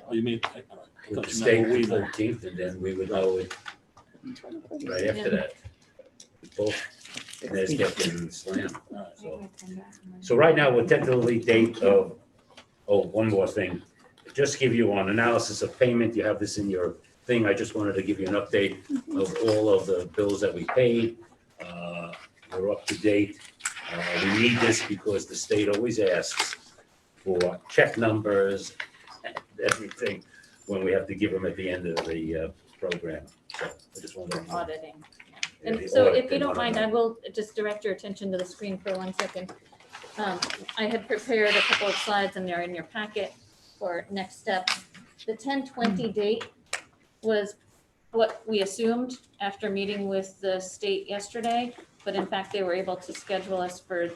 S2: Oh, you mean?
S1: With the state on the 13th, and then we would know it right after that. Both NESDEC and SLAM. So right now, we're tentatively date of, one more thing. Just give you an analysis of payment. You have this in your thing. I just wanted to give you an update of all of the bills that we paid. We're up to date. We need this because the state always asks for check numbers and everything when we have to give them at the end of the program. So I just wanted to.
S6: Auditing.
S1: Yeah,
S6: And
S1: the
S6: so
S1: audit
S6: if you don't
S1: and
S6: mind, I will just direct your attention to the screen for 1 second. I had prepared a couple of slides and they're in your packet for next steps. The 10/20 date was what we assumed after meeting with the state yesterday, but in fact, they were able to schedule us for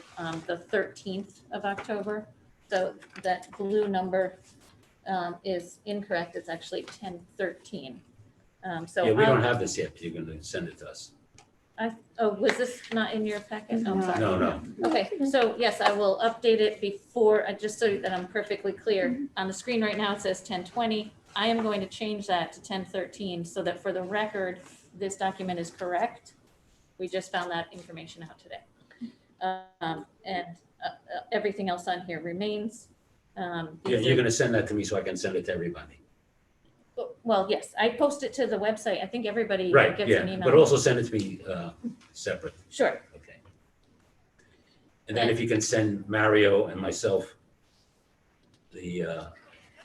S6: the 13th of October. So that blue number is incorrect. It's actually 10/13. So
S1: Yeah, we
S6: I'll-
S1: don't have this yet. You're gonna send it to us.
S6: was this not in your packet? Oh, I'm sorry.
S1: No.
S6: Okay, so yes, I will update it before, just so that I'm perfectly clear. On the screen right now, it says 10/20. I am going to change that to 10/13 so that for the record, this document is correct. We just found that information out today. And everything else on here remains.
S1: Yeah, you're gonna send that to me so I can send it to everybody.
S6: Well, yes, I post it to the website. I think everybody
S1: Right,
S6: gets an
S1: yeah,
S6: email.
S1: but also send it to me separate.
S6: Sure.
S1: Okay. And then if you can send Mario and myself the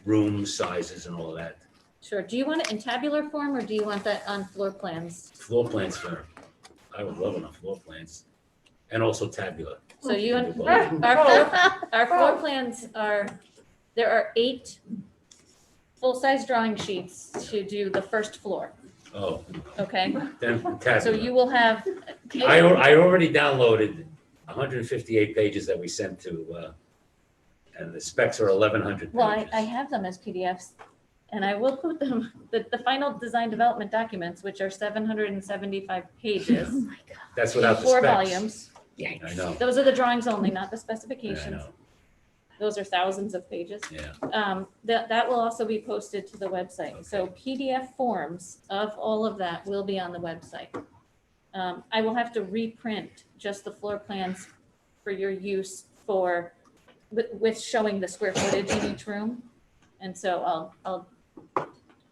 S1: room sizes and all of that.
S6: Sure. Do you want it in tabular form or do you want that on floor plans?
S1: Floor plans for, I would love enough floor plans. And also tabular.
S6: So our floor plans there are 8 full-size drawing sheets to do the first floor,
S1: Oh,
S6: okay?
S1: then
S6: So
S1: tabular.
S6: you will have.
S1: I already downloaded 158 pages that we sent to, and the specs are 1,100
S6: Well,
S1: pages.
S6: I have them as PDFs and I will put them, the final design development documents, which are 775 pages. Oh my God.
S1: That's without the
S6: 4
S1: specs.
S6: volumes.
S1: I know.
S6: Those are the drawings only, not the
S1: Yeah, I
S6: specifications.
S1: know.
S6: Those are thousands of pages.
S1: Yeah.
S6: That will also be posted to the website. So PDF forms of all of that will be on the website. I will have to reprint just the floor plans for your use with showing the square footage in each room. And so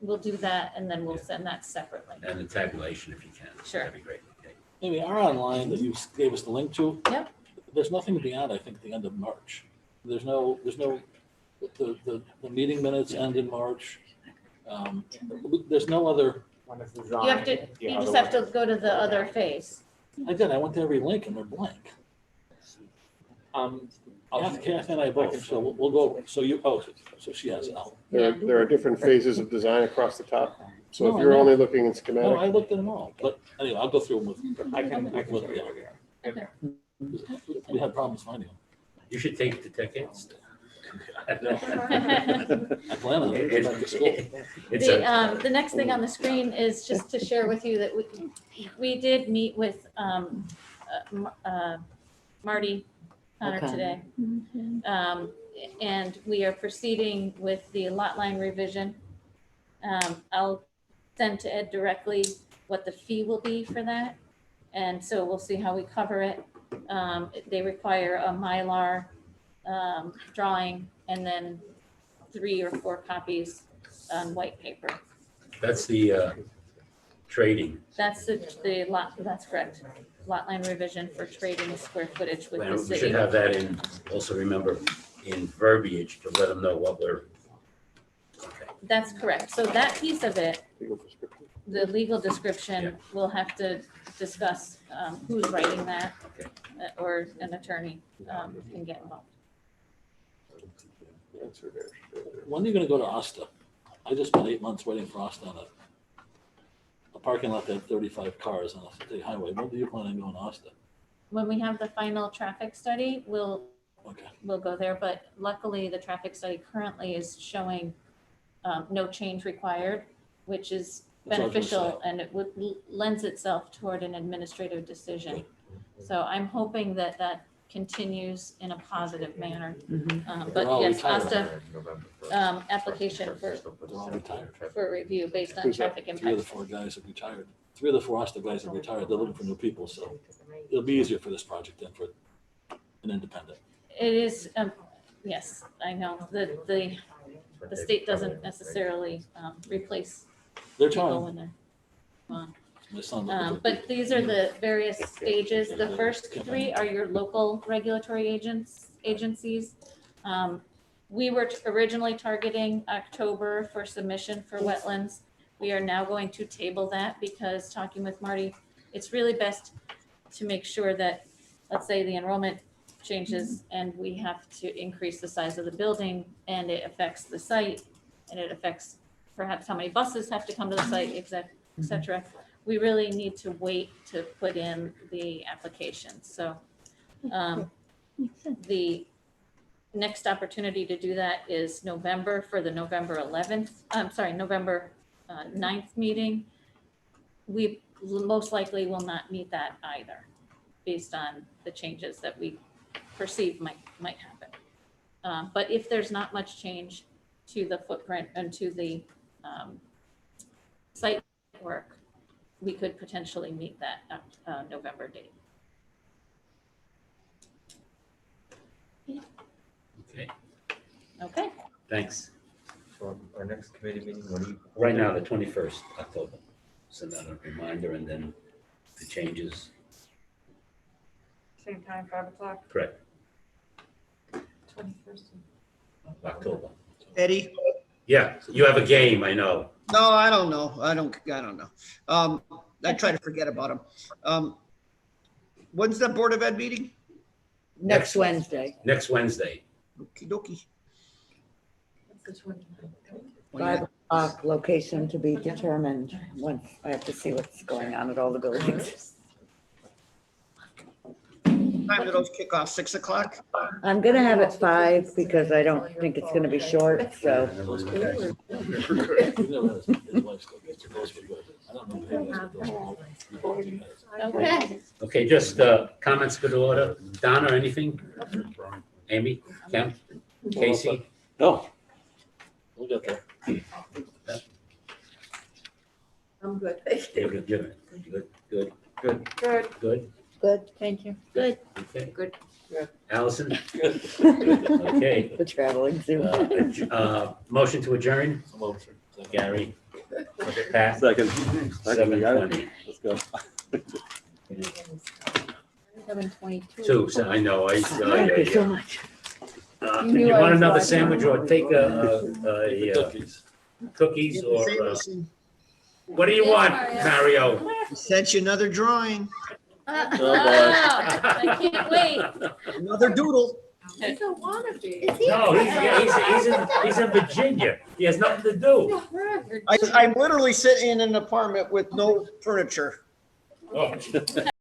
S6: we'll do that and then we'll send that separately.
S1: And the tabulation if you can.
S6: Sure.
S1: That'd be great. Okay.
S2: Maybe our online that you gave us the link to.
S6: Yep.
S2: There's nothing beyond, I think, the end of March. There's no, the meeting minutes end in March. There's no other.
S6: You just have to go to the other phase.
S2: I did, I went to every link and they're blank. Kathy and I both, so we'll go, so she has it out.
S9: There are different phases of design across the top. So
S2: No,
S9: if you're
S2: I know.
S9: only looking in
S2: No, I
S9: schematic,
S2: looked at them all, but anyway, I'll go through them with. We had problems finding them.
S1: You should take it to Tech Eds.
S2: I plan on it. Go back to school.
S6: The next thing on the screen is just to share with you that we did meet with Marty Connor
S7: Okay.
S6: today. And we are proceeding with the lot line revision. I'll send to Ed directly what the fee will be for that. And so we'll see how we cover it. They require a Mylar drawing and then 3 or 4 copies on white paper.
S1: That's the trading.
S6: That's the lot, that's correct. Lot line revision for trading square footage with the
S1: We
S6: city.
S1: should have that in, also remember, in verbiage to let them know what we're,
S6: That's correct. So that piece of it,
S9: legal prescription.
S6: the legal description, we'll have to discuss who's writing that or an attorney can get involved.
S2: When are you gonna go to Asta? I just spent 8 months waiting for Asta on a parking lot that had 35 cars on a state highway. When do you plan on going to Asta?
S6: When we have the final traffic study, we'll
S2: Okay.
S6: go there, but luckily the traffic study currently is showing no change required, which is
S2: That's what I was gonna
S6: beneficial and it lends itself toward an administrative decision. So I'm hoping that that continues in a positive manner.
S2: They're
S6: But
S2: all
S6: yes,
S2: retired.
S6: Asta application
S2: They're all retired.
S6: for review based on
S9: Who's that?
S6: traffic
S2: 3 of the
S6: impact.
S2: 4 guys have retired. 3 of the 4 Asta guys have retired. They're looking for new people, so it'll be easier for this project than for an independent.
S6: It is, yes, I know, the state doesn't necessarily replace
S2: They're
S6: people
S2: trying.
S6: when they're gone.
S2: My son looked at
S6: But these are the various stages. The first 3 are your local regulatory agencies. We were originally targeting October for submission for wetlands. We are now going to table that because talking with Marty, it's really best to make sure that, let's say the enrollment changes and we have to increase the size of the building and it affects the site and it affects perhaps how many buses have to come to the site, et cetera. we really need to wait to put in the application. So the next opportunity to do that is November for the November 11th, November 9th meeting. We most likely will not meet that either, based on the changes that we perceive might happen. But if there's not much change to the footprint and to the site work, we could potentially meet that November date.
S1: Okay,
S6: Okay.
S1: thanks.
S17: So our next committee meeting, when do you?
S1: Right now, the 21st October. Send out a reminder and then the changes.
S18: Same time, 5 o'clock?
S1: Correct.
S3: 21st.
S1: October.
S13: Eddie?
S1: Yeah, you have a game, I know.
S13: No, I don't know. I don't know. I try to forget about them. When's the Board of Ed meeting?
S7: Next Wednesday,
S1: Next Wednesday.
S13: Okey dokey.
S3: That's the 29th.
S7: 5 o'clock, location to be determined. Once I have to see what's going on at all the buildings.
S13: Time do those kick off? 6 o'clock?
S7: I'm gonna have it 5 because I don't think it's gonna be short, so.
S6: Okay.
S1: Okay, just comments, good order. Donna, anything? Amy, Kim, Casey?
S12: No,
S2: We'll get there.
S3: I'm good, thank you.
S1: Good.
S18: Good,
S1: Good,
S7: Good.
S18: thank you.
S6: Good.
S1: okay.
S18: Good.
S1: Allison? Okay.
S7: The traveling Zoom.
S1: Motion to adjourn? Gary? Pat?
S12: second.
S1: 7:20.
S12: Let's go.
S18: 7:22.
S1: Two, so I know,
S7: Thank you so much.
S1: Do
S18: knew
S1: you
S18: I
S1: want
S18: was
S1: another
S18: like-
S1: sandwich or take cookies or, what do you want, Mario?
S13: Sent you another drawing,
S6: I can't wait.
S13: another doodle.
S3: He's a wannabe.
S1: No, he's in Virginia. He has nothing to do.
S13: I'm literally sitting in an apartment with no furniture.
S1: Oh.